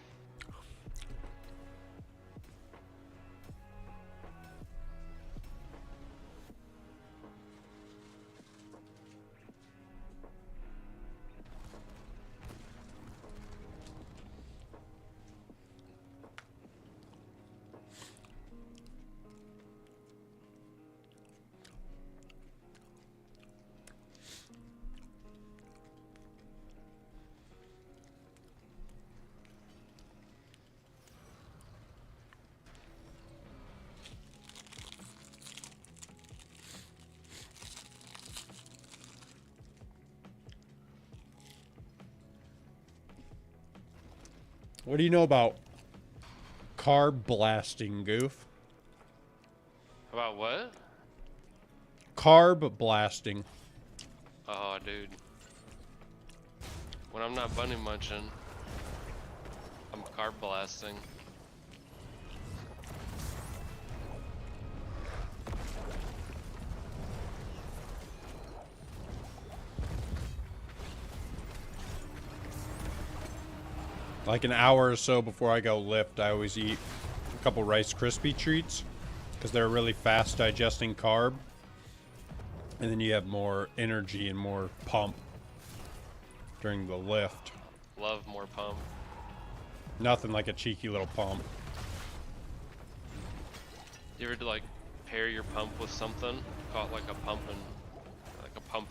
What do you know about carb blasting, Goof? About what? Carb blasting. Oh, dude. When I'm not bunny munching, I'm carb blasting. Like an hour or so before I go lift, I always eat a couple Rice Krispie treats because they're a really fast digesting carb. And then you have more energy and more pump during the lift. Love more pump. Nothing like a cheeky little pump. You ever like pair your pump with something? Call it like a pump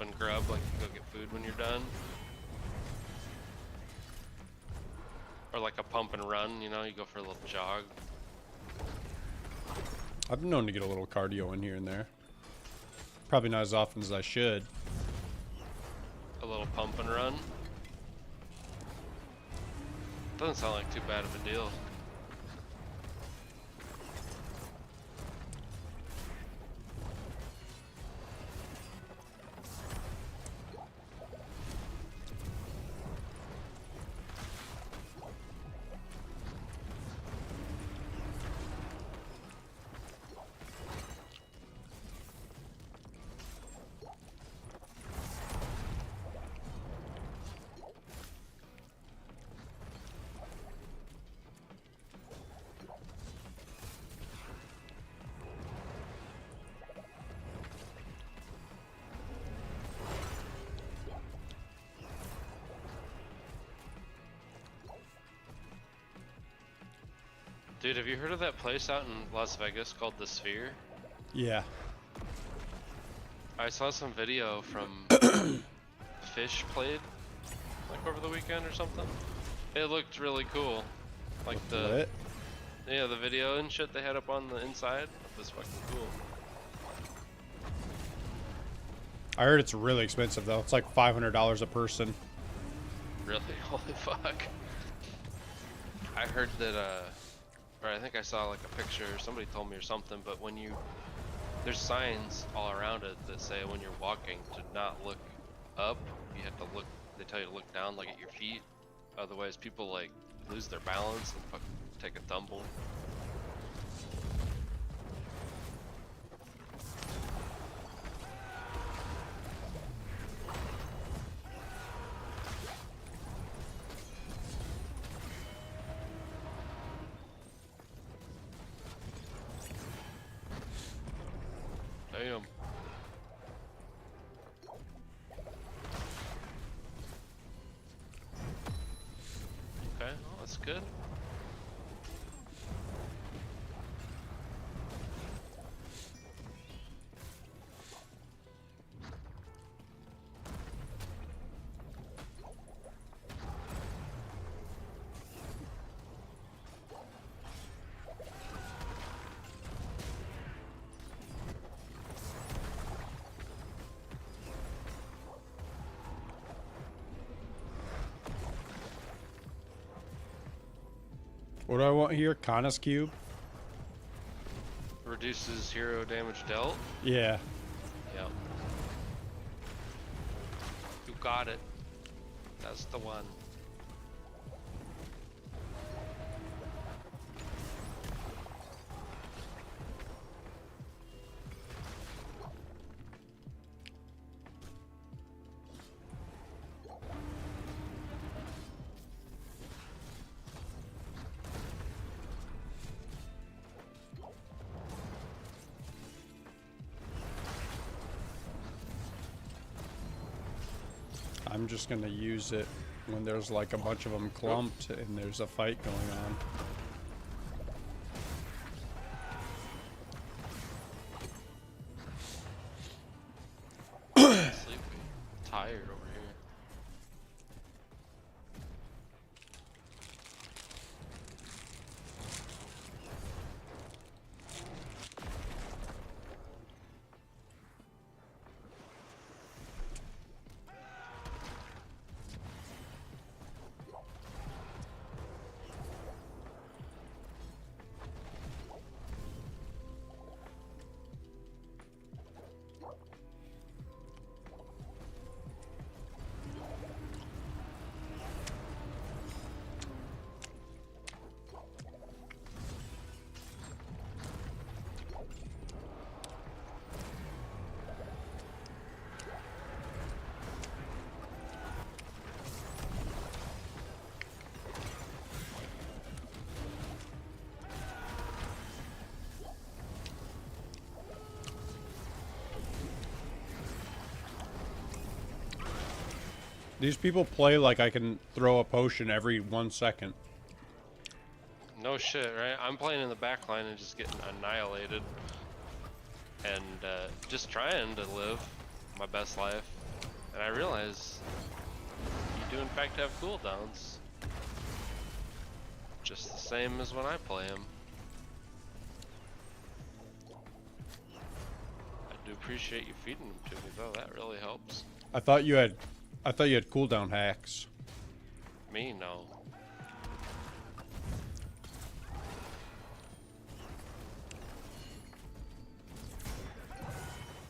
and grub, like you go get food when you're done. Or like a pump and run, you know, you go for a little jog. I've been known to get a little cardio in here and there. Probably not as often as I should. A little pump and run. Doesn't sound like too bad of a deal. Dude, have you heard of that place out in Las Vegas called The Sphere? Yeah. I saw some video from Fish played like over the weekend or something. It looked really cool. Like the yeah, the video and shit they had up on the inside. It was fucking cool. I heard it's really expensive though. It's like $500 a person. Really? Holy fuck. I heard that or I think I saw like a picture, somebody told me or something, but when there's signs all around it that say when you're walking to not look up, you have to look, they tell you to look down like at your feet. Otherwise people like lose their balance and fucking take a tumble. Damn. good. What do I want here? Canis Cube? Reduces hero damage dealt. Yeah. Yep. You got it. That's the one. I'm just gonna use it when there's like a bunch of them clumped and there's a fight going on. Sleepy. Tired over here. These people play like I can throw a potion every 1 second. No shit, right? I'm playing in the back line and just getting annihilated. And just trying to live my best life. And I realize you do in fact have cooldowns. Just the same as when I play them. I do appreciate you feeding them to me though, that really helps. I thought you had cooldown hacks. Me, no.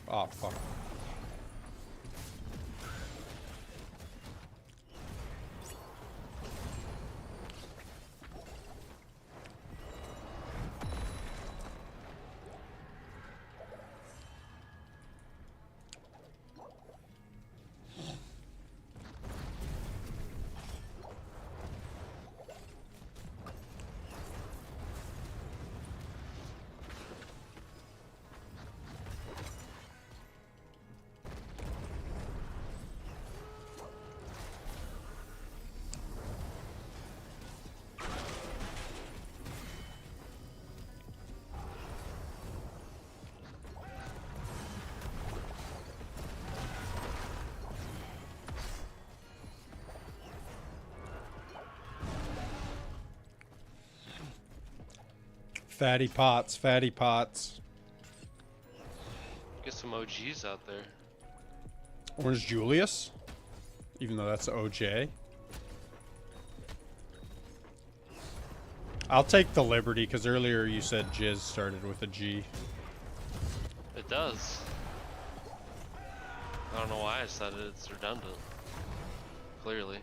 Oh fuck. Fatty pots, fatty pots. Get some OGs out there. Orange Julius? Even though that's OJ. I'll take the Liberty, because earlier you said Jizz started with a G. It does. I don't know why I said it, it's redundant. Clearly.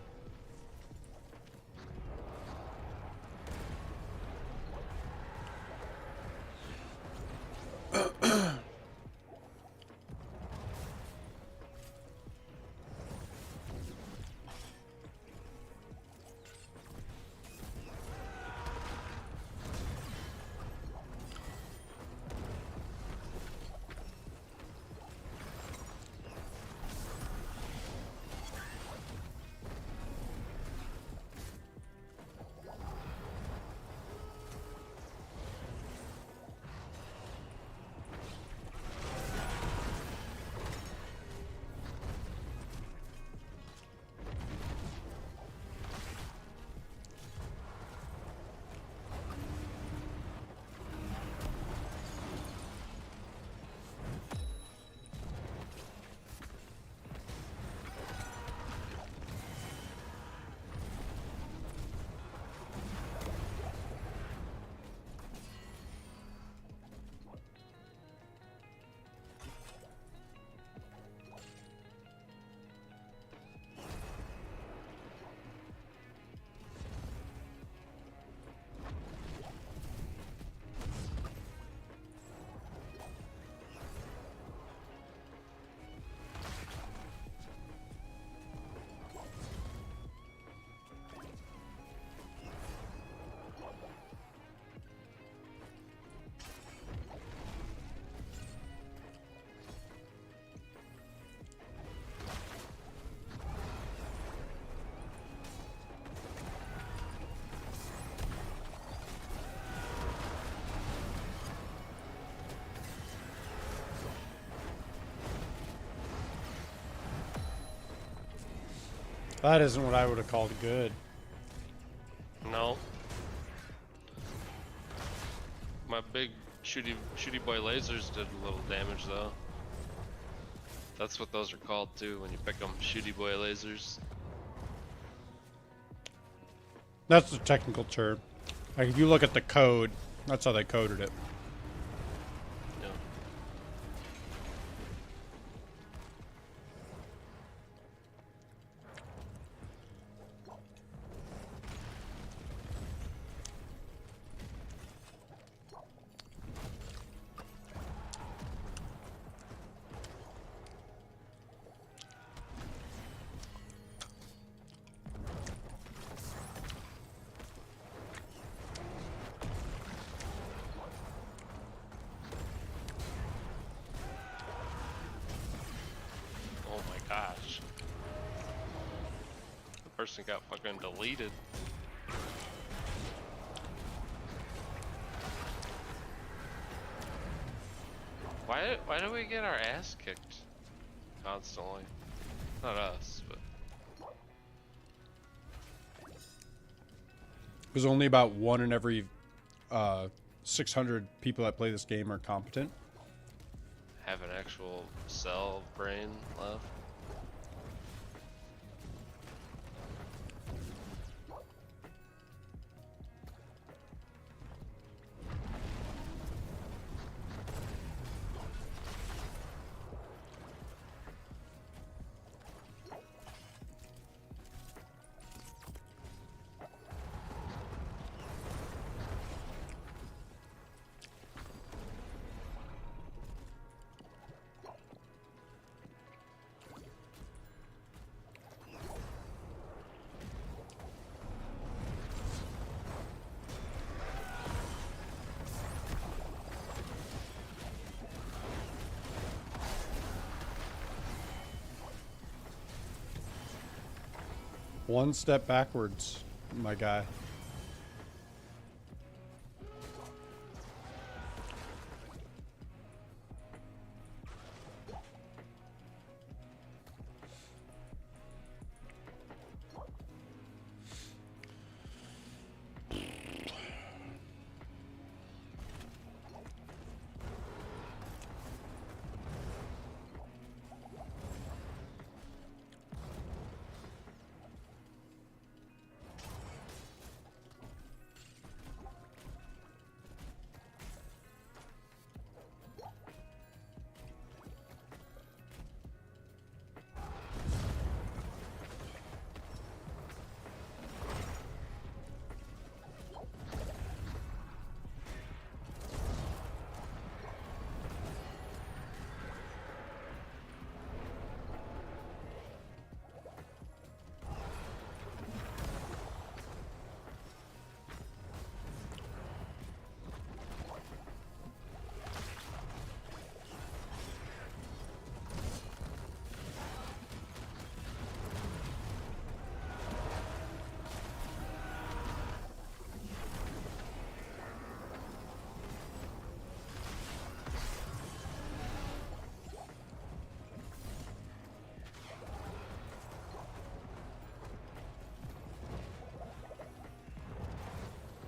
That isn't what I would have called good. No. My big shooty boy lasers did a little damage though. That's what those are called too when you pick them, shooty boy lasers. That's the technical term. Like if you look at the code, that's how they coded it. Yeah. Oh my gosh. The person got fucking deleted. Why do we get our ass kicked constantly? Not us, but Because only about 1 in every 600 people that play this game are competent. have an actual cell brain left. One step backwards, my guy.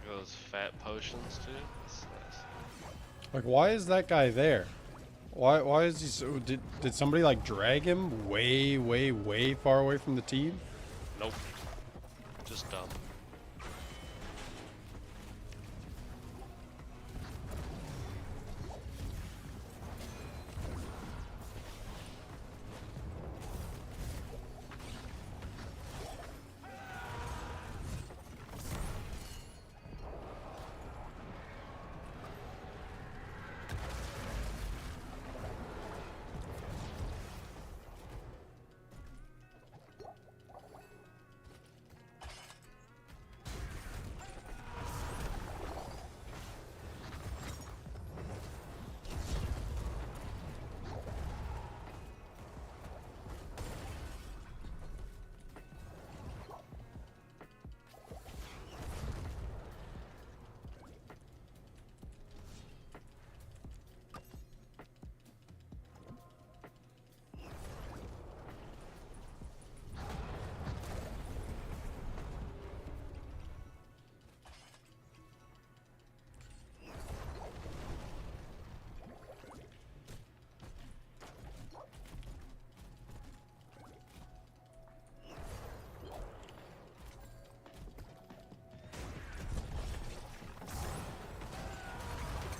Those fat potions too. That's nice. Like, why is that guy there? Why is he so... Did somebody, like, drag him way, way, way far away from the team? Nope. Just dumb.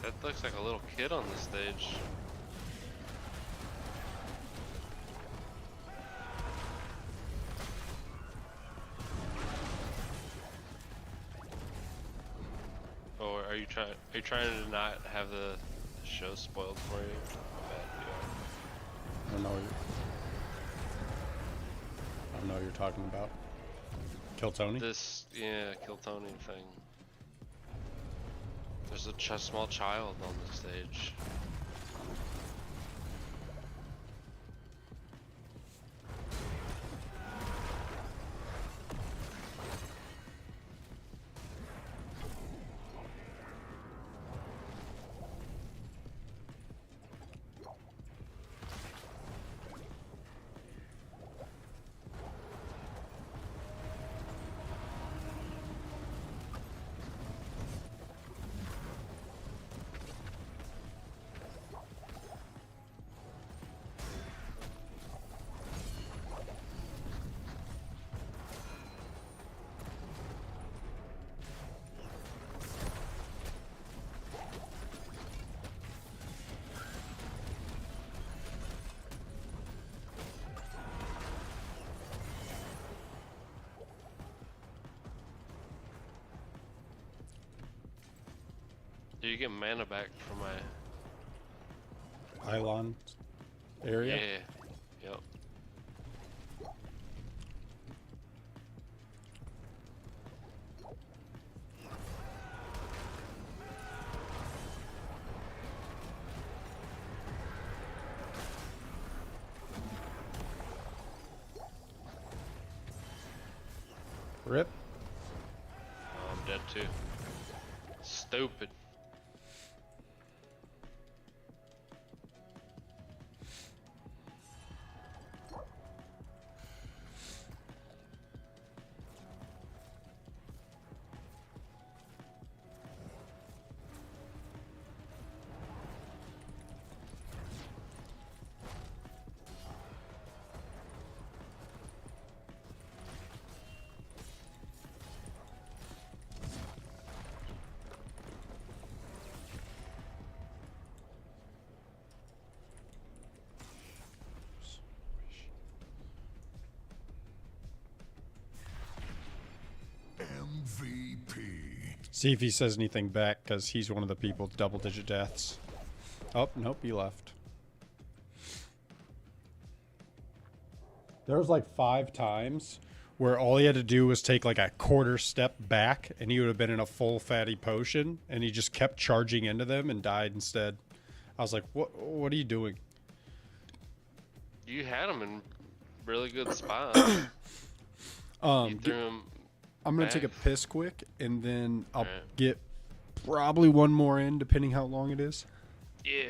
That looks like a little kid on the stage. Or are you trying to not have the show spoiled for you? I don't know what you're talking about. Kill Tony? This, yeah, Kill Tony thing. There's a small child on the stage. Do you get mana back from my Pylon area? Yeah. Yep. Rip. Oh, I'm dead too. Stupid. MVP. See if he says anything back, because he's one of the people with double-digit deaths. Oh, nope, he left. There was like 5 times where all he had to do was take like a quarter step back, and he would have been in a full fatty potion, and he just kept charging into them and died instead. I was like, what are you doing? You had him in really good spot. You threw him. I'm going to take a back. piss quick, and then I'll Alright. get probably one more in, depending how long it is. Yeah.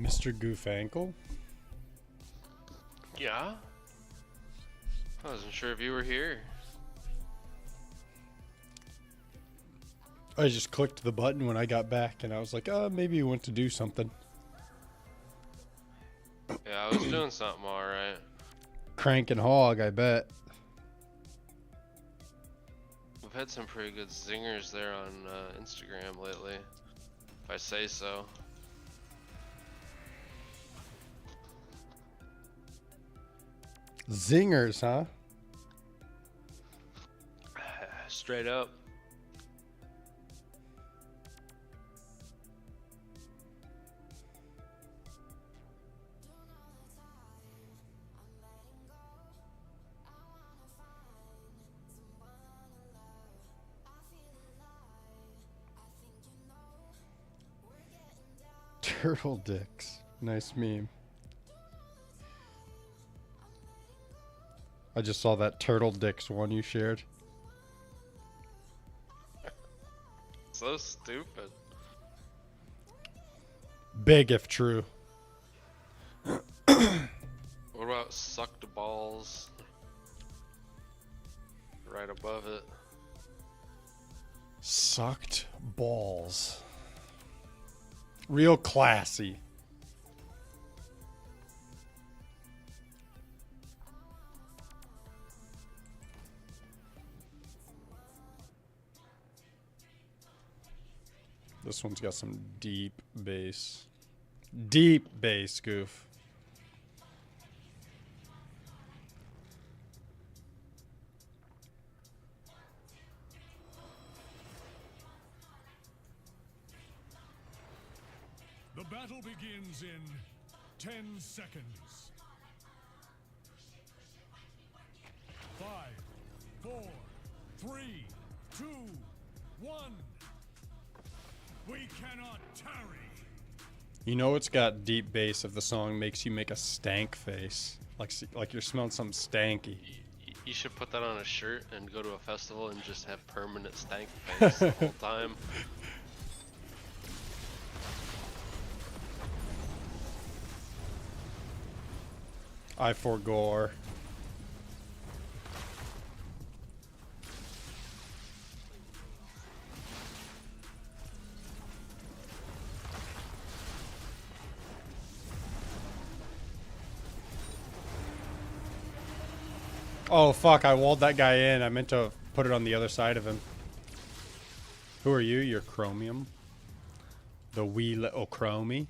Mr. Goof Ankle? Yeah? I wasn't sure if you were here. I just clicked the button when I got back and I was like, maybe he went to do something. Yeah, I was doing something alright. Crank and hog, I bet. We've had some pretty good zingers there on Instagram lately, if I say so. Zingers, huh? Straight up. Turtle dicks. Nice meme. I just saw that turtle dicks one you shared. So stupid. Big if true. What about sucked balls? Right above it. Sucked balls. Real classy. This one's got some deep bass. Deep bass, Goof. The battle begins in 10 seconds. 5, 4, 3, 2, 1. We cannot tarry. You know it's got deep bass if the song makes you make a stank face. Like you're smelling something stanky. You should put that on a shirt and go to a festival and just have permanent stank face the whole time. I forgore. Oh fuck, I walled that guy in. I meant to put it on the other side of him. Who are you? You're Chromium. The wee little Chromie.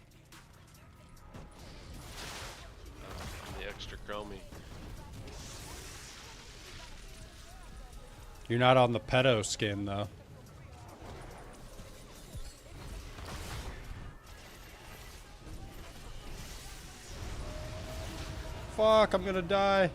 The extra chromie. You're not on the pedo skin though. Fuck, I'm gonna die.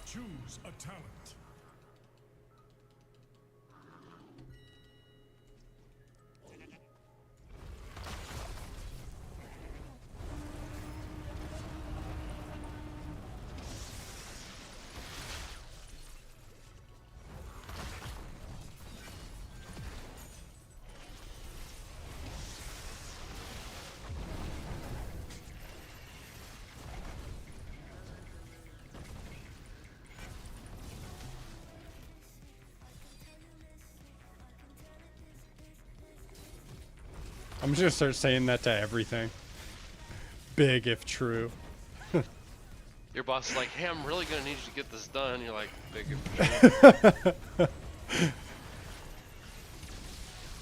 Choose a talent. I'm just gonna start saying that to everything. Big if true. Your boss is like, hey, I'm really gonna need you to get this done. You're like, big if true.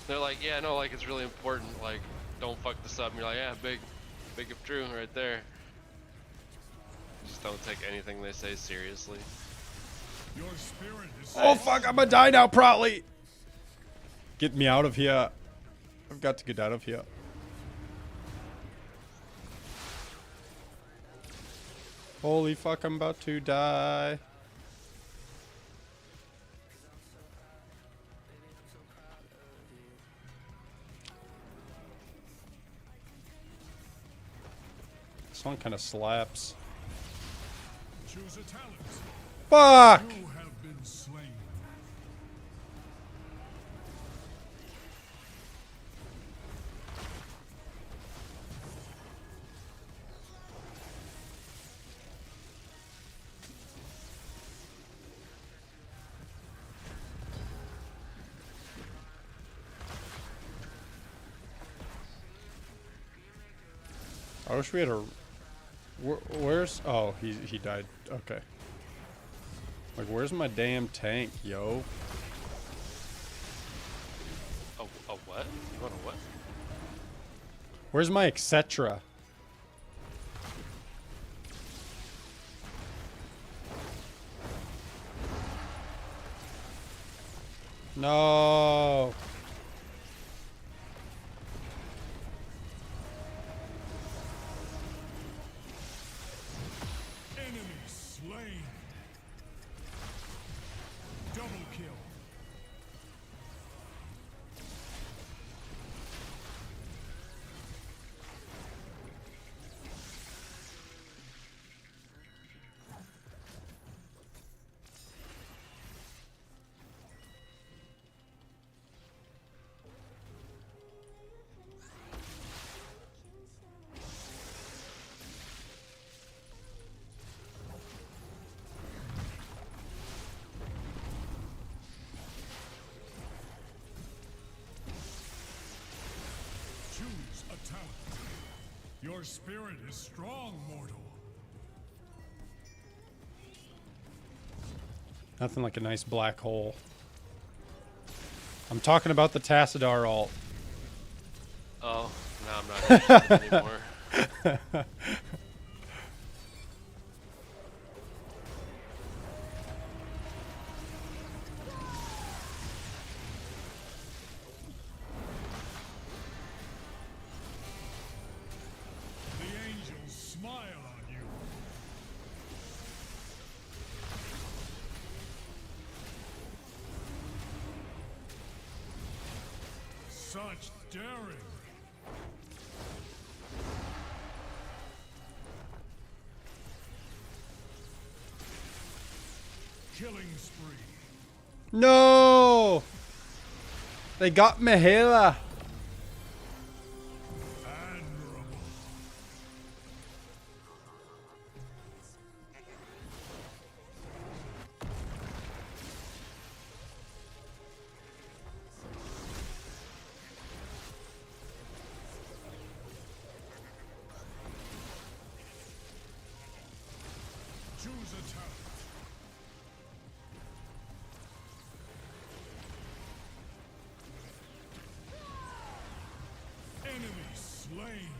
They're like, yeah, no, like it's really important. Like, don't fuck this up. And you're like, yeah, big if true, right there. Just don't take anything they say seriously. Your spirit is Oh fuck, I'm gonna die now, probably. Get me out of here. I've got to get out of here. Holy fuck, I'm about to die. This one kind of slaps. choose a talent. Fuck! You have been slain. I wish we had a... Where's... Oh, he died. Okay. Like, where's my damn tank, yo? A what? You want a what? Where's my etc.? No. Enemy slain. Double kill. Choose a talent. Your spirit is strong, mortal. Nothing like a nice black hole. I'm talking about the Tassadar ult. Oh, no, I'm not interested anymore. The angels smile on you. Such daring. Killing spree. No! They got Mahela. Admirable. Choose a talent. Enemy slain.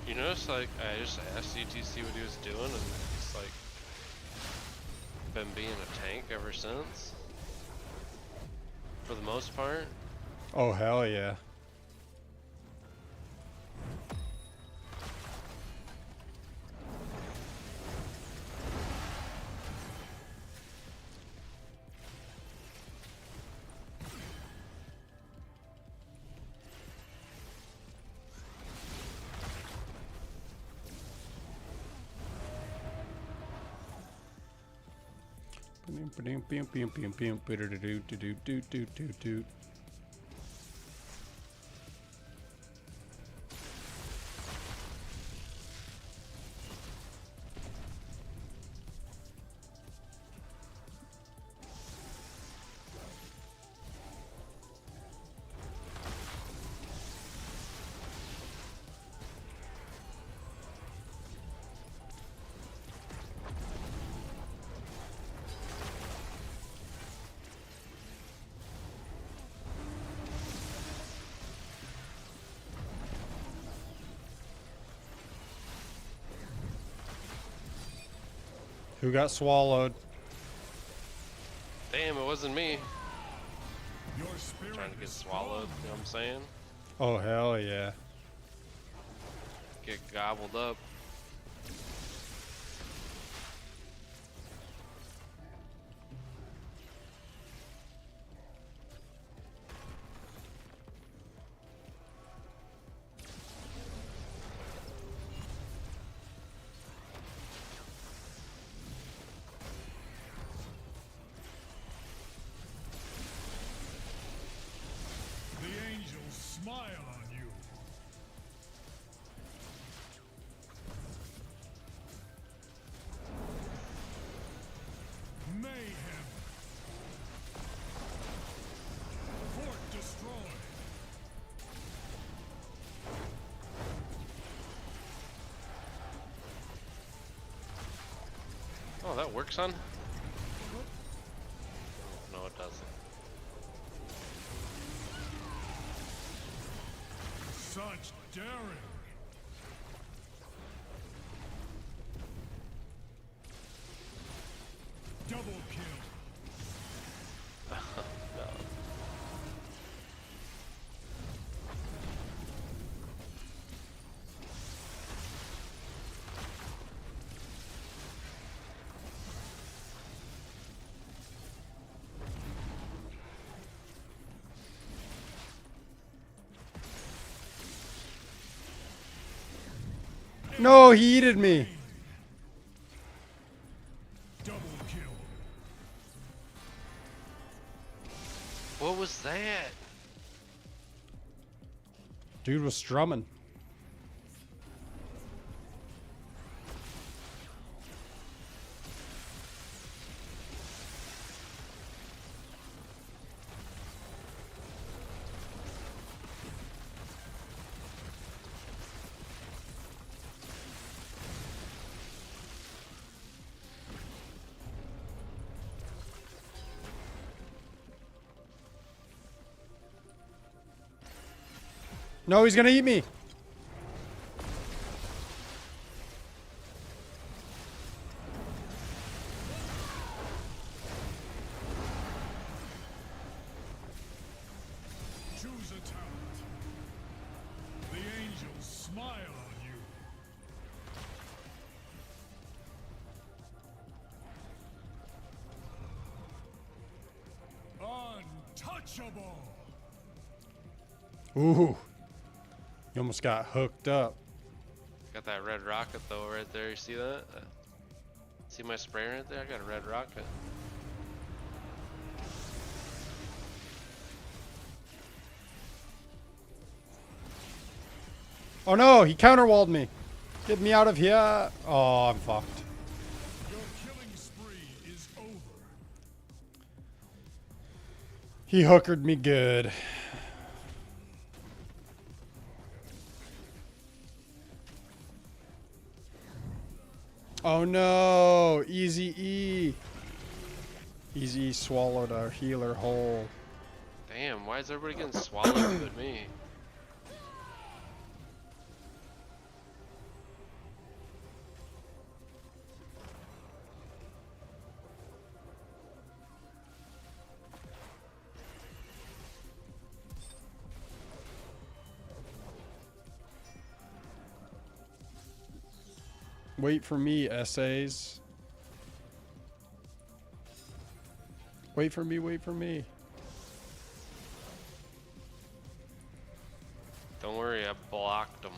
You notice, like, I just asked UTC what he was doing, and it's like been being a tank ever since. For the most part. Oh, hell yeah. Who got swallowed? Damn, it wasn't me. Your spirit Trying to get is swallowed, you know what I'm saying? Oh, hell yeah. Get gobbled up. The angels smile on you. Mayhem. Fort destroyed. Oh, that works on? No, it doesn't. Such daring. Double kill. No. No, he eated me. Double kill. What was that? Dude was strumming. No, he's gonna eat me. Choose a talent. The angels smile on you. Untouchable. Ooh. You almost got hooked up. Got that red rocket though right there. You see that? See my spray right there? I got a red rocket. Oh no, he counterwalled me. Get me out of here. Oh, I'm fucked. Your killing spree is over. He hookered me good. Oh no, Easy E. Easy E swallowed our healer whole. Damn, why is everybody getting swallowed but me? Wait for me, essays. Wait for me, wait for me. Don't worry, I blocked them.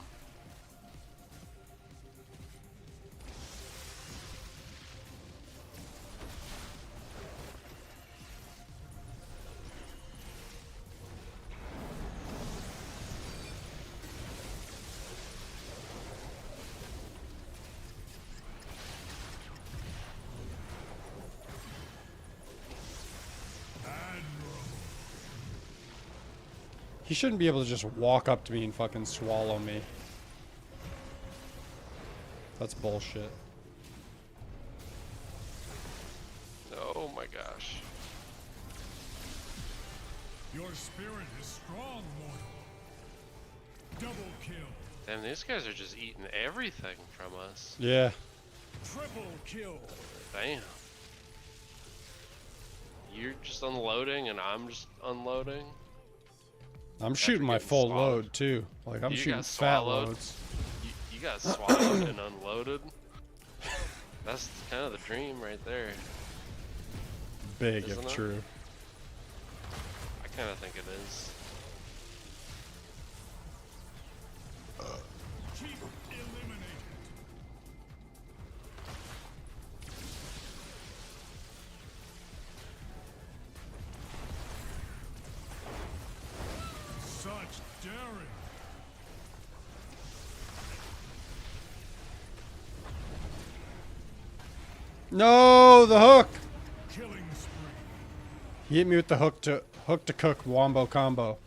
He shouldn't be able to just walk up to me and fucking swallow me. That's bullshit. Oh my gosh. Your spirit is strong, mortal. Double kill. Damn, these guys are just eating everything from us. Yeah. Triple kill. Damn. You're just unloading and I'm just unloading. I'm shooting my getting full swallowed. load too. Like I'm You shooting got fat swallowed. loads. You got swallowed and unloaded. That's kind of the dream right there. Big Isn't if it? true. I kind of think it is. Keep eliminated. Such daring. No, the hook. Killing spree. He hit me with the hook to cook wombo combo.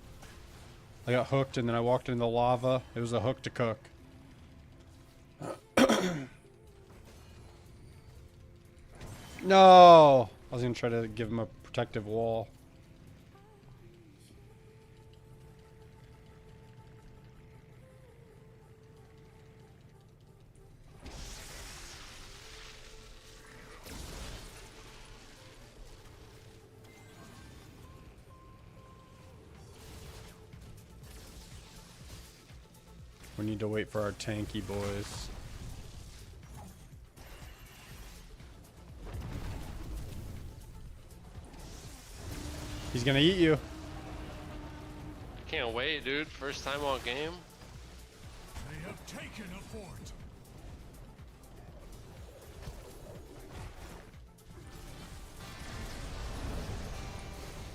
I got hooked and then I walked into the lava. It was a hook to cook. No! I was gonna try to give him a protective wall. We need to wait for our tanky boys. He's gonna eat you. Can't wait, dude. First time all game. They have taken a fort.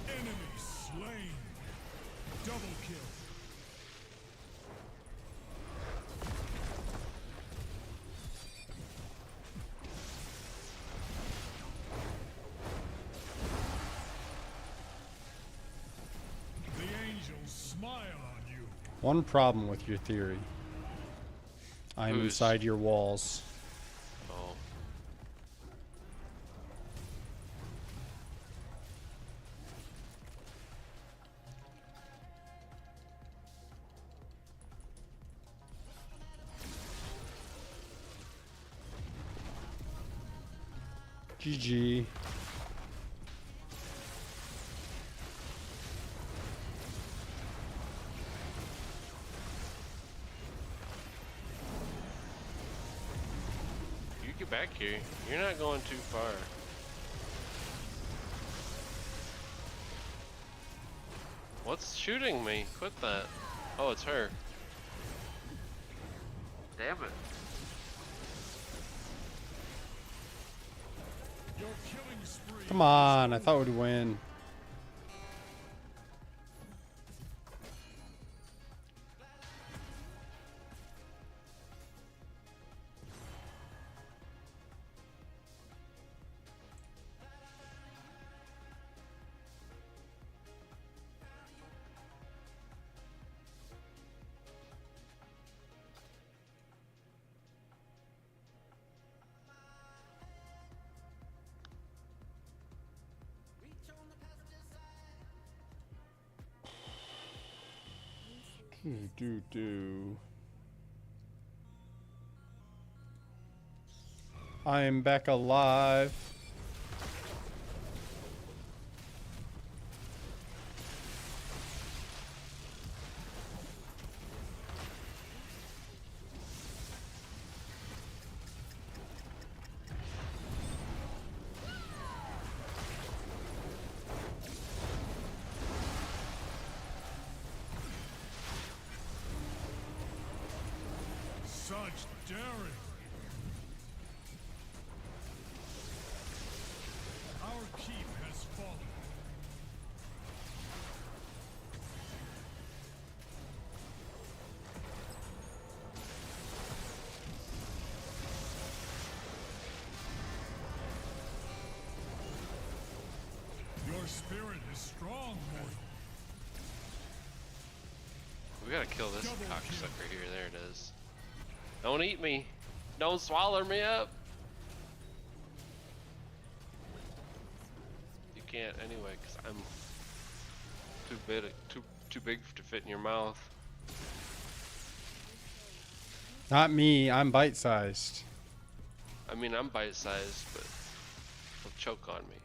Enemy slain. Double kill. The angels smile on you. One problem with your theory. I'm Who's- inside your walls. Oh. GG. You get back here. You're not going too far. What's shooting me? Quit that. Oh, it's her. Damn it. Your killing spree. Come on, I thought we'd win. Do. I am back alive. Such daring. Our keep has fallen. Your spirit is strong, mortal. We gotta kill this cocksucker here. There it is. Don't eat me. Don't swallow me up. You can't anyway, cause I'm too big to fit in your mouth. Not me. I'm bite-sized. I mean, I'm bite-sized, but he'll choke on me.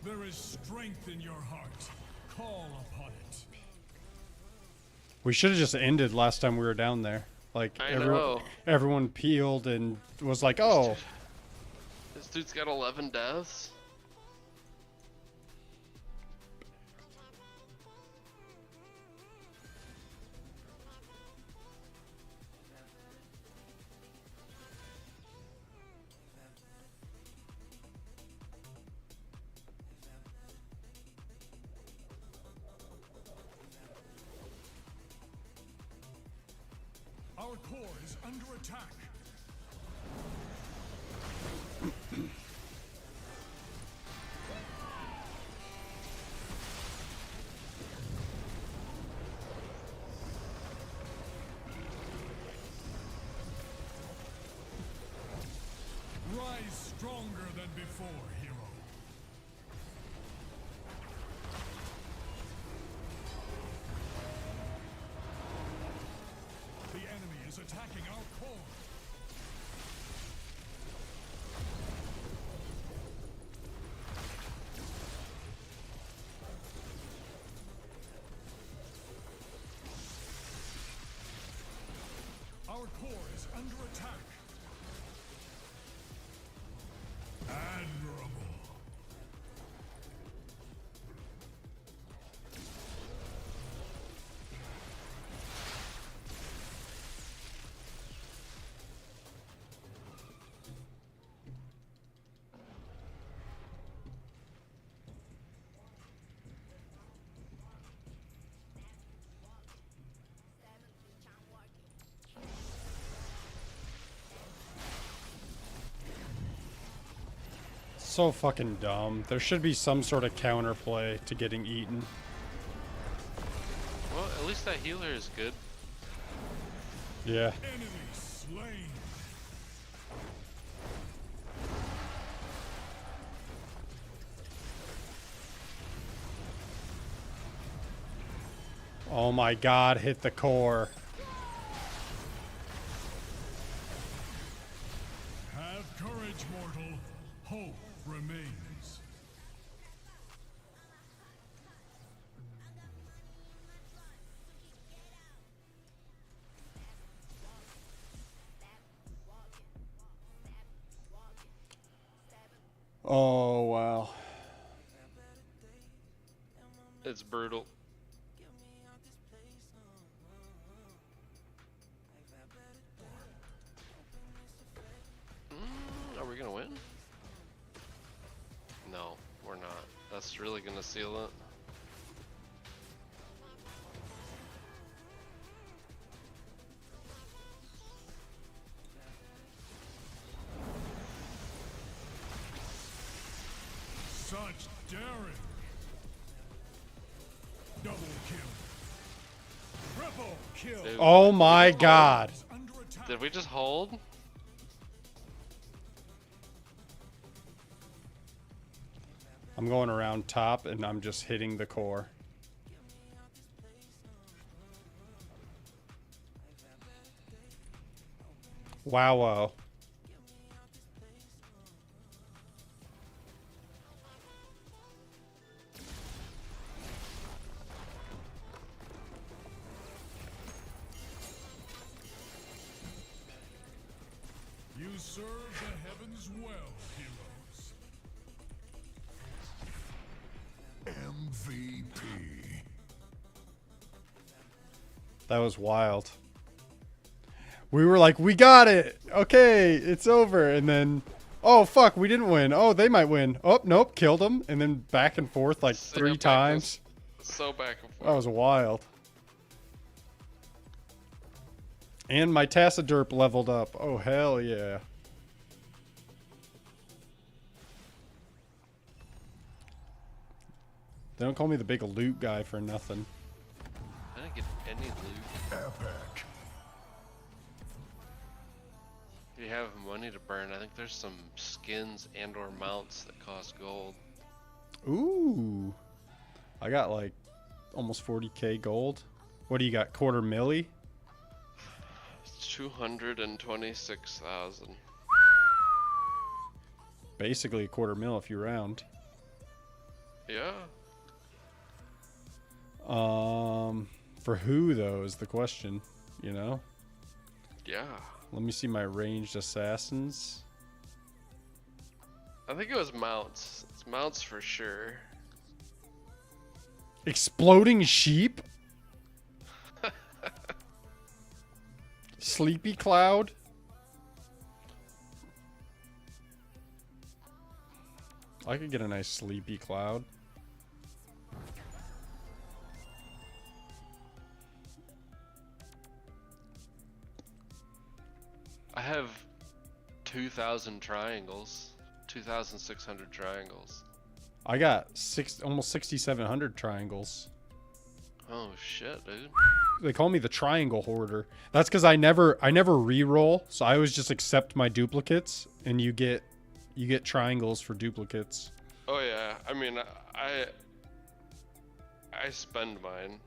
There is strength in your heart. Call upon it. We should have just ended last time we were down there. Like I know. everyone peeled and was like, "Oh, This dude's got 11 deaths. Our core is under attack. Rise stronger than before, hero. The enemy is attacking our core. Our core is under attack. Admirable. so fucking dumb. There should be some sort of counterplay to getting eaten." Well, at least that healer is good. Yeah. Enemy slain. Oh my god, hit the core. Have courage, mortal. Hope remains. Oh wow. It's brutal. Are we gonna win? No, we're not. That's really gonna seal it. Such daring. Double kill. Triple kill. Dude, Oh my god. Is under attack. did we just hold? I'm going around top and I'm just hitting the core. Wow. the heavens well, heroes. MVP. That was wild. We were like, we got it. Okay, it's over. And then, oh, fuck, we didn't win. Oh, they might win. Oh, nope, killed them. And then back and forth like So 3 back times. So back and forth. That was wild. And my Tassaderp leveled up. Oh, hell yeah. They don't call me the big loot guy for nothing. I didn't get any loot. Epic. If you have money to burn, I think there's some skins and or mounts that cost gold. Ooh. I got like almost 40k gold. What do you got? Quarter milli? 226,000. Basically a quarter mil if you round. Yeah. For who though is the question, you know? Yeah. Let me see my ranged assassins. I think it was mounts. It's mounts for sure. Exploding sheep? Sleepy Cloud? I could get a nice Sleepy Cloud. I have 2,000 triangles. 2,600 triangles. I got almost 6,700 triangles. Oh shit, dude. They call me the triangle hoarder. That's because I never re-roll, so I always just accept my duplicates, and you get triangles for duplicates. Oh yeah, I mean, I spend mine,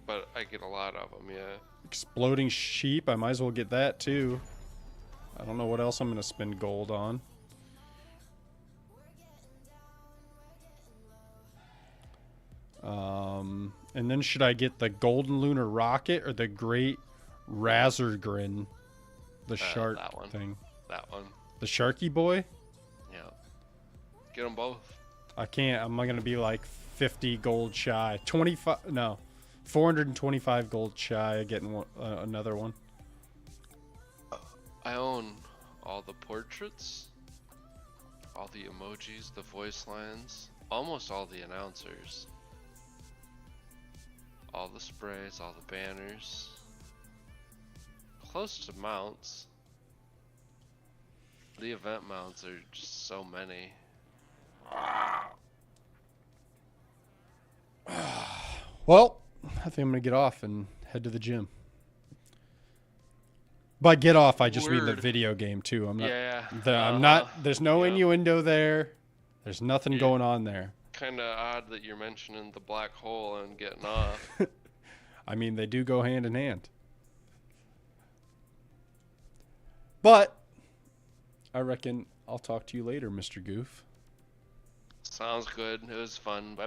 but I get a lot of them. Yeah. Exploding sheep, I might as well get that too. I don't know what else I'm gonna spend gold on. And then should I get the golden lunar rocket or the great Razorgrin, the shark that one. thing? That one. The Sharky boy? Yeah. Get them both. I can't. I'm gonna be like 50 gold shy. 25. No, 425 gold shy of getting one, another one. I own all the portraits, all the emojis, the voice lines, almost all the announcers, all the sprays, all the banners, close to mounts. The event mounts are just so many. Well, I think I'm gonna get off and head to the gym. By get off, I just mean the Word. video game too. I'm not. Yeah. I'm not. There's no Yep. innuendo there. There's nothing Yeah. going on there. Kind of odd that you're mentioning the black hole and getting off. I mean, they do go hand in hand. But I reckon I'll talk to you later, Mr. Goof. Sounds good. It was fun. Bye.